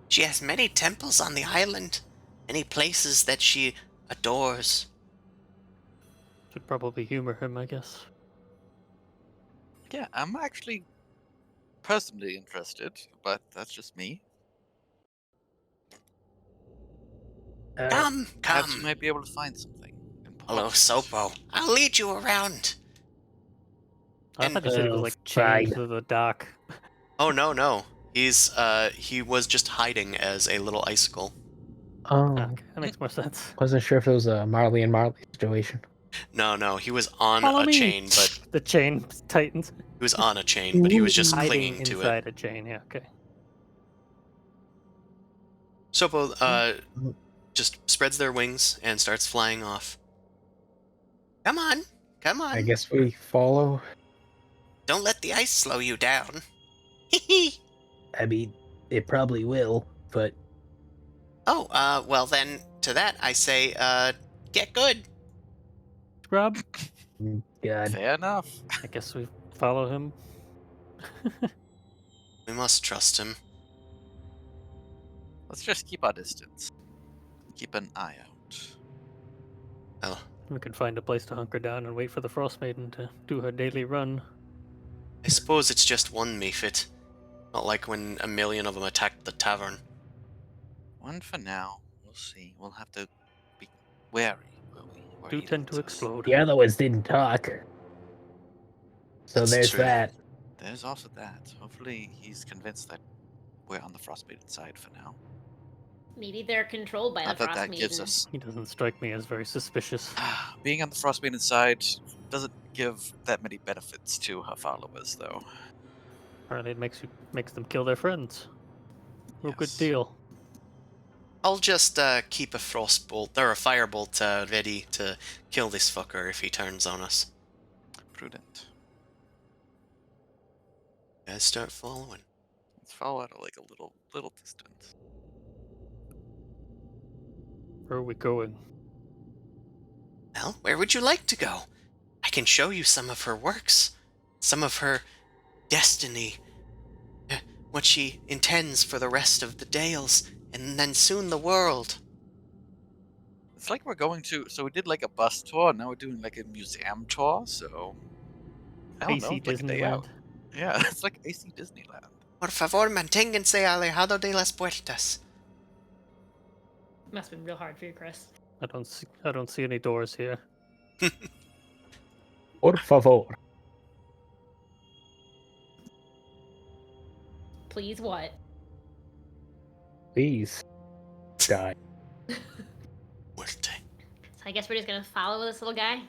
She has many temples on the island, many places that she adores." Should probably humor him, I guess. Yeah, I'm actually personally interested, but that's just me. Come, Perhaps you come. might be able to find something. Hello, important. Sopo. I'll lead you around. I And- thought you said he was Oh, like chained fine. to the dock. Oh no. He was just hiding as a little icicle. Oh, Okay, that makes more sense. wasn't sure if it was a Marley and Marley situation. No, he was on Follow a me. chain, but The chain tightens. he was on a chain, but he was just Hiding clinging to it. inside a chain. Yeah. Okay. Sopo just spreads their wings and starts flying off. Come on. I guess we follow. Don't let the ice slow you down. I mean, it probably will, but Oh, well then, to that I say, get good. Scrub. God. Fair enough. I guess we follow him. We must trust him. Let's just keep our distance. Keep an eye out. Well, We could find a place to hunker down and wait for the Frostmaiden to do her daily run. I suppose it's just one Mephit. Not like when a million of them attacked the tavern. One for now. We'll see. We'll have to be wary. Where Do he tend to leads us. explode. The other ones didn't talk. So That's there's true. that. There's also that. Hopefully he's convinced that we're on the Frostmaiden side for now. Maybe they're controlled by Not the that that gives Frostmaiden. us... He doesn't strike me as very suspicious. Being on the Frostmaiden side doesn't give that many benefits to her followers, though. Apparently, it makes them kill their friends. No good Yes. deal. I'll just keep a frostbolt or a firebolt ready to kill this fucker if he turns on us. Prudent. Guys, start following. Let's follow at like a little distance. Where are we going? Well, where would you like to go? I can show you some of her works, some of her destiny, what she intends for the rest of the Dales, and then soon the world. It's like we're going to... So we did like a bus tour, now we're doing like a museum tour, so... I don't know, AC it's like a day out. Disneyland. Yeah, it's like AC Disneyland. Por favor, manténganse alejado de las puertas. Must have been real hard for you, Chris. I don't see any doors here. Por favor. Please, what? Please. Die. Muerte. So I guess we're just gonna follow this little guy.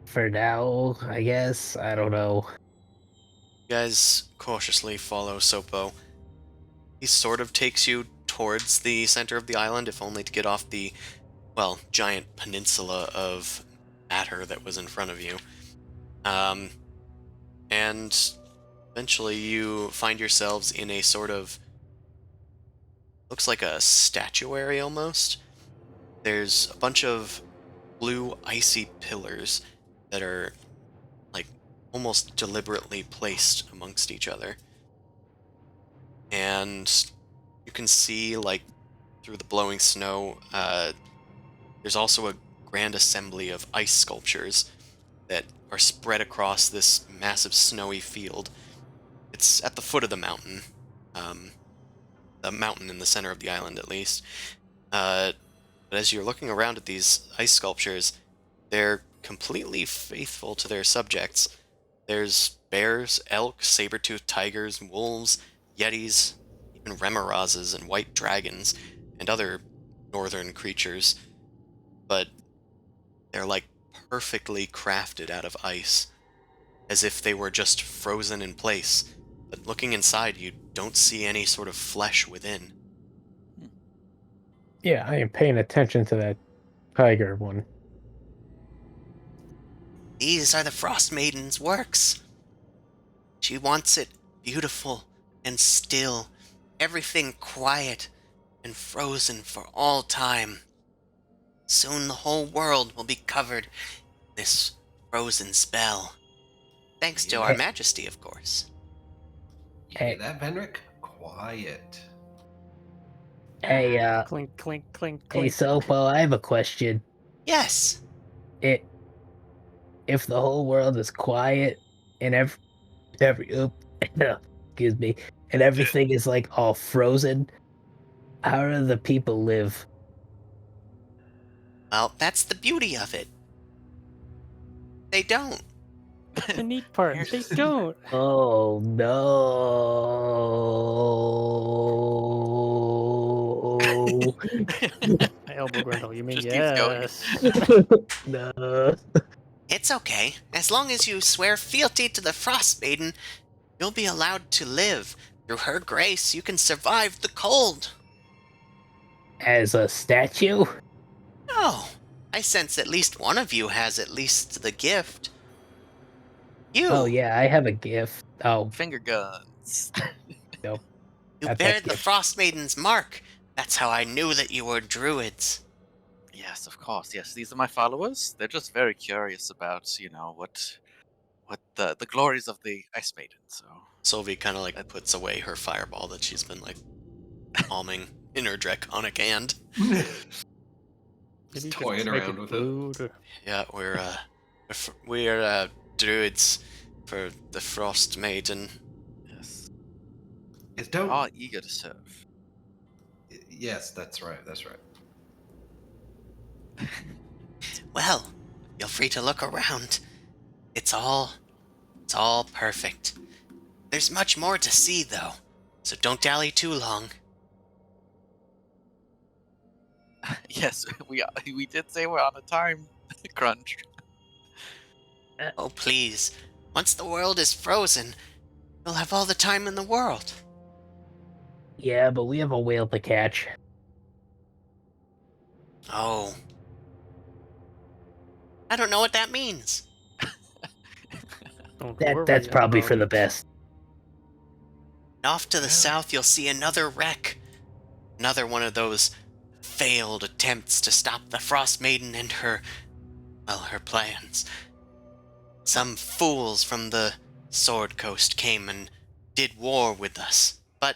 For now, I guess. I don't know. You guys cautiously follow Sopo. He sort of takes you towards the center of the island, if only to get off the, well, giant peninsula of matter that was in front of you. And eventually you find yourselves in a sort of, looks like a statuary almost. There's a bunch of blue icy pillars that are like almost deliberately placed amongst each other. And you can see, like, through the blowing snow, there's also a grand assembly of ice sculptures that are spread across this massive snowy field. It's at the foot of the mountain in the center of the island, at least. But as you're looking around at these ice sculptures, they're completely faithful to their subjects. There's bears, elk, saber-toothed tigers, wolves, yetis, even remorazes and white dragons, and other northern creatures. But they're like perfectly crafted out of ice. as if they were just frozen in place. But looking inside, you don't see any sort of flesh within. Yeah, I am paying attention to that tiger one. These are the Frostmaiden's works. She wants it beautiful and still, everything quiet and frozen for all time. Soon the whole world will be covered in this frozen spell. Thanks to our majesty, of course. You hear that, Vendrick? Quiet. Hey, Clink, clink, clink, hey, clink. Sopo, I have a question. Yes. If the whole world is quiet and excuse me, and everything is like all frozen, how do the people live? Well, that's the beauty of it. They don't. The neat part, they don't. Oh no! My elbow grundle, you mean Just keeps going. yes. No. It's okay. As long as you swear fealty to the Frostmaiden, you'll be allowed to live. Through her grace, you can survive the cold. As a statue? No. I sense at least one of you has at least the gift. You. Oh yeah, I have a gift. Oh, Finger guns. no. You Not bear that the gift. Frostmaiden's mark. That's how I knew that you were druids. Yes, of course. Yes, these are my followers. They're just very curious about, what the glories of the Ice Maiden. So Sylvie kind of like puts away her fireball that she's been like palming in her draconic hand. Maybe Just you toying could make around with it. blue to- Yeah, we're druids for the Frostmaiden. yes, It's dope. all eager to serve. Yes, that's right. That's right. Well, feel free to look around. It's all perfect. There's much more to see, though, so don't dally too long. Yes, we did say we're on a time crunch. Oh, please. Once the world is frozen, you'll have all the time in the world. Yeah, but we have a whale to catch. Oh. I don't know what that means. Don't That's worry probably about for the it. best. Off to the south, you'll see another wreck. Another one of those failed attempts to stop the Frostmaiden and her plans. Some fools from the Sword Coast came and did war with us, but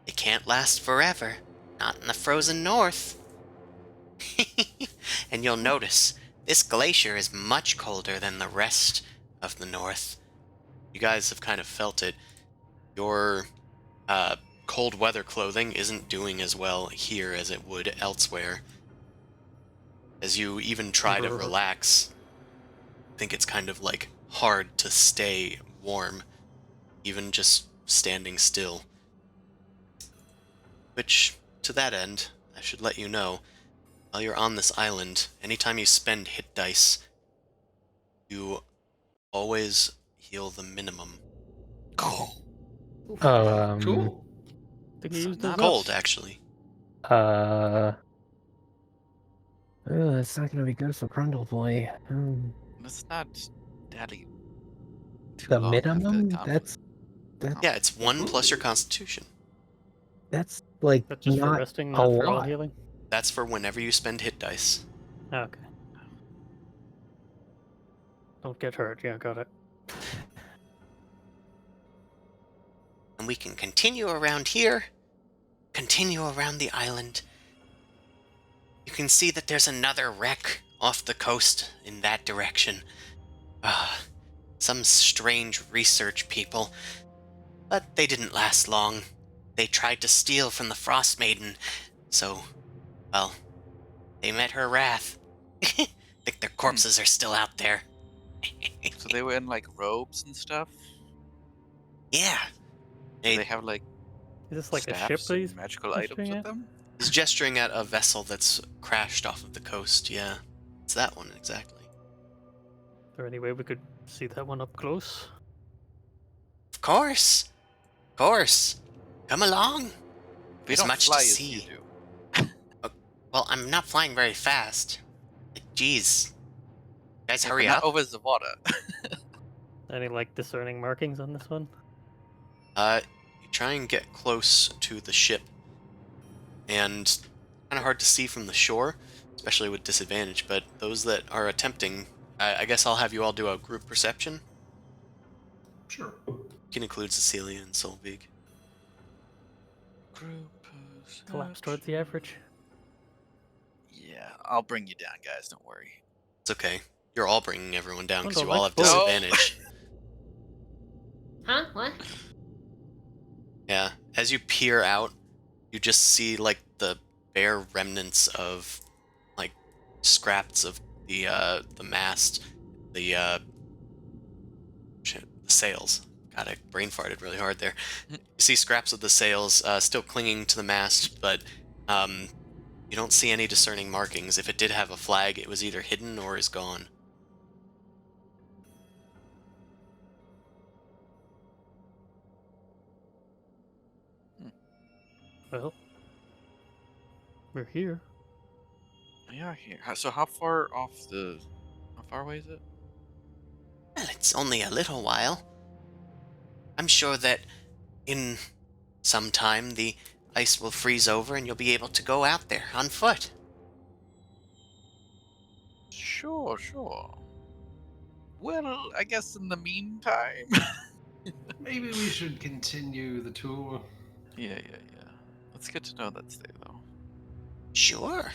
it can't last forever. Not in the frozen north. And you'll notice, this glacier is much colder than the rest of the north. You guys have kind of felt it. Your cold weather clothing isn't doing as well here as it would elsewhere. As you even try to relax, I think it's kind of like hard to stay warm, even just standing still. Which, to that end, I should let you know, while you're on this island, anytime you spend hit dice, you always heal the minimum. Cool. Cool. I think you used Not those Cold, up. actually. That's not gonna be good for Grundle Boy. It's not daddy. Too The long after the minimum? conflict. Yeah, it's 1 plus your constitution. That's like That's just for not resting, a not for all lot. healing. That's for whenever you spend hit dice. Okay. Don't get hurt. Yeah, got it. And we can continue around here, continue around the island. You can see that there's another wreck off the coast in that direction. Some strange research people. But they didn't last long. They tried to steal from the Frostmaiden, so, well, they met her wrath. Think their corpses are still out there. So they were in like robes and stuff. Yeah. Do they have like Is this like a ship staffs that and he's magical items gesturing with at? them? He's gesturing at a vessel that's crashed off of the coast, yeah. It's that one, exactly. there any way we could see that one up close? Of course. Of course. Come along. We There's don't much fly to as see. you do. Well, I'm not flying very fast. Jeez. Guys, Yeah, hurry but not up. over the water. Any like discerning markings on this one? You try and get close to the ship, and kind of hard to see from the shore, especially with disadvantage, but those that are attempting, I guess I'll have you all do a group perception. Sure. You can include Cecilia and Solvig. Collapse towards the average. Yeah, I'll bring you down, guys. Don't worry. It's okay. You're all bringing everyone down Oh, because no, you all have let's vote. disadvantage. Huh? What? Yeah. As you peer out, you just see like the bare remnants of like scraps of the mast, the sails. God, I brain farted really hard there. You see scraps of the sails still clinging to the mast, but you don't see any discerning markings. If it did have a flag, it was either hidden or is gone. Well, we're here. We are here. So how far off the? How far away is it? Well, it's only a little while. I'm sure that in some time the ice will freeze over and you'll be able to go out there on foot. Sure, sure. Well, I guess in the meantime. Maybe we should continue the tour. Yeah. Let's get to know that stay though. Sure.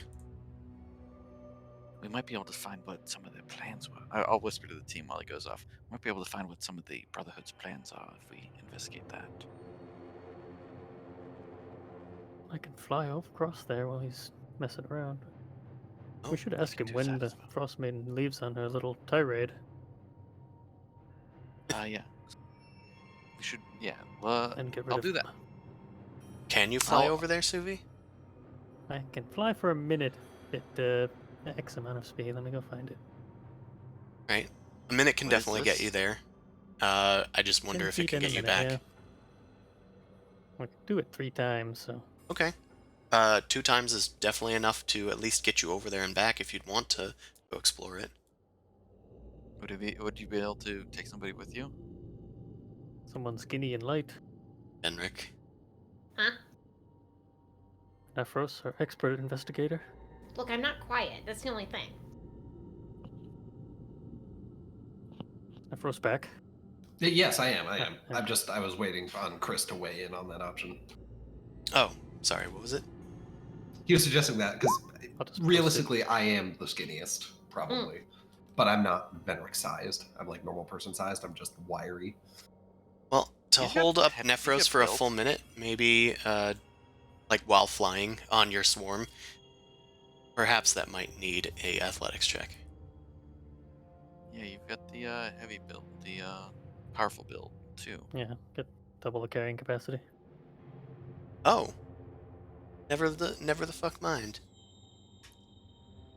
We might be able to find what some of their plans were. I'll whisper to the team while it goes off. We might be able to find what some of the Brotherhood's plans are if we investigate that. I can fly across there while he's messing around. Oh, We should we ask can him do when that the as well. Frostmaiden leaves on her little tirade. Yeah. We should. Yeah. And get rid I'll of do him. that. Can you fly I'll- over there, Suvi? I can fly for a minute at X amount of speed. Let me go find it. Right. A minute can What is definitely get this? you there. I just 10 wonder if it feet can in a get you minute, back. yeah. We can do it 3 times, so Okay. 2 times is definitely enough to at least get you over there and back if you'd want to go explore it. Would you be able to take somebody with you? someone skinny and light. Enric. Huh? Nephros, our expert investigator. Look, I'm not quiet. That's the only thing. Nephros back. Yes, I am. I am. Okay. I was waiting on Chris to weigh in on that option. Oh, sorry, what was it? He was suggesting that because I'll just post realistically, I am the skinniest, probably. But I'm not Venric sized. I'm like normal person sized. I'm just wiry. Well, to He's got hold up heavy Nephros for a build. full minute, maybe like while flying on your swarm, perhaps that might need a athletics check. Yeah, you've got the heavy build, the powerful build too. Yeah, get double the carrying capacity. Oh. Never the fuck mind.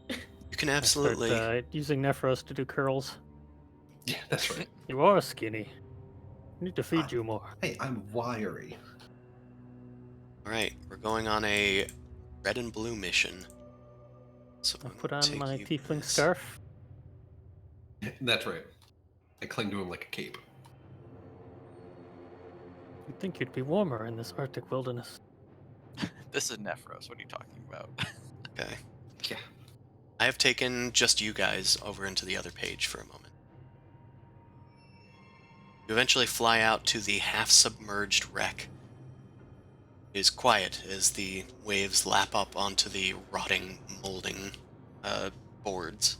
You can absolutely. I start, using Nephros to do curls. Yeah, that's right. You are skinny. I need to feed you more. Hey, I'm wiry. Alright, we're going on a red and blue mission. So I I'm put gonna on take my you tiefling guys- scarf. That's right. I cling to him like a cape. You'd think you'd be warmer in this Arctic wilderness. This is Nephros. What are you talking about? Okay. Yeah. I have taken just you guys over into the other page for a moment. You eventually fly out to the half-submerged wreck. It is quiet as the waves lap up onto the rotting, molding boards.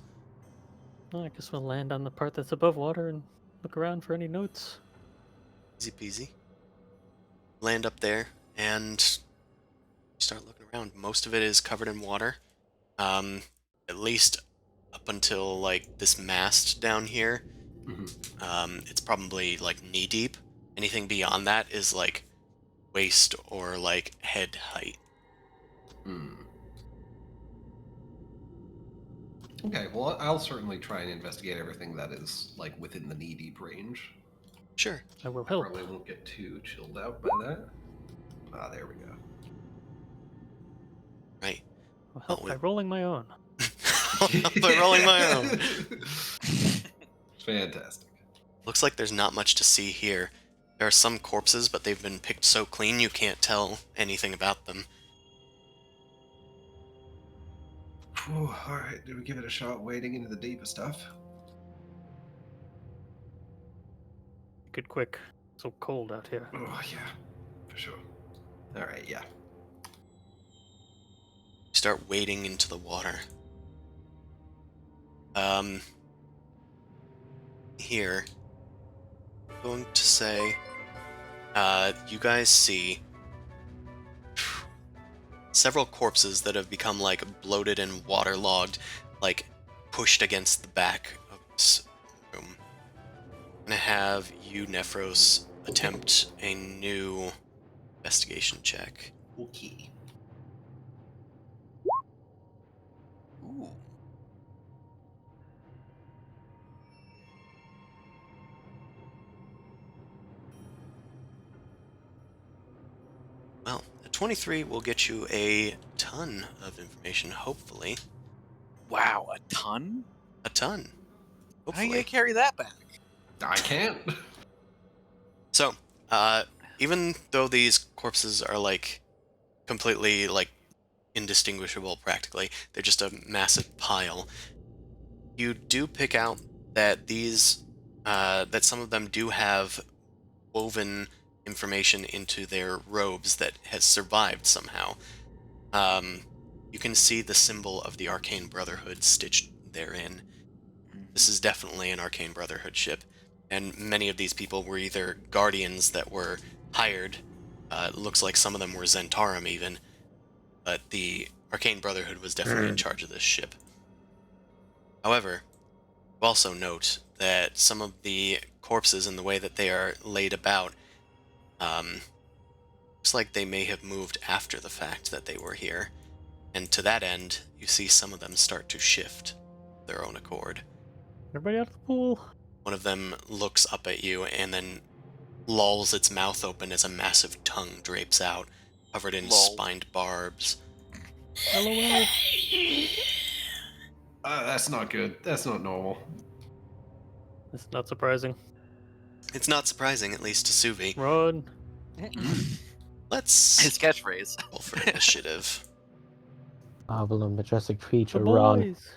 Well, I guess we'll land on the part that's above water and look around for any notes. Easy peasy. Land up there and start looking around. Most of it is covered in water. At least up until like this mast down here. It's probably like knee deep. Anything beyond that is like waist or like head height. Okay, well, I'll certainly try and investigate everything that is, like, within the knee-deep range. Sure. I will help. Probably won't get too chilled out by that. Ah, there we go. Right. I'll help Oh, by rolling my own. by rolling my own. Fantastic. Looks like there's not much to see here. There are some corpses, but they've been picked so clean you can't tell anything about them. Alright, do we give it a shot wading into the deeper stuff? Good quick. So cold out here. Oh, yeah, for sure. Alright, yeah. Start wading into the water. Here, I'm going to say, you guys see several corpses that have become, like, bloated and waterlogged, like, pushed against the back of this room. I'm gonna have you, Nephros, attempt a new investigation check. Okay. Ooh. Well, a 23 will get you a ton of information, hopefully. Wow, a ton? A ton. How you Hopefully. gonna carry that back? I can't. So, even though these corpses are, like, completely, like, indistinguishable practically, they're just a massive pile, you do pick out that these, that some of them do have woven information into their robes that has survived somehow. You can see the symbol of the Arcane Brotherhood stitched therein. This is definitely an Arcane Brotherhood ship, and many of these people were either guardians that were hired. Looks like some of them were Zentarum even, but the Arcane Brotherhood was definitely in charge of this ship. However, also note that some of the corpses and the way that they are laid about, looks like they may have moved after the fact that they were here, and to that end, you see some of them start to shift of their own accord. Everybody out of the pool. One of them looks up at you and then lolls its mouth open as a massive tongue drapes out, covered in Lol. spined barbs. LOL. That's not good. That's not normal. It's not surprising. It's not surprising, at least to Suvi. Run. Let's His catchphrase. roll for initiative. Marvel and majestic creature, The run. boys.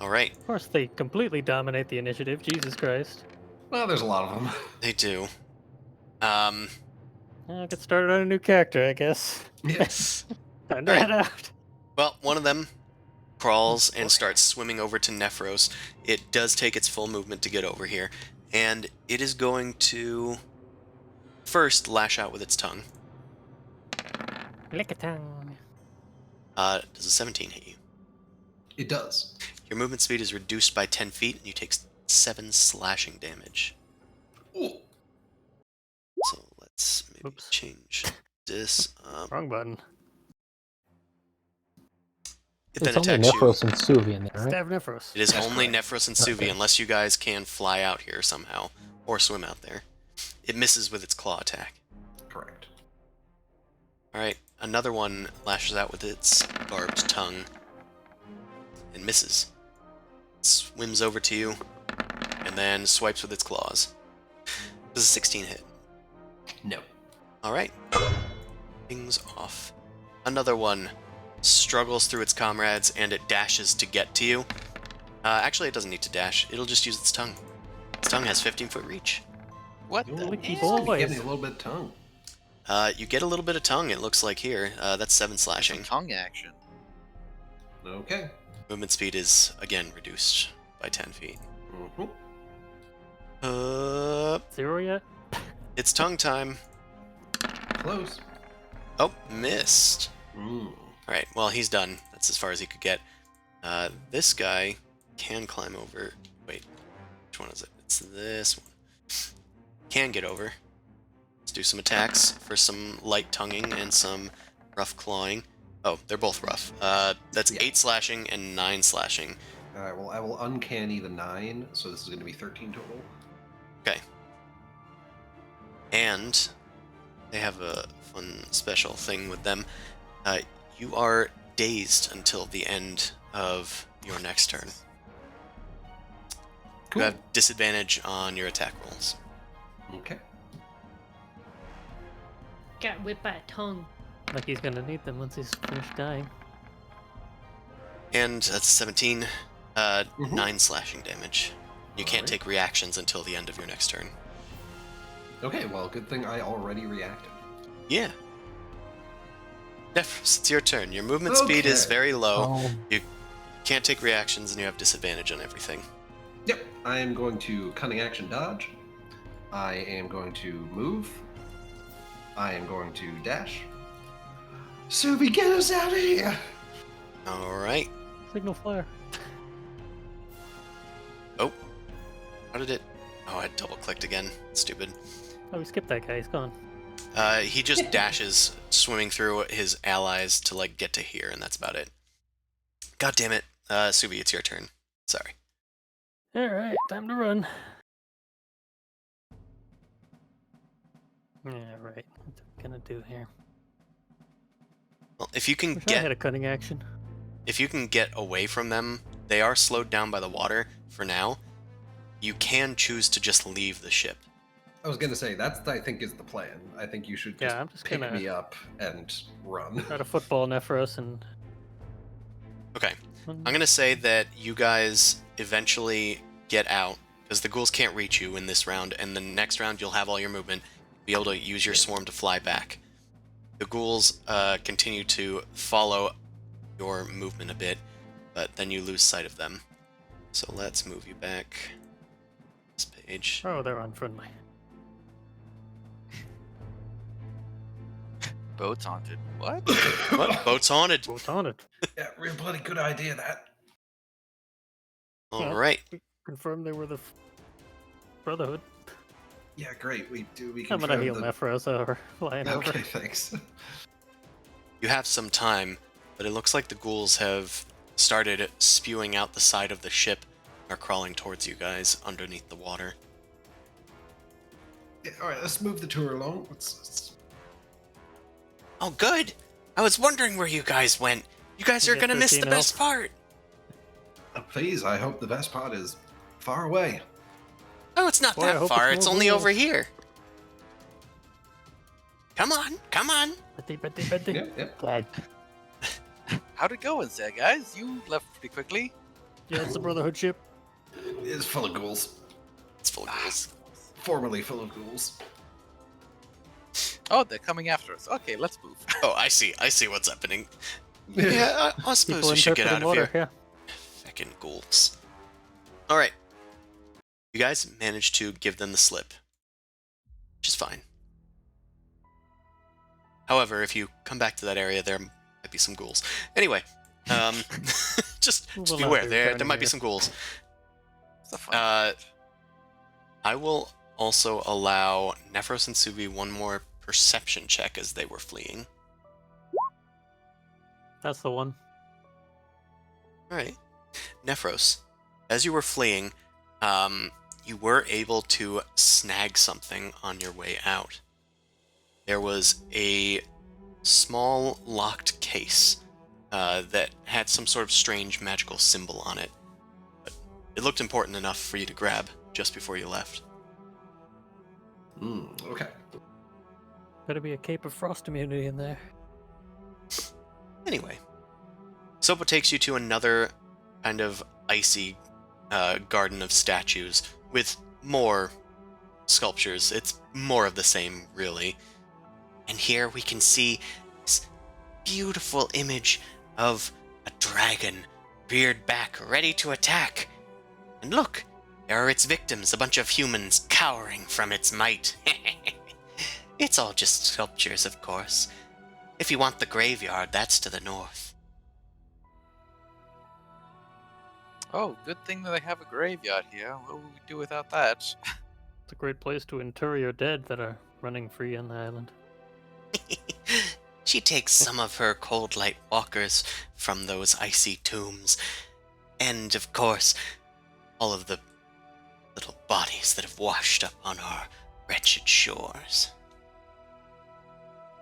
Alright, Of course, they completely dominate the initiative. Jesus Christ. Well, there's a lot of them. they do. I'll get started on a new character, I guess. Yes. Time to head out. Well, one of them crawls and starts swimming over to Nephros. It does take its full movement to get over here, and it is going to first lash out with its tongue. Lick a tongue. Does a 17 hit you? It does. Your movement speed is reduced by 10 feet, and you take 7 slashing damage. Ooh. So let's maybe Oops. change this. Wrong button. It then It's only attacks you. Nephros and Suvi in there, right? Stav Nephros. It is That's only correct. Nephros and Suvi, Okay. unless you guys can fly out here somehow, or swim out there. It misses with its claw attack. Correct. Alright, another one lashes out with its barbed tongue, and misses. Swims over to you, and then swipes with its claws. Does a 16 hit? No. Alright. Things off. Another one struggles through its comrades, and it dashes to get to you. Actually, it doesn't need to dash. It'll just use its tongue. Its tongue has 15-foot reach. What Ooh, the Licky hell? Getting boys. a little bit tongue. You get a little bit of tongue, it looks like here. That's 7 Some slashing. tongue action. Okay. Movement speed is, again, reduced by 10 feet. Mm-hmm. 0 yet? It's tongue time. Close. Oh, missed. Mm. Alright, well, he's done. That's as far as he could get. This guy can climb over. Wait, which one is it? It's this one. Can get over. Let's do some attacks for some light tonguing and some rough clawing. Oh, they're both rough. That's Yeah. 8 slashing and 9 slashing. All right. Well, I will uncanny the 9, so this is going to be 13 total. Okay. And they have a fun special thing with them. You are dazed until the end of your next turn. Cool. You have disadvantage on your attack rolls. Okay. Got whipped by a tongue. Like he's gonna need them once he's finished dying. And that's 17. 9 slashing damage. You can't Alright. take reactions until the end of your next turn. Okay. Well, good thing I already reacted. Yeah. Nephros, it's your turn. Your movement speed is Okay. very low. Oh, You can't take reactions, and you have disadvantage on everything. Yep. I am going to cunning action dodge. I am going to move. I am going to dash. Subi, get us out of here! Alright. Signal flare. Oh. How did it... Oh, I double-clicked again. Stupid. Oh, we skipped that guy. He's gone. He just dashes, swimming through his allies to, like, get to here, and that's about it. God damn it. Subi, it's your turn. Sorry. All right, time to run. Yeah, right. What's it gonna do here? Well, if you can Wish I had get... a cutting action. If you can get away from them, they are slowed down by the water for now. You can choose to just leave the ship. I was gonna say that's I think is the plan. I think you should just, Yeah, I'm just pick gonna- me up and run. Try to football Nephros and. Okay. I'm going to say that you guys eventually get out, because the ghouls can't reach you in this round, and the next round you'll have all your movement, be able to use your swarm to fly back. The ghouls continue to follow your movement a bit, but then you lose sight of them. So let's move you back. This page. Oh, they're unfriendly. Boat's haunted. What? What? Boat's haunted. Both on it. Yeah, real bloody good idea that. All right. We confirmed they were the Brotherhood. Yeah, great. We I'm gonna confirmed heal the- Nephros over flying Okay, over. thanks. You have some time, but it looks like the ghouls have started spewing out the side of the ship and are crawling towards you guys underneath the water. Yeah, all right, let's move the tour along. Let's... Oh, good! I was wondering where you guys went. You guys You are get gonna miss the 13 best health. part. Please, I hope the best part is far away. Oh, it's not Boy, I that hope far. it's It's more only ghouls. over here. Come on, come on. Betty. Yep, yep. God. How'd it go in there, guys? You left pretty quickly. Yeah, it's the Brotherhood ship. It's full of ghouls. It's full of ghouls. Formerly full of ghouls. Oh, they're coming after us. Okay, let's move. Oh, I see what's happening. Yeah, I suppose People we should get out interpreting of water. here. Feckin' ghouls. Alright. You guys managed to give them the slip. Which is fine. However, if you come back to that area, there might be some ghouls. Anyway, just We'll beware, not be there returning might be here. some ghouls. It's a fun. I will also allow Nephros and Subi one more perception check as they were fleeing. That's the one. Alright. Nephros, as you were fleeing, you were able to snag something on your way out. There was a small locked case that had some sort of strange magical symbol on it. But it looked important enough for you to grab just before you left. Okay. Better be a Cape of Frost immunity in there. Anyway, Sopa takes you to another kind of icy garden of statues with more sculptures. It's more of the same, really. And here we can see this beautiful image of a dragon reared back, ready to attack. And look, there are its victims, a bunch of humans cowering from its might. It's all just sculptures, of course. If you want the graveyard, that's to the north. Oh, good thing that I have a graveyard here. What would we do without that? It's a great place to inter your dead that are running free on the island. She takes some of her cold light walkers from those icy tombs, and of course, all of the little bodies that have washed up on our wretched shores.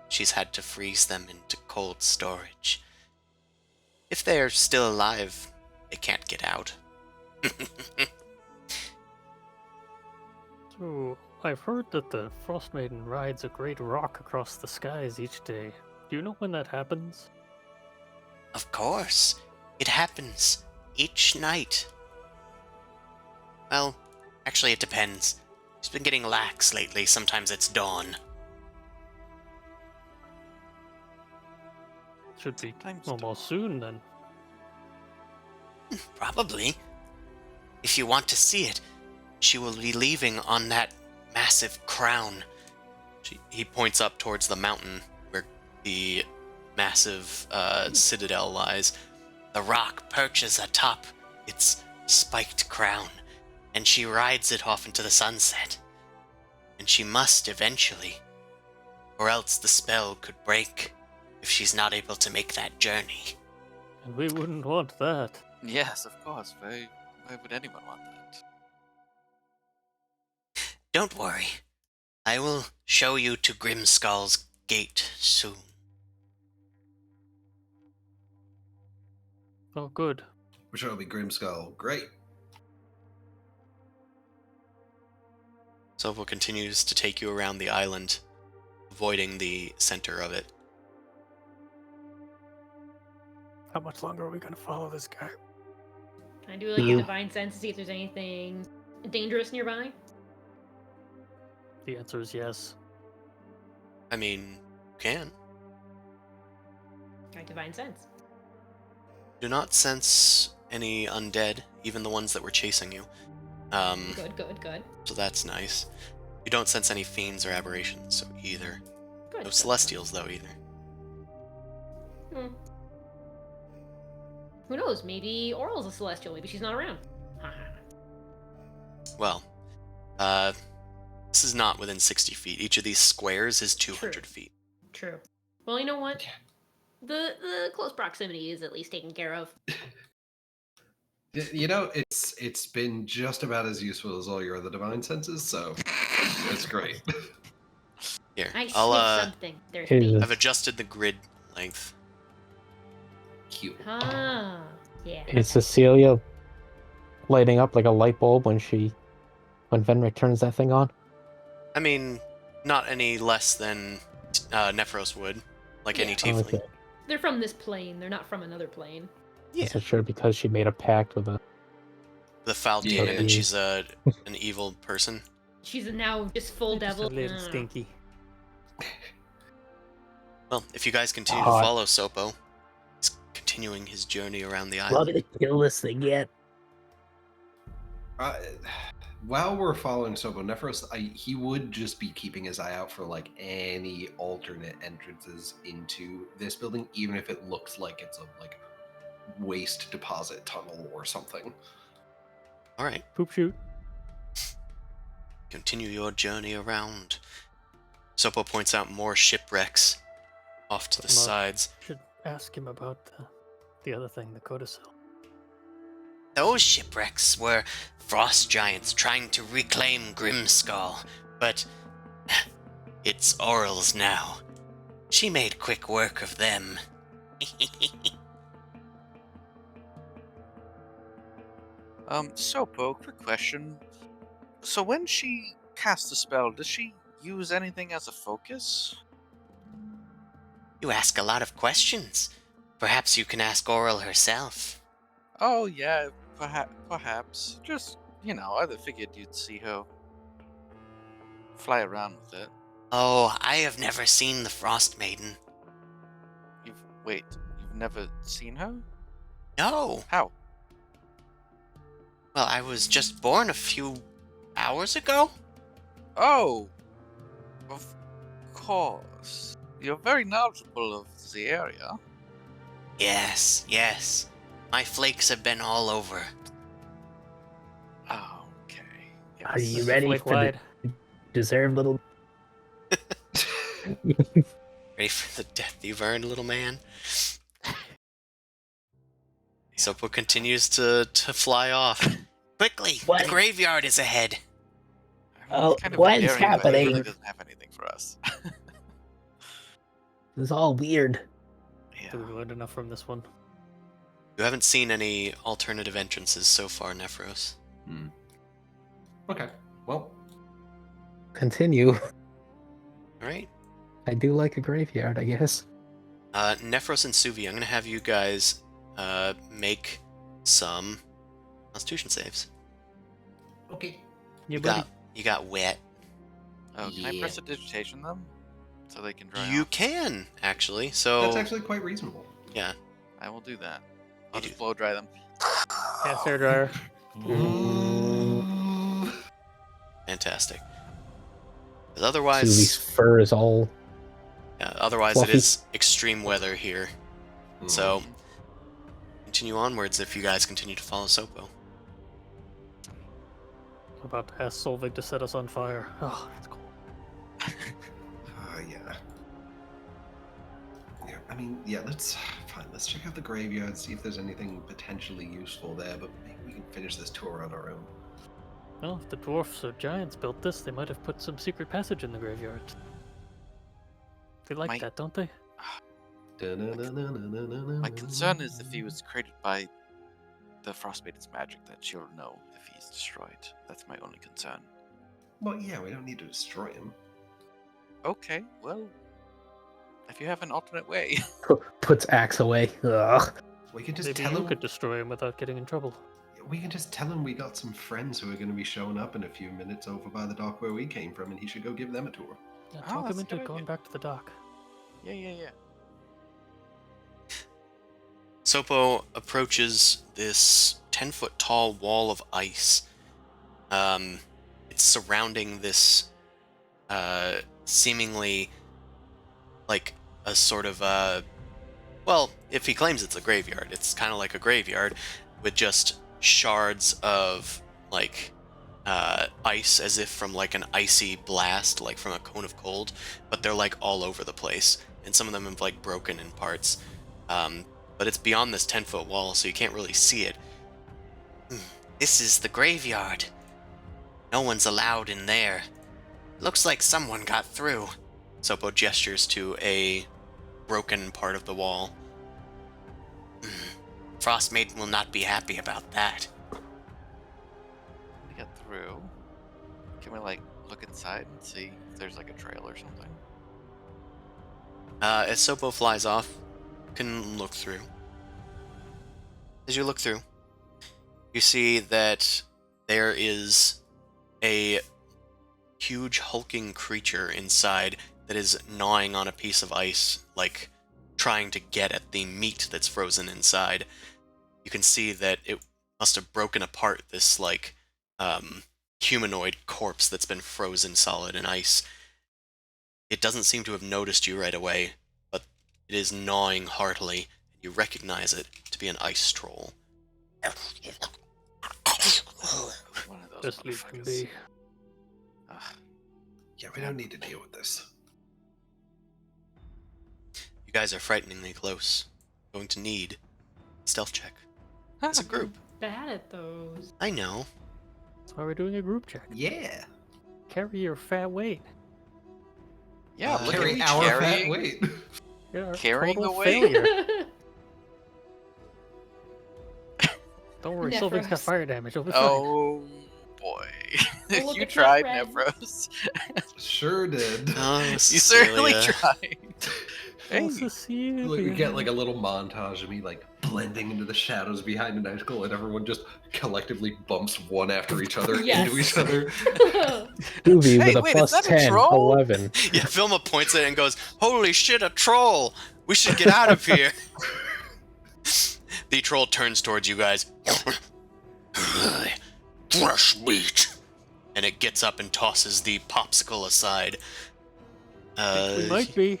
She's had to freeze them into cold storage. If they're still alive, they can't get out. So, I've heard that the Frostmaiden rides a great rock across the skies each day. Do you know when that happens? Of course, it happens each night. Well, actually it depends. She's been getting lax lately, sometimes it's dawn. Should be Sometimes almost soon then. Probably. If you want to see it, she will be leaving on that massive crown. He points up towards the mountain where the massive citadel lies. The rock perches atop its spiked crown, and she rides it off into the sunset. And she must eventually, or else the spell could break if she's not able to make that journey. And we wouldn't want that. Yes, of course. Why would anyone want that? Don't worry. I will show you to Grimskull's gate soon. Oh, good. Which will be Grimskull. Great. Sovo continues to take you around the island, avoiding the center of it. How much longer are we gonna follow this guy? Can I do like You- a divine sense to see if there's anything dangerous nearby? The answer is yes. I mean, can. Can I divine sense? Do not sense any undead, even the ones that were chasing you. Good. So that's nice. You don't sense any fiends or aberrations, so either. Good. No celestials, though, either. Hmm. Who knows? Maybe Oral's a celestial. Maybe she's not around. Well, this is not within 60 feet. Each of these squares is 200 feet. True. Well, you know what? The close proximity is at least taken care of. You know, it's been just about as useful as all your other divine senses, so it's great. Here, I I'll, sniffed something. There's Here's me. I've adjusted the grid length. Cute. Ah, yeah. Is Cecilia lighting up like a light bulb when Venric turns that thing on? I mean, not any less than Nephros would, like any Yeah. tiefling. Okay. They're from this plane. They're not from another plane. Yeah. Is it sure because she made a pact with a... The foul Yeah. demon, and she's an evil person. She's now just full Just devil. a little Mm. stinky. Well, if you guys continue Hot. to follow Sopo, he's continuing his journey around the Want island. me to kill this thing yet? While we're following Sobo Nephros, he would just be keeping his eye out for like any alternate entrances into this building, even if it looks like it's a like waste deposit tunnel or something. All right, Poop shoot. continue your journey around. Sopo points out more shipwrecks off to the Mark. sides. Should ask him about the other thing, the codicil. Those shipwrecks were frost giants trying to reclaim Grimskull, but it's Oral's now. She made quick work of them. Sopo, quick question. So when she casts a spell, does she use anything as a focus? You ask a lot of questions. Perhaps you can ask Oral herself. Oh yeah, perhaps. Just, I figured you'd see her fly around with it. Oh, I have never seen the Frostmaiden. You've never seen her? No. How? Well, I was just born a few hours ago. Oh, of course. You're very knowledgeable of the area. Yes, yes. My flakes have been all over. Oh, okay. Are Yes. you Mr. ready Flake for the wide. deserved little... Ready for the death you've earned, little man? Sopo continues to fly off. Quickly! What? The graveyard is ahead! I mean, Oh, it's kind of what is daring, but it really happening? doesn't have anything for us. This is all weird. Yeah. Do we learn enough from this one? You haven't seen any alternative entrances so far, Nephros. Okay. Well, Continue. Alright. I do like a graveyard, I guess. Nephros and Suvi, I'm gonna have you guys make some Constitution saves. okay. Yeah, buddy. You got wet. Oh, can I Yeah. press a digitation them? So they can dry You off? can, actually. So That's actually quite reasonable. yeah. I will do that. I'll You just do. blow dry them. Cast hair dryer. Fantastic. 'Cause Suvi's otherwise, fur is all otherwise fluffy. it is extreme weather here. So continue onwards if you guys continue to follow Sopo. I'm about to ask Solvig to set us on fire. Oh, that's cool. Yeah. Yeah, I mean, yeah, let's fine. Let's check out the graveyard, see if there's anything potentially useful there, but maybe we can finish this tour on our own. Well, if the dwarfs or giants built this, they might have put some secret passage in the graveyard. They like Might- that, don't they? My concern is if he was created by the Frostmaiden's magic, that she'll know if he's destroyed. That's my only concern. Well, yeah, we don't need to destroy him. Okay, well, if you have an alternate way. puts axe away. Ugh. We can just Maybe tell you him. could destroy him without getting in trouble. We can just tell him we got some friends who are going to be showing up in a few minutes over by the dock where we came from, and he should go give them a tour. Yeah, Oh, talk that's him a into good going idea. back to the dock. Yeah. Sopo approaches this 10-foot tall wall of ice. It's surrounding this seemingly like a sort of well, if he claims it's a graveyard, it's kind of like a graveyard with just shards of like ice, as if from like an icy blast, like from a cone of cold, but they're like all over the place, and some of them have like broken in parts. But it's beyond this 10-foot wall, so you can't really see it. This is the graveyard. No one's allowed in there. Looks like someone got through. Sopo gestures to a broken part of the wall. Frostmaiden will not be happy about that. We get through. Can we like look inside and see if there's like a trail or something? As Sopo flies off, you can look through. As you look through, you see that there is a huge hulking creature inside that is gnawing on a piece of ice, like trying to get at the meat that's frozen inside. You can see that it must have broken apart this like humanoid corpse that's been frozen solid in ice. It doesn't seem to have noticed you right away, but it is gnawing heartily. You recognize it to be an ice troll. One of those Just leave him motherfuckers. be. Ugh. Yeah, we don't need to deal with this. You guys are frighteningly close. Going to need a stealth check. It's a group. Bad at those. I know. That's why we're doing a group check. Yeah. Carry your fat weight. Yeah, look at Carry me our fat carrying. weight. You're a Carrying total the weight. failure. Don't worry, Sylvan's got Nephros. fire damage. He'll be fine. Oh boy. Oh, look, You it's not tried, red. Nephros. Sure did. Oh, You certainly Cecilia. tried. Hey, Oh, Cecilia. Look, we get like a little montage of me like blending into the shadows behind an icicle, and everyone just collectively bumps one after each other Yes. into each other. Suvi Hey, with a wait, plus is that a 10, troll? 11. Yeah, Vilma points at it and goes, "Holy shit, a troll! We should get out of here." The troll turns towards you guys. Fresh meat. And it gets up and tosses the popsicle aside. We might be.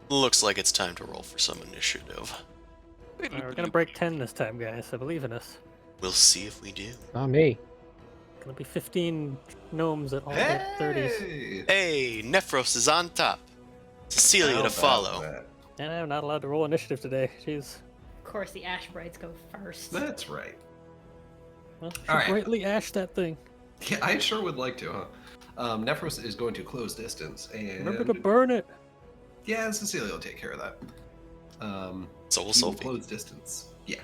Looks like it's time to roll for some initiative. We're gonna break 10 this time, guys. I believe in us. We'll see if we do. Not me. Gonna be 15 gnomes at all their 30s. Hey! Hey, Nephros is on top. Cecilia How to about follow. that? And I'm not allowed to roll initiative today. Jeez. Of course, the Ash Brides go first. That's right. Well, All right. greatly ash that thing. Yeah, I sure would like to, huh? Nephros is going to close distance, and Remember to burn it. yeah, Cecilia will take care of that. So will He will Sophie. close distance. Yeah,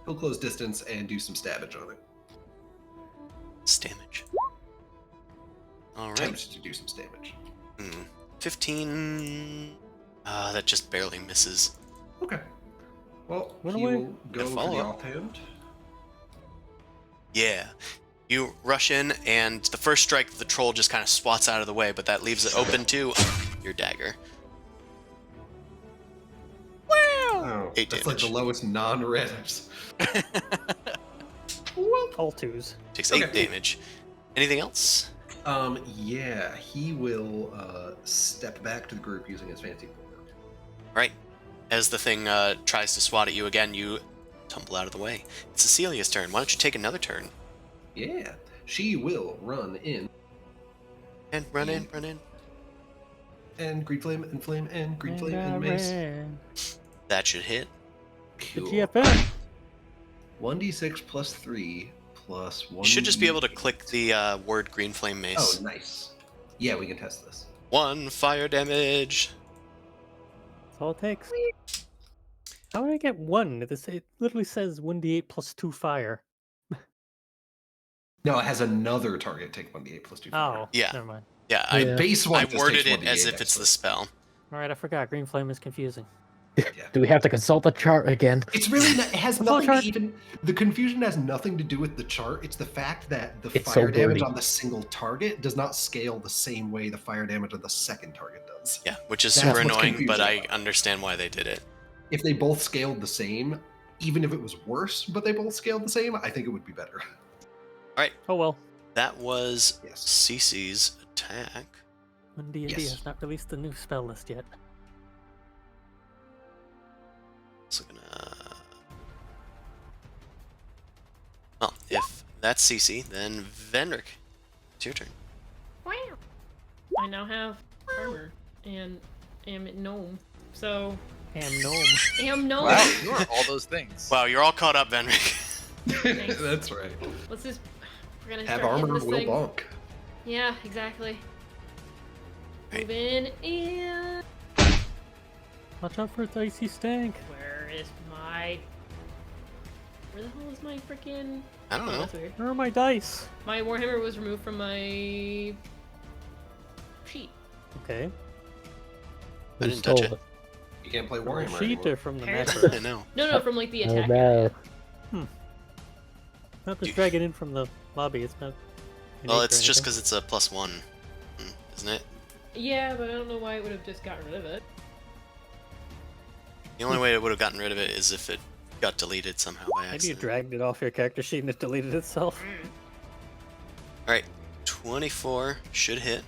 he'll close distance and do some stabbage on it. Damage. Alright. Attempts to do some damage. 15. That just barely misses. Okay. Well, Run he away. will go for follow the up. offhand. Yeah. You rush in, and the first strike, the troll just kind of swats out of the way, but that leaves it open to your dagger. Oh, 8 that's like the damage. lowest non-red. All twos. Takes 8 Okay. damage. Anything else? Yeah, he will step back to the group using his fancy footwork. Right. As the thing tries to swat at you again, you tumble out of the way. It's Cecilia's turn. Why don't you take another turn? Yeah, she will run in And run in, run in. and green flame and flame and green flame I and mace. ran. That should hit. The Cool. GFN. 1d6 plus 3 plus 1. You should just be able to click the word green flame mace. Oh, nice. Yeah, we can test this. 1 fire damage. That's all it takes. How did I get 1? It literally says 1d8 plus 2 fire. No, it has another target take 1d8 plus 2. Oh, Yeah. never mind. Yeah, Yeah. Base one I just worded takes it as 1d8 if it's the actually. spell. Alright, I forgot. Green flame is confusing. Do we have to consult the chart again? It's really not, it has The full nothing to chart. even. The confusion has nothing to do with the chart. It's the fact that the It's fire so damage dirty. on the single target does not scale the same way the fire damage on the second target does. Yeah, which is That's super what's annoying, but confusing I about it. understand why they did it. If they both scaled the same, even if it was worse, but they both scaled the same, I think it would be better. Oh well. That was Yes. Cece's attack. When D&D Yes. has not released the new spell list yet. So gonna. Well, if that's Cece, then Venric, it's your turn. Wow. I now have armor and am gnome. So Am gnome. am gnome. Wow, you are all those things. Wow, you're all caught up, Venric. Thanks. That's right. Let's just. We're gonna Have start hitting armor, this will thing. bonk. Yeah, exactly. Right. Move in and Watch out for its icy stank. where is my? Where the hell is my freaking? I don't Oh, know. that's weird. Where are my dice? My warhammer was removed from my sheet. Okay. I Who didn't touch stole it. You can't play From the Warhammer sheet anymore. or from the Apparently. macro? I know. No, from like the Oh attack. no. Not just drag it in from the lobby. It's not. Well, unique or it's just anything. because it's a +1, isn't it? Yeah, but I don't know why it would have just gotten rid of it. The only way it would have gotten rid of it is if it got deleted somehow by Maybe you accident. dragged it off your character sheet and it deleted itself. Alright, 24 should hit.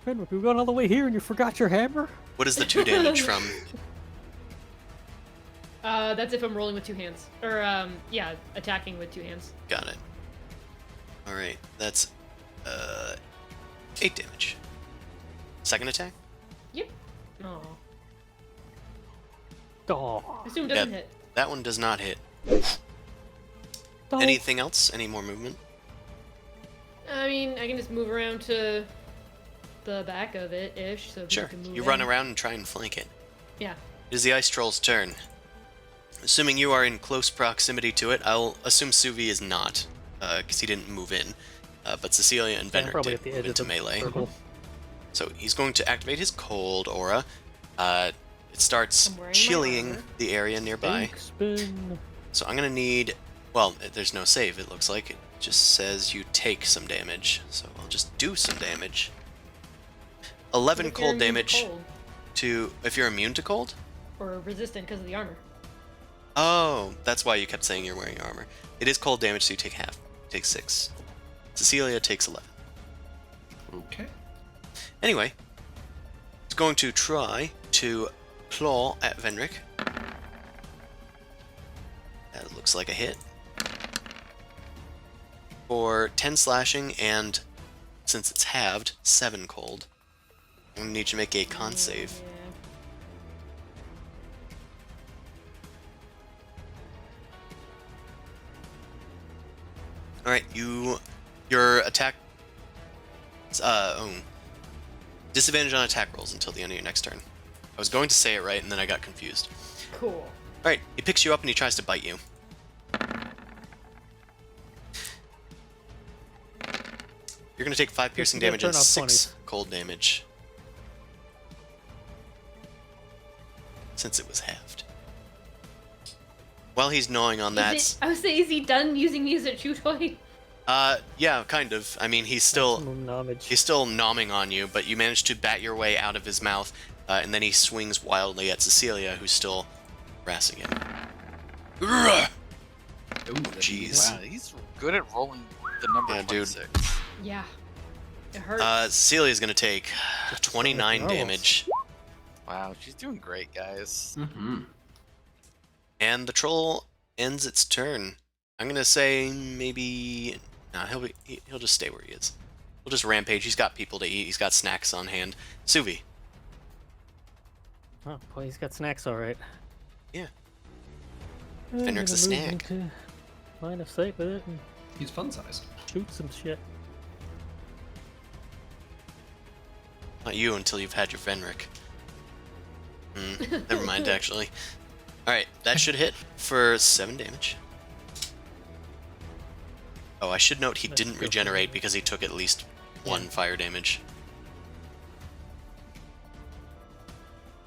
Frederick, we've gone all the way here and you forgot your hammer? What is the 2 damage from? That's if I'm rolling with two hands. Or, yeah, attacking with two hands. Got it. Alright, that's 8 damage. Second attack? Yep. Oh. Oh. Assume doesn't hit. That one does not hit. Oh. Anything else? Any more movement? I mean, I can just move around to the back of it ish, so people Sure. can move You run in. around and try and flank it. Yeah. It is the Ice Troll's turn. Assuming you are in close proximity to it, I'll assume Suvi is not, because he didn't move in. But Cecilia and Yeah, Venric probably did at the move edge of into the melee. circle. So he's going to activate his cold aura. It starts I'm wearing my chilling armor. the area nearby. Big spin. So I'm gonna need. Well, there's no save. It looks like it just says you take some damage. So I'll just do some damage. 11 What if you're cold immune to damage cold to if you're immune to cold. or resistant because of the armor. Oh, that's why you kept saying you're wearing armor. It is cold damage, so you take half. You take 6. Cecilia takes 11. Okay. Anyway, it's going to try to claw at Venric. That looks like a hit. for 10 slashing and, since it's halved, 7 cold. I'm gonna need you to make a con save. Yeah. All right, your attack. Disadvantage on attack rolls until the end of your next turn. I was going to say it right, and then I got confused. Cool. All right, he picks you up and he tries to bite you. You're gonna take 5 piercing damage and turn off 6 cold damage. Since it was halved. While he's gnawing on that, I was saying, is he done using me as a chew toy? yeah, kind of. I mean, he's still Knowledge. nomming on you, but you manage to bat your way out of his mouth, and then he swings wildly at Cecilia, who's still harassing him. Ugh! Ooh, Jeez. Wow, he's good at rolling the number Yeah, dude. 26. Yeah. It hurts. Cecilia's gonna take 29 rolls. damage, Wow, she's doing great, guys. Mm-hmm. and the troll ends its turn. I'm gonna say maybe. Nah, he'll just stay where he is. He'll just rampage. He's got people to eat. He's got snacks on hand. Suvi. Oh boy, he's got snacks, all right. Yeah. I'm Fenric's a gonna move snack. into line of sight with it and He's fun-sized. shoot some shit. Not you until you've had your Fenric. Never mind, actually. Alright, that should hit for 7 damage. Oh, I should note he That's didn't good. regenerate because he took at least 1 fire damage.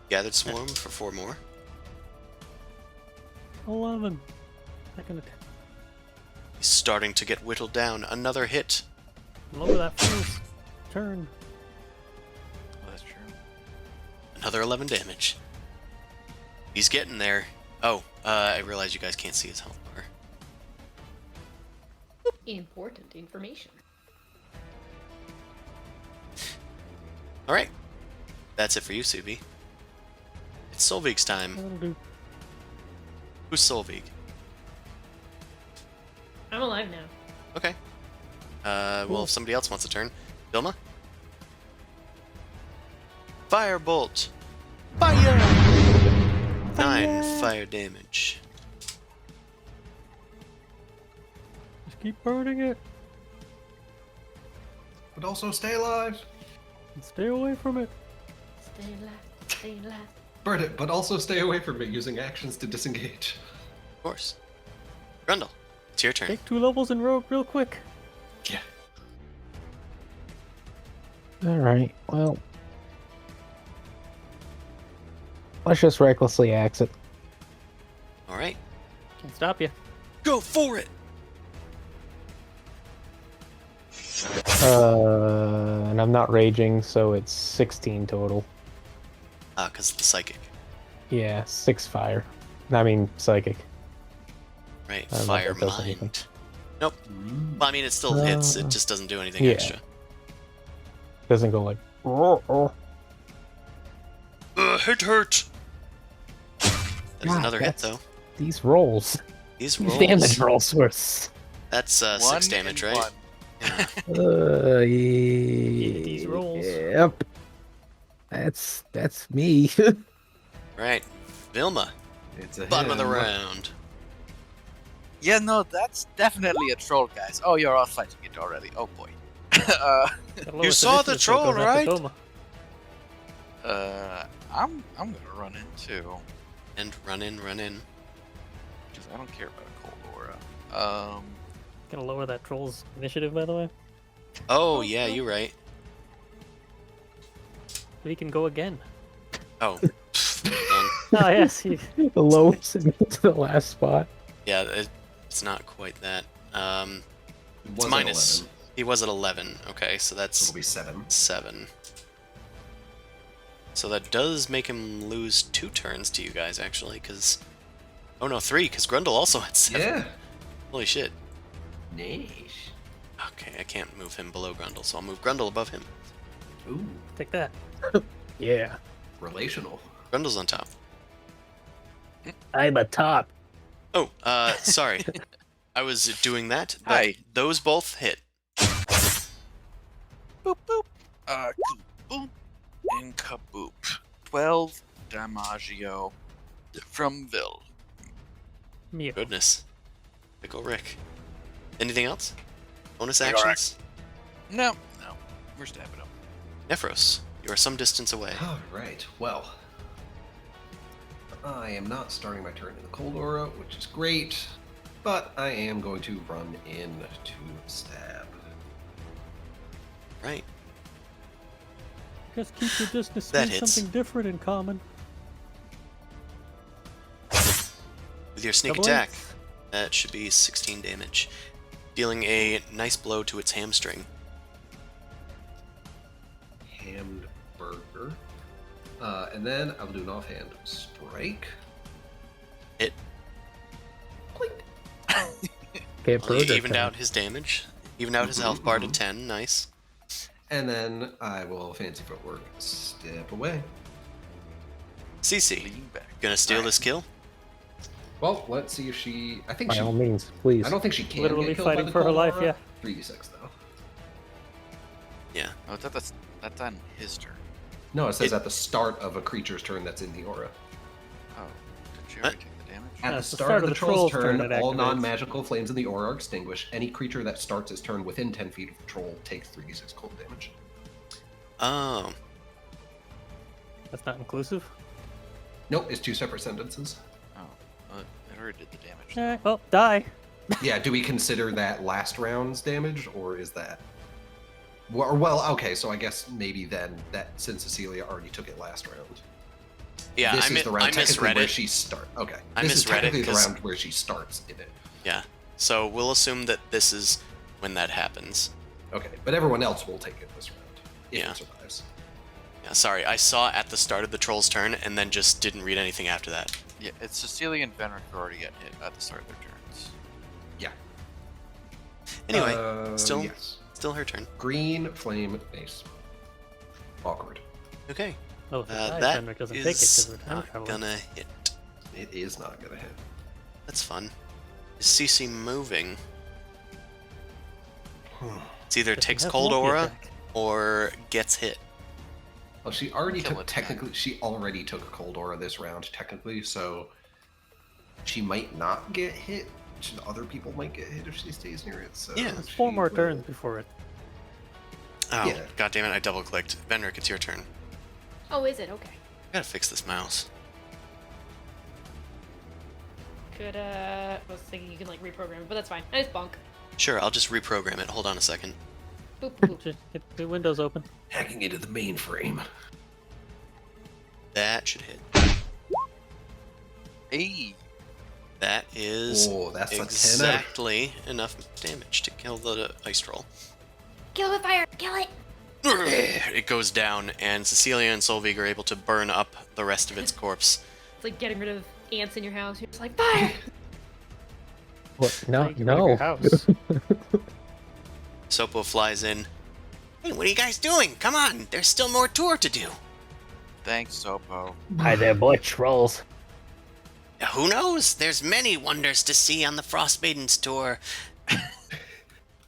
Gathered Swarm for 4 more. 11. Second attack. He's starting to get whittled down. Another hit. Lower that first turn. Oh, that's true. Another 11 damage. He's getting there. Oh, I realize you guys can't see his health bar. Important information. Alright. That's it for you, Subi. It's Solveig's time. That'll do. Who's Solveig? I'm alive now. Okay. Well, Cool. if somebody else wants a turn. Vilma? Firebolt! Fire! 9 fire damage. Just keep burning it But also stay alive. and stay away from it. Stay alive. Stay alive. Burn it, but also stay away from it using actions to disengage. Of course. Grundle, it's your turn. Take 2 levels in rogue real quick. Yeah. Alright, well. Let's just recklessly axe it. Alright. Can't stop you. Go for it! And I'm not raging, so it's 16 total. Because of the psychic. Yeah, 6 fire. I mean, psychic. Right, I don't know if fire that does anything. mind. Nope. Well, I mean, it still hits, it just doesn't do anything yeah. extra. Doesn't go like. Hurt! There's God, another hit, that's- though. These rolls. These These rolls. damage rolls were. That's 6 damage, right? 1. These rolls. Yep. That's me. Right. Vilma, It's a bottom of the him. round. Yeah, no, that's definitely a troll, guys. Oh, you're all fighting it already. Oh boy. Gotta lower saw the initiative so it troll, goes after right? Doma. I'm gonna run in too, And run in. because I don't care about a cold aura. Gonna lower that troll's initiative, by the way. Oh, yeah, you're right. We can go again. Oh. Done. Ah, yes. He, The lowest to the last spot. Yeah, it's not quite that. It It's was at minus. 11, He was at 11. Okay, so so that's it'll be 7. 7. So that does make him lose 2 turns to you guys, actually, because... Oh no, 3, because Grundle also had 7. Yeah. Holy shit. Nice. Okay, I can't move him below Grundle, so I'll move Grundle above him. Ooh, take that. Yeah. relational. Grundle's on top. I'm a top. Oh, sorry. I was doing that, but Hi. those both hit. Boop boop. Boop and kaboop. 12 Damagio from Vil. Meow. Goodness. Pickle Rick. Anything else? Bonus Pickle Rick. actions? No. We're stabbing him. Nephros, you are some distance away. All right. Well, I am not starting my turn in the cold aura, which is great, but I am going to run in to stab. Right. Just keep your distance. That Means hits. something different in common. With your sneak Double attack, eights. that should be 16 damage. Dealing a nice blow to its hamstring. Hamburger. And then I will do an offhand strike. Hit. Blink. Get Well, he burger evened time. out his damage. Evened out his health bar to 10. Nice. And then I will fancy footwork step away. Cece, Lean back. gonna steal Alright. this kill? Well, let's see if she. I think By she. all means, please. I don't think she can Literally get killed by fighting the for her cold life, aura. yeah. 3d6 though. Yeah. Oh, that's on his turn. No, it says It- at the start of a creature's turn that's in the aura. Oh, did you already take the damage? At Yeah, the start of the troll's troll's turn, turn, it all activates. non-magical flames in the aura are extinguished. Any creature that starts its turn within 10 feet of the troll takes 3d6 cold damage. Oh. That's not inclusive. Nope, it's two separate sentences. Oh, it already did the damage. Well, die. Yeah, do we consider that last round's damage, or is that... Well, okay, so I guess maybe then, that since Cecilia already took it last round. Yeah, this I, is the round I technically misread where it. she starts. Okay, I this is misread it technically the 'cause- round where she starts in it. Yeah. So we'll assume that this is when that happens. Okay, but everyone else will take it this round, if Yeah. it survives. Yeah, sorry, I saw at the start of the troll's turn and then just didn't read anything after that. Yeah, it's Cecilia and Venric who already got hit at the start of their turns. Yeah. Anyway, still Yes. still her turn. Green flame mace. Awkward. Okay. Oh, if it dies, That Henrik doesn't take it because is we're time not traveling. gonna hit. It is not gonna hit. That's fun. Is CC moving? It's either Does he takes have cold aura multi-attack? or gets hit. Well, she already Kill took it, technically. She already took a cold aura this round, technically. So she might not get hit. Other people might get hit if she stays near it. So Yeah. It's 4 she more will- turns before it. Oh, Yeah. god damn it, I double clicked. Venric, it's your turn. Oh, is it? Okay. I gotta fix this mouse. Could, I was thinking you can, like, reprogram it, but that's fine. I just bonk. Sure, I'll just reprogram it. Hold on a second. Boop, boop. Just hit the windows open. hacking into the mainframe. That should hit. Hey! That is Oh, that's a 10. exactly enough damage to kill the ice troll. Kill it with fire! Kill it! It goes down, and Cecilia and Solveig are able to burn up the rest of its corpse. It's like getting rid of ants in your house. You're just like, fire! What? No, Like, rid of your no. house. Sopo flies in. Hey, what are you guys doing? Come on, there's still more tour to do. Thanks, Sopo. Hi there, boy trolls. Who knows? There's many wonders to see on the Frostmaiden's tour.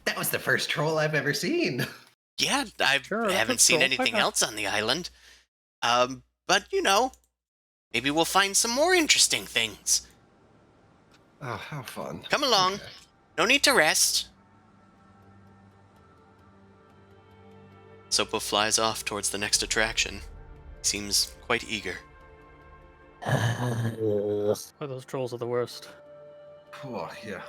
That was the first troll I've ever seen. Yeah, I Sure, that's haven't a seen troll. Why anything not? else on the island. But you know, maybe we'll find some more interesting things. Oh, how fun. Come along. Okay. No need to rest. Sopo flies off towards the next attraction. Seems quite eager. Oh, those trolls are the worst. Oh, yeah.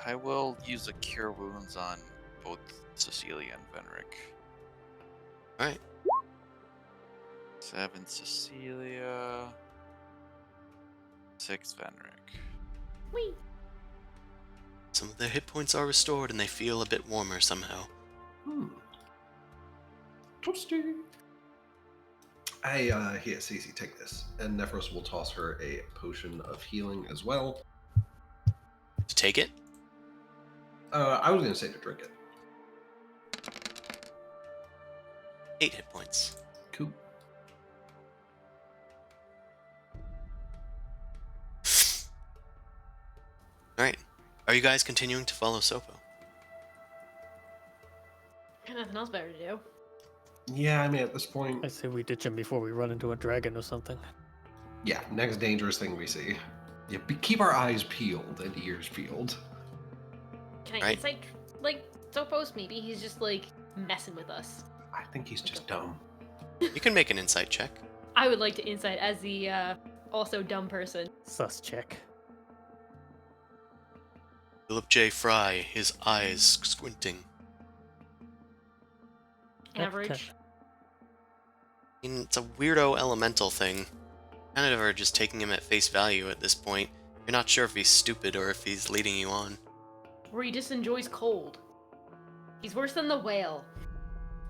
I will use a Cure Wounds on both Cecilia and Venric. Alright. 7 Cecilia. 6 Venric. Whee! Some of their hit points are restored and they feel a bit warmer somehow. Toasty. Here, Cece, take this. And Nephros will toss her a potion of healing as well. To take it? I was going to say to drink it. 8 hit points. Cool. Alright. Are you guys continuing to follow Sopo? Got nothing else better to do. Yeah, I mean, at this point, I say we ditch him before we run into a dragon or something. yeah, next dangerous thing we see. Yeah, keep our eyes peeled and ears peeled. Can I Right. insight, like, Sophos? Maybe he's just, like, messing with us. I think he's just dumb. You can make an insight check. I would like to insight as the, also dumb person. Sus check. Philip J. Fry, his eyes squinting. Average. I mean, it's a weirdo elemental thing. Kind of are just taking him at face value at this point. You're not sure if he's stupid or if he's leading you on. Or he just enjoys cold. He's worse than the whale.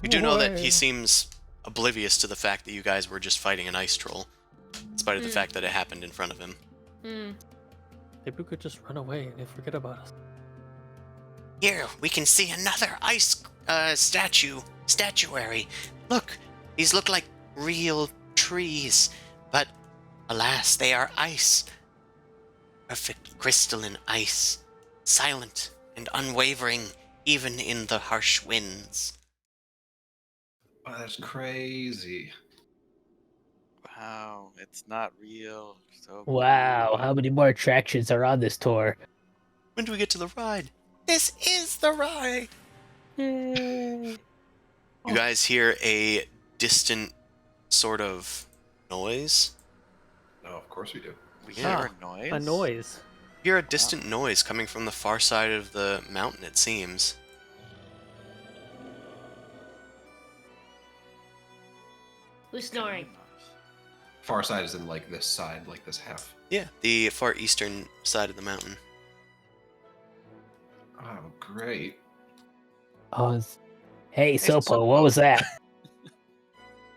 You do know that he Why? seems oblivious to the fact that you guys were just fighting an ice troll, in spite of the fact that it happened in front of him. Hmm. Maybe we could just run away and they forget about us. Here, we can see another ice statuary. Look, these look like real trees, but alas, they are ice. Perfect crystalline ice, silent and unwavering even in the harsh winds. Oh, that's crazy. Wow, it's not real. So Wow, cool. how many more attractions are on this tour? When do we get to the ride? This is the ride! Yay! You guys hear a distant sort of noise? Oh, of course we do. We Yeah. hear a noise. A noise. You hear a distant noise coming from the far side of the mountain, it seems. Who's snoring? Far side is in like this side, like this half. Yeah, the far eastern side of the mountain. Oh, great. Oh, hey, Sopo, Sopo. what was that?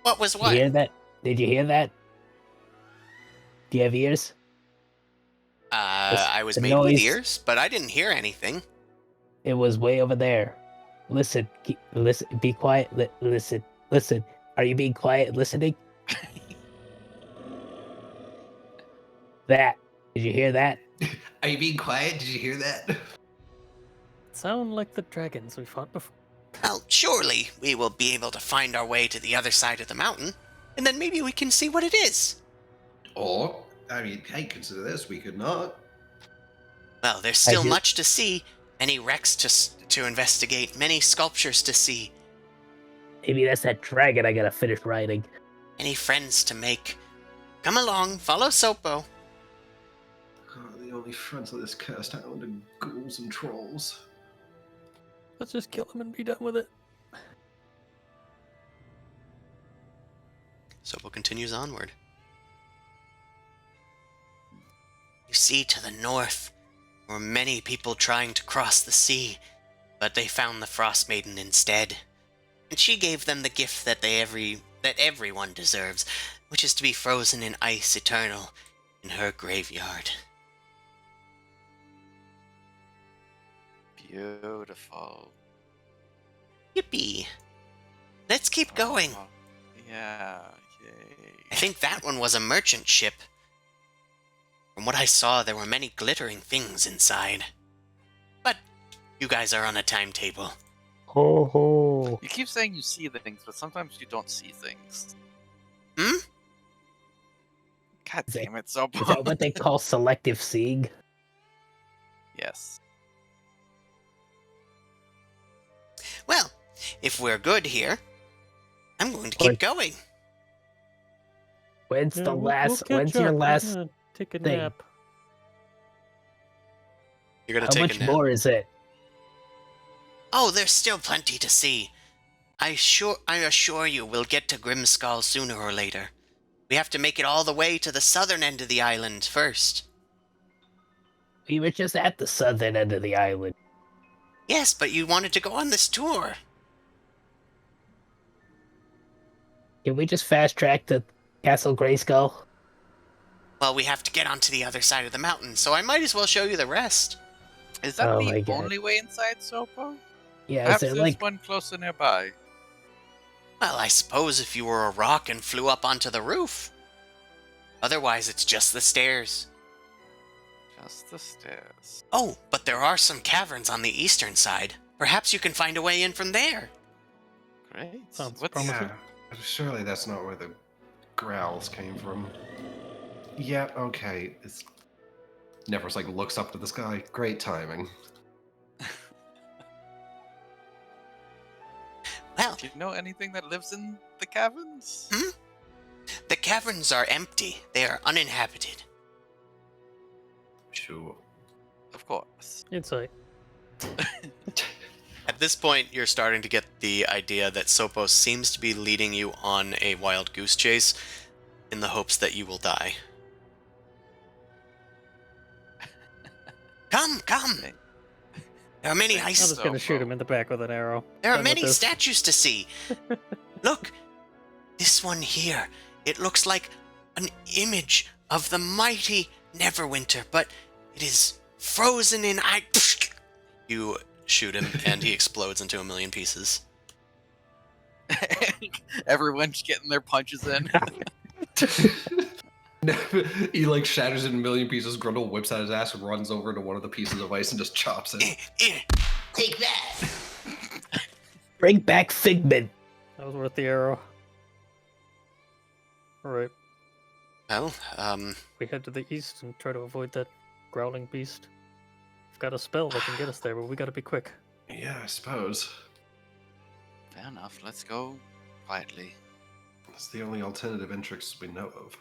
What was Did you hear that? Did you hear that? Do you have ears? I was the made with noise- ears, but I didn't hear anything. It was way over there. Listen, listen, be quiet. Listen. Are you being quiet and listening? That. Did you hear that? Are you being quiet? Did you hear that? Sound like the dragons we fought before. Well, surely we will be able to find our way to the other side of the mountain, and then maybe we can see what it is. Or, I mean, hey, consider this. We could not. Well, there's still do- much to see, many wrecks to investigate, many sculptures to see, Maybe that's that dragon I gotta finish riding. many friends to make. Come along, follow Sopo. Oh, the only friends of this cursed island are ghouls and trolls. Let's just kill him and be done with it. Sopo continues onward. You see to the north were many people trying to cross the sea, but they found the Frostmaiden instead. And she gave them the gift that everyone deserves, which is to be frozen in ice eternal in her graveyard. Beautiful. Yippee! Let's keep going. Oh, yeah, yay. I think that one was a merchant ship. From what I saw, there were many glittering things inside. But you guys are on a timetable. Ho ho. You keep saying you see things, but sometimes you don't see things. Hmm? God Is that- damn it, so Is that what they call selective seeing? Yes. Well, if we're good here, I'm going to keep Like- going. When's Yeah, the we'll last? catch When's your up. I'm last? gonna take a thing? nap. You're going How to take much a nap. more is it? Oh, there's still plenty to see. I assure you we'll get to Grimskull sooner or later. We have to make it all the way to the southern end of the island first. We were just at the southern end of the island. Yes, but you wanted to go on this tour. Can we just fast track to Castle Grayskull? Well, we have to get onto the other side of the mountain, so I might as well show you the rest. Is that Oh my the God. only way inside Sopo? Yeah, is Perhaps there there's like one closer nearby. Well, I suppose if you were a rock and flew up onto the roof. Otherwise, it's just the stairs. Just the stairs. Oh, but but there are some caverns on the eastern side. Perhaps you can find a way in from there. Great. Sounds What's promising. Yeah, but surely that's not where the growls came from. Yeah, okay. It's Nevros like looks up to the sky. Great timing. Well, Do you know anything that lives in the caverns? the caverns are empty. They are uninhabited. Sure. Of course. Insight. At this point, you're starting to get the idea that Sopos seems to be leading you on a wild goose chase in the hopes that you will die. Come! Okay. There are many Thanks. I'm ice. just gonna shoot him in the back with an arrow. There are Done with many this. statues to see. Look, this one here. It looks like an image of the mighty Neverwinter, but it is frozen in ice. You shoot him, and he explodes into a million pieces. Everyone's getting their punches in. He like shatters it in a million pieces. Grundle whips out his ass and runs over to one of the pieces of ice and just chops it. Take that. Bring back Figment. That was worth the arrow. Alright, Well, we head to the east and try to avoid that growling beast. We've got a spell that can get us there, but we gotta be quick. Yeah, I suppose. Fair enough. Let's go quietly. That's the only alternative entrance we know of.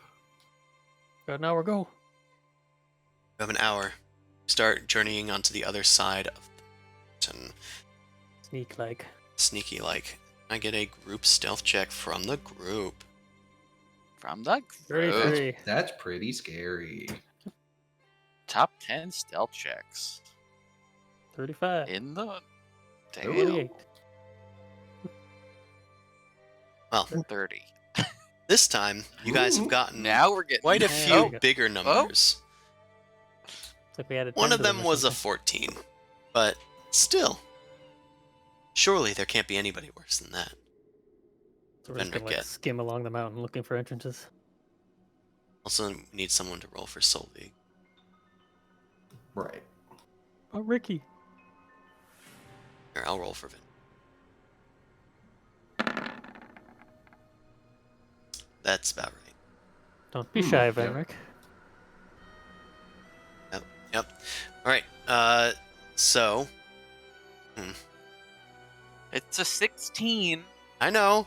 Got an hour go. you have an hour. Start journeying onto the other side of the mountain. Sneak like. Sneaky like. I get a group stealth check from the group. From the Very group. free. That's pretty scary. Top 10 stealth checks 35. in the damn 38. Well, 30. this time you guys have Ooh. gotten Now we're getting quite a Yeah, few we got- bigger numbers. It's like we had a One 10 of to them or was a something. 14, but still. Surely there can't be anybody worse than that. So we're just gonna like Get. skim along the mountain looking for entrances. Also, we need someone to roll for Solveig. Right. Oh, Ricky. Here, I'll roll for Vin. That's about right. Don't be shy, yep. Venric. Yep. Alright, so... It's a 16. I know.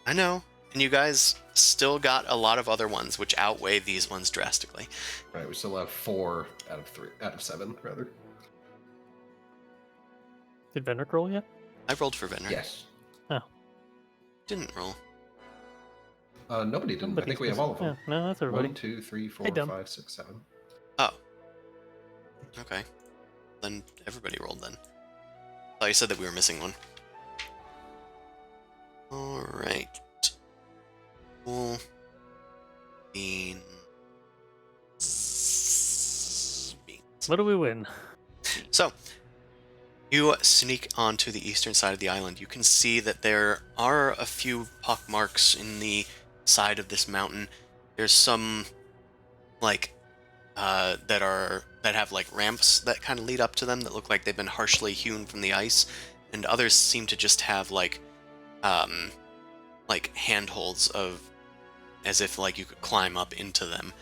And you guys still got a lot of other ones, which outweigh these ones drastically. Right, we still have 4 out of 7, rather. Did Venric roll yet? I rolled for Venner. Yes. Didn't roll. Nobody didn't. I Somebody's think we have all of them. missing. Yeah, no, that's everybody. 1, 2, 3, 4, Hey, Dom. 5, 6, 7. Oh. Okay. Then everybody rolled then. Oh, you said that we were missing one. Alright. Cool. Beans. What do we win? So, you sneak onto the eastern side of the island. You can see that there are a few pock marks in the side of this mountain. There's some, like, that have like ramps that kind of lead up to them that look like they've been harshly hewn from the ice, and others seem to just have like handholds of, as if like you could climb up into them.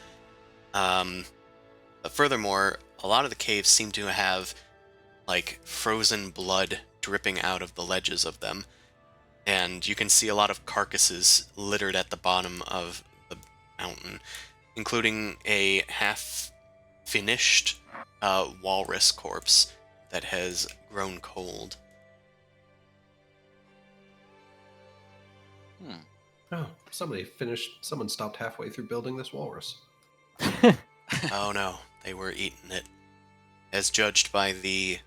But furthermore, a lot of the caves seem to have like frozen blood dripping out of the ledges of them, and you can see a lot of carcasses littered at the bottom of the mountain, including a half-finished walrus corpse that has grown cold. Oh, someone stopped halfway through building this walrus. Oh no, they were eating it, as judged by the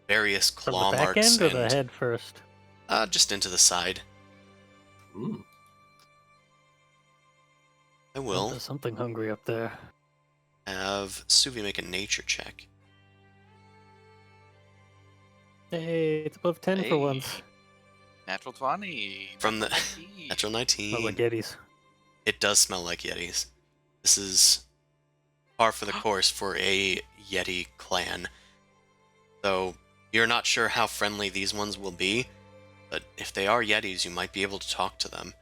various From claw the back marks end or the and head first? just into the side. Mm. I Oh, will there's something hungry up there. have Suvi make a nature check. Hey, it's above 10 for once. Natural 20. From the- 19. Natural 19. Smells like Yetis. It does smell like Yetis. This is par for the course for a Yeti clan. So you're not sure how friendly these ones will be, but if they are Yetis, you might be able to talk to them.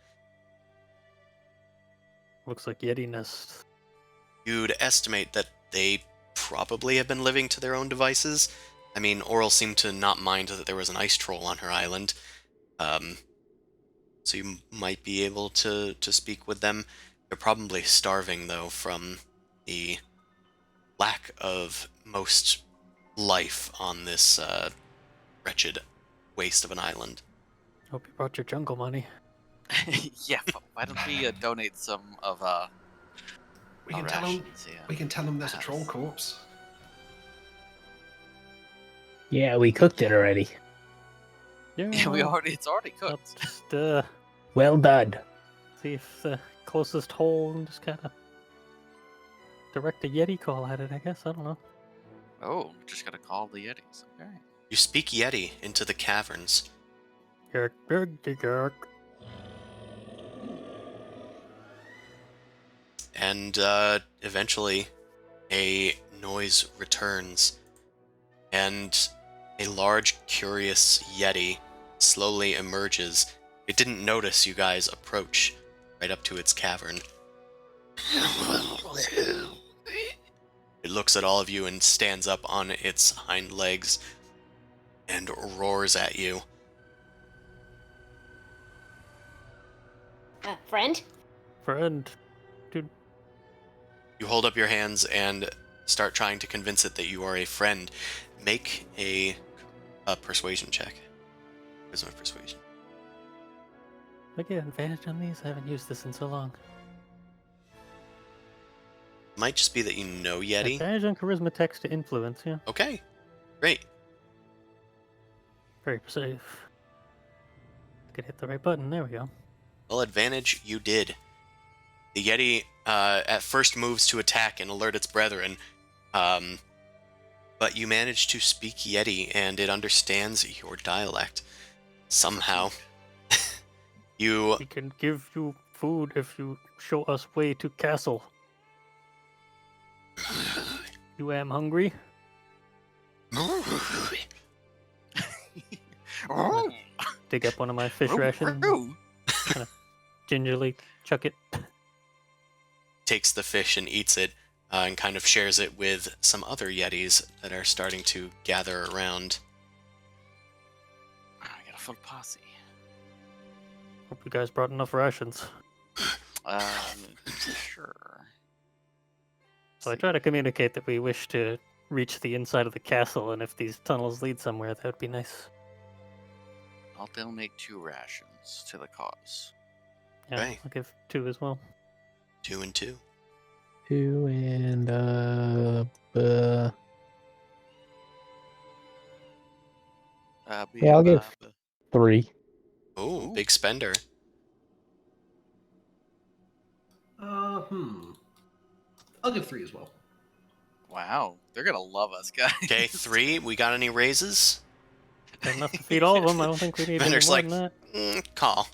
Looks like Yeti nest. You'd estimate that they probably have been living to their own devices. I mean, Oral seemed to not mind that there was an ice troll on her island. So you might be able to speak with them. They're probably starving, though, from the lack of most life on this wretched waste of an island. Hope you brought your jungle money. Yeah, but why don't we donate some of We our can tell them. rations here? We can tell them there's a troll corpse. Yeah, we cooked it already. Yeah, Yeah, well, it's already I'll cooked. just Well done. see if the closest hole and just kind of direct a Yeti call at it, I guess. I don't know. Oh, we just gotta call the Yetis. Okay. You speak Yeti into the caverns. Yerk, yerk, yerk, yerk. And eventually a noise returns, and a large, curious Yeti slowly emerges. It didn't notice you guys approach right up to its cavern. It looks at all of you and stands up on its hind legs and roars at you. Friend? Friend. Dude, You hold up your hands and start trying to convince it that you are a friend. Make a persuasion check. Charisma of persuasion. I get advantage on these? I haven't used this in so long. Might just be that you know Yeti. Advantage on charisma text to influence, yeah. Okay, great. Very safe. Could hit the right button. There we go. Well, advantage you did. The Yeti at first moves to attack and alert its brethren, but you manage to speak Yeti and it understands your dialect. Somehow. You We can give you food if you show us way to castle. You am hungry? Oh, Dig up one of my fish rations, gingerly chuck it. takes the fish and eats it, and kind of shares it with some other Yetis that are starting to gather around. I got a full posse. Hope you guys brought enough rations. Sure. So I try to communicate that we wish to reach the inside of the castle, and if these tunnels lead somewhere, that would be nice. I'll donate 2 rations to the cause. Yeah, Okay. I'll give 2 as well. 2 and 2. 2 and Yeah, I'll give 3. Oh, Ooh. big spender. I'll give 3 as well. Wow, they're gonna love us, guys. Okay, 3. We got any raises? Got enough to feed all of them. I don't think we need any Vendor's more like, than that. Call.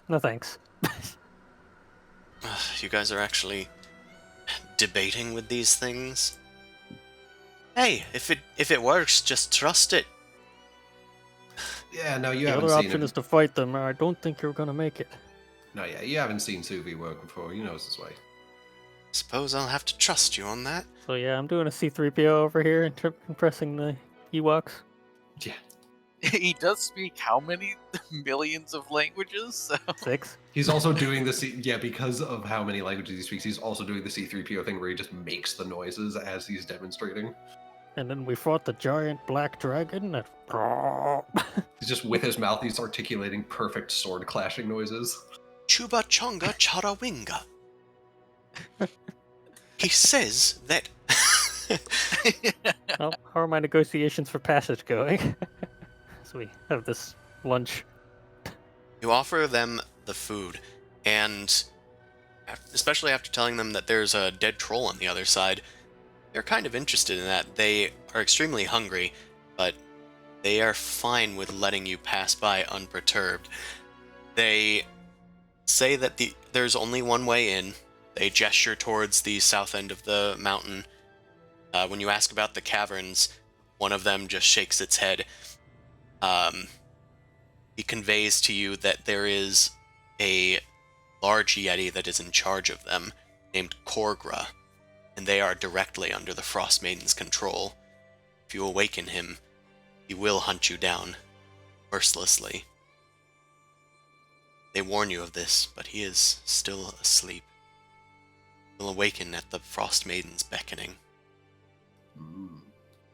No thanks. You guys are actually debating with these things? Hey, if it works, just trust it. Yeah, no, you The haven't other seen option it. is to fight them, or I don't think you're gonna make it. No, yeah, you haven't seen Suvi work before. You know his way. Suppose I'll have to trust you on that. So yeah, I'm doing a C-3PO over here, impressing the Ewoks. Yeah. He does speak how many millions of languages? So. 6. He's also doing the yeah, because of how many languages he speaks, he's also doing the C-3PO thing where he just makes the noises as he's demonstrating. And then we fought the giant black dragon. And... He's just with his mouth, he's articulating perfect sword clashing noises. Chuba Chonga Charawinga. He says that. Well, how are my negotiations for passage going? So we have this lunch. You offer them the food, and especially after telling them that there's a dead troll on the other side, they're kind of interested in that. They are extremely hungry, but they are fine with letting you pass by unperturbed. They say that there's only one way in. They gesture towards the south end of the mountain, When you ask about the caverns, one of them just shakes its head. He conveys to you that there is a large yeti that is in charge of them, named Korgra, and they are directly under the Frostmaiden's control. If you awaken him, he will hunt you down, mercilessly. They warn you of this, but he is still asleep. He'll awaken at the Frostmaiden's beckoning.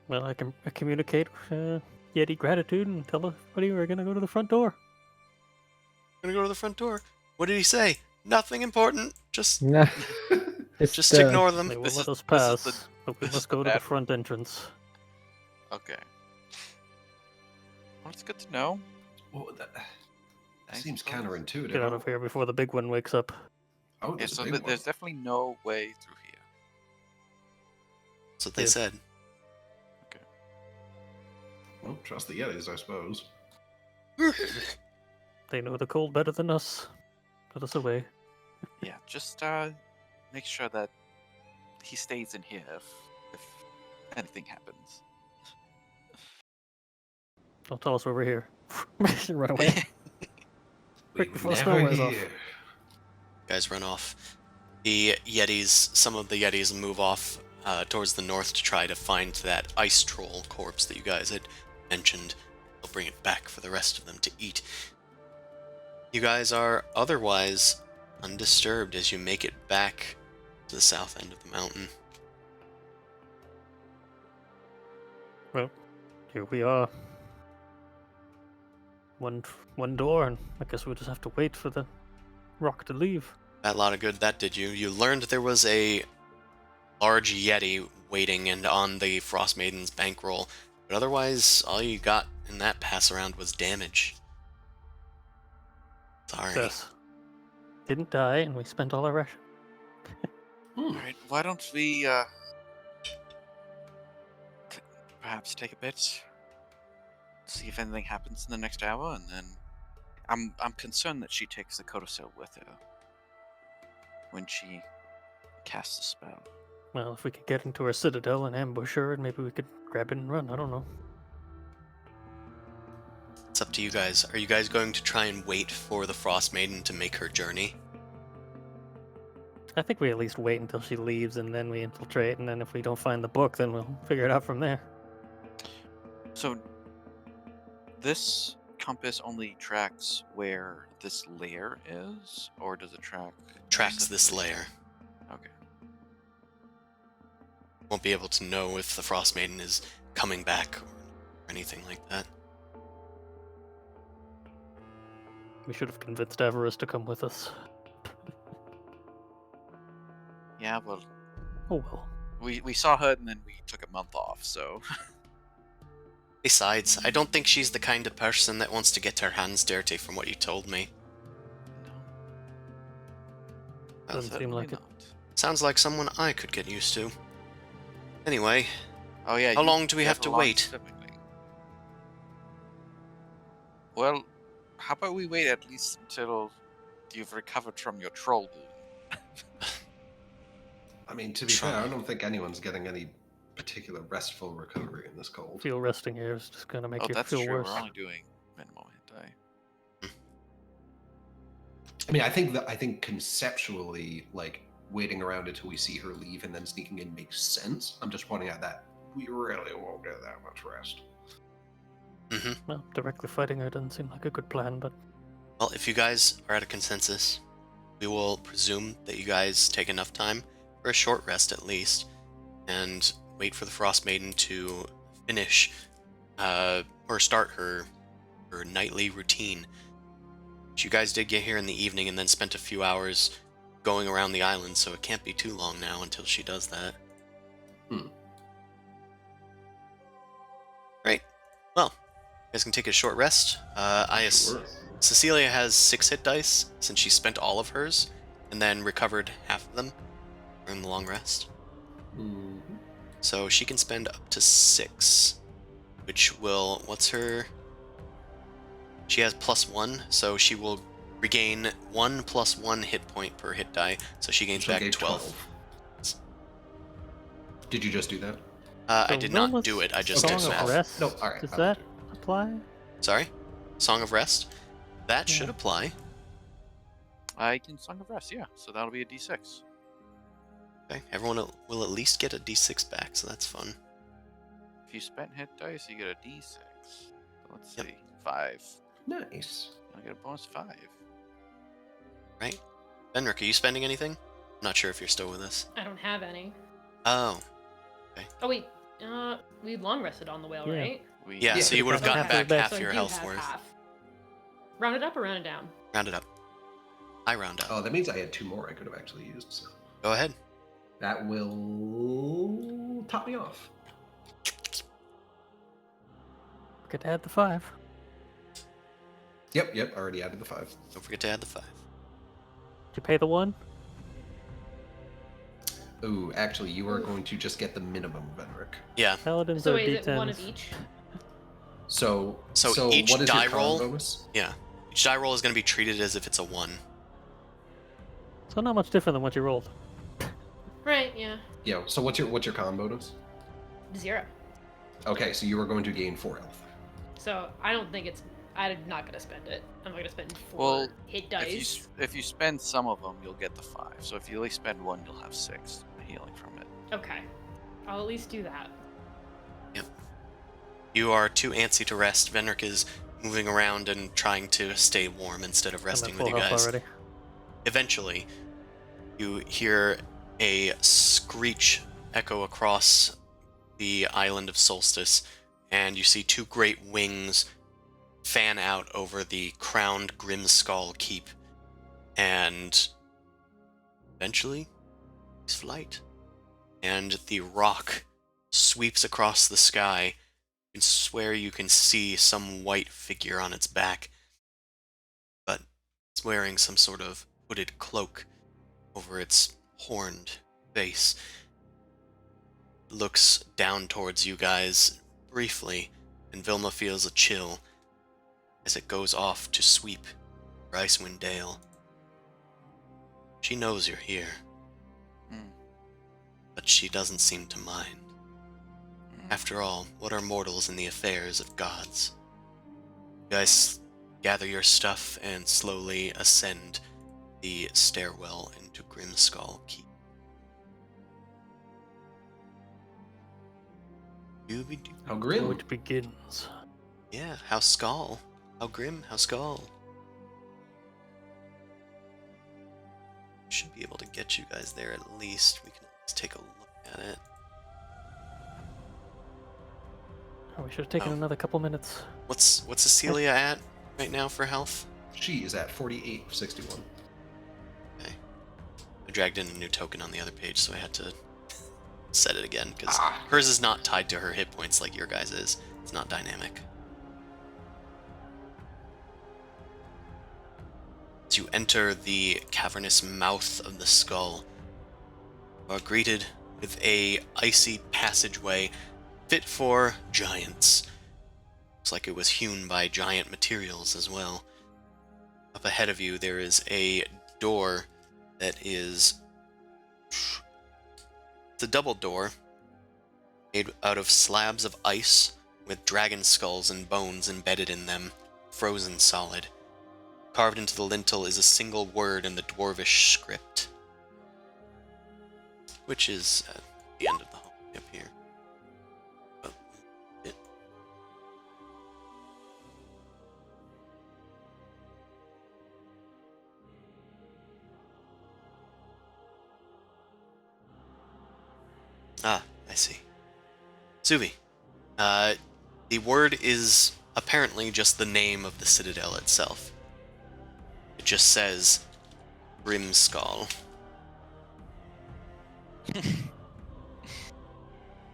Well, I can communicate Yeti gratitude and tell everybody we're gonna go to the front door. Gonna go to the front door. What did he say? Nothing important. Just No. just ignore them. They will This let is- us this is pass, but we this must is go the to the bad front entrance. Okay. Well, it's good to know. Well, that I seems suppose. counterintuitive. Get out of here before the big one wakes up. Oh, Yeah, there's so a big one. there's definitely no way through here. That's what they Yes. said. Well, trust the Yetis, I suppose. They know the cold better than us. Let us away. Yeah, just make sure that he stays in here if anything happens. Don't tell us we're here. Run away. Quick, We before would the snow never wears off. hear. Guys run off. The Yetis, some of the Yetis move off towards the north to try to find that ice troll corpse that you guys had mentioned. They'll bring it back for the rest of them to eat. You guys are otherwise undisturbed as you make it back to the south end of the mountain. Well, here we are. One door, and I guess we'll just have to wait for the rock to leave. That lot of good that did you. You learned there was a large Yeti waiting and on the Frostmaiden's bankroll, but otherwise all you got in that pass around was damage. Sorry. Yes. Didn't die, and we spent all our ration. Alright, why don't we perhaps take a bit, see if anything happens in the next hour, and then I'm concerned that she takes the codicil with her when she casts the spell. Well, if we could get into her citadel and ambush her, and maybe we could grab it and run. I don't know. It's up to you guys. Are you guys going to try and wait for the Frostmaiden to make her journey? I think we at least wait until she leaves, and then we infiltrate. And then if we don't find the book, then we'll figure it out from there. So this compass only tracks where this layer is, or does it track? Tracks this specifically- layer. Okay. Won't be able to know if the Frostmaiden is coming back or anything like that. We should have convinced Avarice to come with us. Yeah, well, Oh well. we saw her and then we took a month off, so Besides, I don't think she's the kind of person that wants to get her hands dirty from what you told me. no. Doesn't seem like it. Not. Sounds like someone I could get used to. Anyway, Oh yeah. How you- long do we you have to a long wait? specifically. Well, how about we wait at least until you've recovered from your troll wound? I mean, to be fair, I don't think anyone's getting any particular restful recovery in this cold. Feel resting here is just gonna make Oh, you that's feel true. worse. We're only doing minimal hit die. I mean, I think conceptually, like waiting around until we see her leave and then sneaking in makes sense. I'm just pointing out that we really won't get that much rest. Well, directly fighting her doesn't seem like a good plan, but Well, if you guys are at a consensus, we will presume that you guys take enough time for a short rest at least, and wait for the Frostmaiden to finish or start her nightly routine. You guys did get here in the evening and then spent a few hours going around the island, so it can't be too long now until she does that. Right. Well, you guys can take a short rest. Sure. Cecilia has 6 hit dice since she spent all of hers and then recovered half of them during the long rest. Mhm. So she can spend up to 6, which will, what's her? She has +1, so she will regain 1 + 1 hit point per hit die, so she gains She'll back gain 12. Did you just do that? I So did not Wilma's do it. I just Okay, did Song so of math. Rest. No, all right, Does I will that do it. apply? Sorry? Song of Rest? That should Yeah. apply. I can Song of Rest, yeah. So that'll be a D6. Okay, everyone will at least get a d6 back, so that's fun. If you spent hit dice, you get a D6. So let's Yep. see. 5. Nice. I'll get a bonus 5. Right? Benrick, are you spending anything? I'm not sure if you're still with us. I don't have any. Oh, Oh wait, we long rested on the whale, Yeah. right? yeah, Yeah, so you would have because gotten half back of the half So I your do health have worth. half. Round it up or round it down? Round it up. I round up. Oh, that means I had 2 more I could have actually used. So Go ahead. that will top me off. Forget to add the 5. Yep. Already added the 5. Don't forget to add the 5. Did you pay the 1? Ooh, actually, you are going to just get the minimum, Venric. Yeah. Paladins So are wait, is it one of D10s. each? So each what is die your con roll- bonus? Yeah. Each die roll is going to be treated as if it's a 1. So not much different than what you rolled. Right, yeah. Yeah. So what's your con bonus? 0. Okay, so you are going to gain 4 health. So I don't think it's. I'm not gonna spend it. I'm not gonna spend 4 Well, hit dice. If you spend some of them, you'll get the 5. So if you at least spend 1, you'll have 6 healing from it. Okay, I'll at least do that. You are too antsy to rest. Venric is moving around and trying to stay warm instead of I'm at resting full with you health guys. already. Eventually, you hear a screech echo across the island of Solstice, and you see 2 great wings fan out over the crowned Grimskull Keep, and eventually, it's flight. And the rock sweeps across the sky. You can swear you can see some white figure on its back, but it's wearing some sort of hooded cloak over its horned face. It looks down towards you guys briefly, and Vilma feels a chill as it goes off to sweep Icewind Dale. She knows you're here, but she doesn't seem to mind. After all, what are mortals in the affairs of gods? You guys gather your stuff and slowly ascend the stairwell into Grimskull Keep. Dooby-doo. How grim. Which begins. Yeah, how Skull? How grim? How Skull? Should be able to get you guys there at least. We can at least take a look at it. Oh, we should have taken Oh. another couple minutes. What's Cecilia at right now for health? She is at 48/61. Okay. I dragged in a new token on the other page, so I had to set it again, because Ah. hers is not tied to her hit points like your guys' is. It's not dynamic. As you enter the cavernous mouth of the skull, you are greeted with a icy passageway fit for giants. Looks like it was hewn by giant materials as well. Up ahead of you, there is a door that is... It's a double door made out of slabs of ice with dragon skulls and bones embedded in them, frozen solid. Carved into the lintel is a single word in the dwarvish script, which is at the end of the hallway up here. Oh, it. Ah, I see. Suvi, the word is apparently just the name of the citadel itself. It just says Grimskull.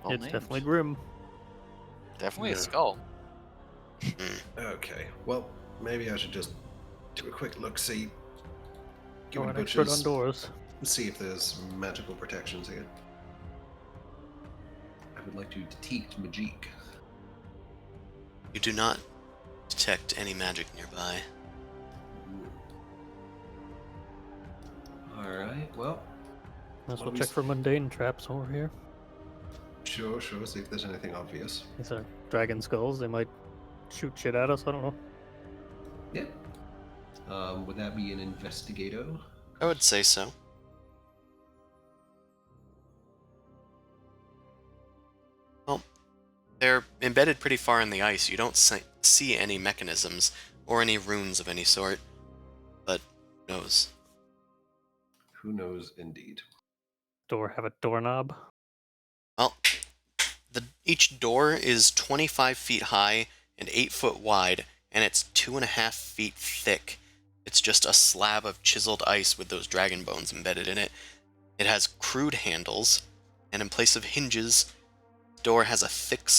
Well It's named. definitely grim. Definitely Yeah. a skull. Okay, well, maybe I should just do a quick look-see. Give You're it an expert on butchers. doors. See if there's magical protections here. I would like to detect magic. You do not detect any magic nearby. Alright, well, Might as What well we check s- for mundane traps over here. Sure, see if there's anything obvious. These are dragon skulls. They might shoot shit at us. I don't know. Yeah. Would that be an investigator? I would say so. Well, they're embedded pretty far in the ice. You don't see any mechanisms or any runes of any sort. But who knows? Who knows, indeed. Door have a doorknob. Well, each door is 25 feet high and 8 foot wide, and it's 2.5 feet thick. It's just a slab of chiseled ice with those dragon bones embedded in it. It has crude handles, and in place of hinges, the door has a thick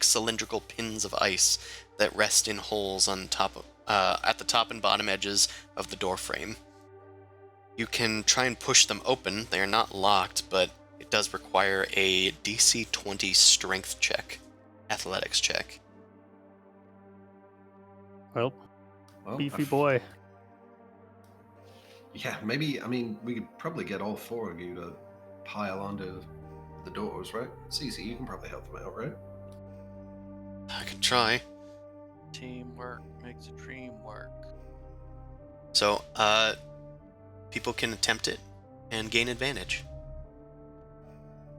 cylindrical pins of ice that rest in holes on top of, at the top and bottom edges of the door frame. You can try and push them open. They are not locked, but it does require a DC 20 strength check, athletics check. Well, Well, beefy boy. Yeah, maybe, I mean, we could probably get all 4 of you to pile onto the doors, right? Cece, you can probably help them out, right? I could try. Teamwork makes a dream work. So, people can attempt it and gain advantage.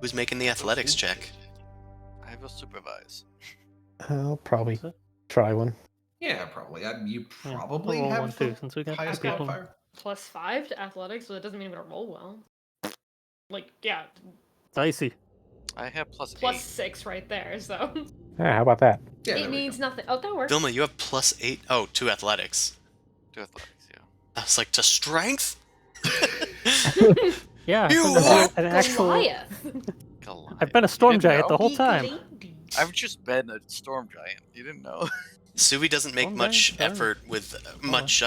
Who's making the athletics check? I will supervise. I'll probably try one. Yeah, probably. You Yeah, probably I'll roll have one the too, since we got highest two people. modifier. +5 to athletics, so that doesn't mean I'm gonna roll well. Like, yeah, Dicey. I have +8. +6 right there, so. Yeah, how about that? Yeah, there It we means go. nothing. Oh, that works. Vilma, you have +8. Oh, to athletics. To athletics, yeah. I was like, to strength? Yeah, You I've been are an actual. Goliath. Goliath. I've been a You storm didn't giant the know? whole time. I've just been a storm giant. You didn't know? Suvi doesn't make Storm much giant? effort with much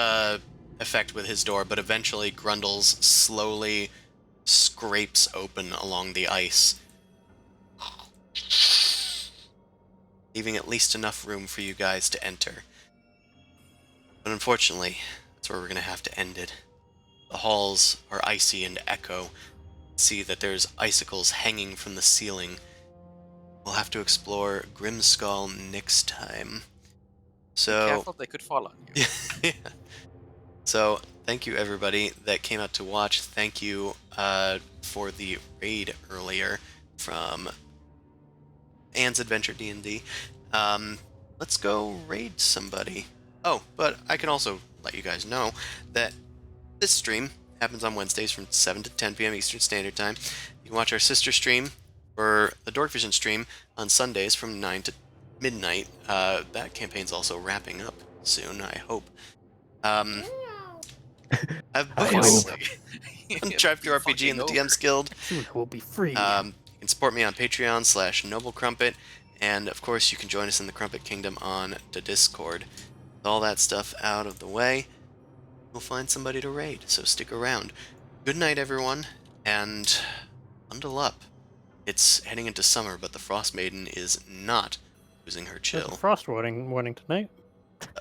effect with his door, but eventually Grundles slowly scrapes open along the ice, leaving at least enough room for you guys to enter. But unfortunately, that's where we're gonna have to end it. The halls are icy and echo. See that there's icicles hanging from the ceiling. We'll have to explore Grimskull next time. So, Careful, they could fall on you. yeah. So, thank you everybody that came out to watch. Thank you for the raid earlier from Anne's Adventure D&D. Let's go raid somebody. Oh, but I can also let you guys know that this stream happens on Wednesdays from 7 to 10 p.m. Eastern Standard Time. You can watch our sister stream, or the Dork Vision stream, on Sundays from 9 to midnight. That campaign's also wrapping up soon, I hope. I've booked on Drive Through RPG and the DM's Guild. Soon I will be free. You can support me on Patreon/NobleCrumpet, and of course you can join us in the Crumpet Kingdom on the Discord. With all that stuff out of the way, we'll find somebody to raid, so stick around. Good night, everyone, and bundle up. It's heading into summer, but the Frostmaiden is not losing her There's a chill. frost warning tonight.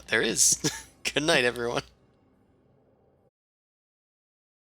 There is. Good night, everyone.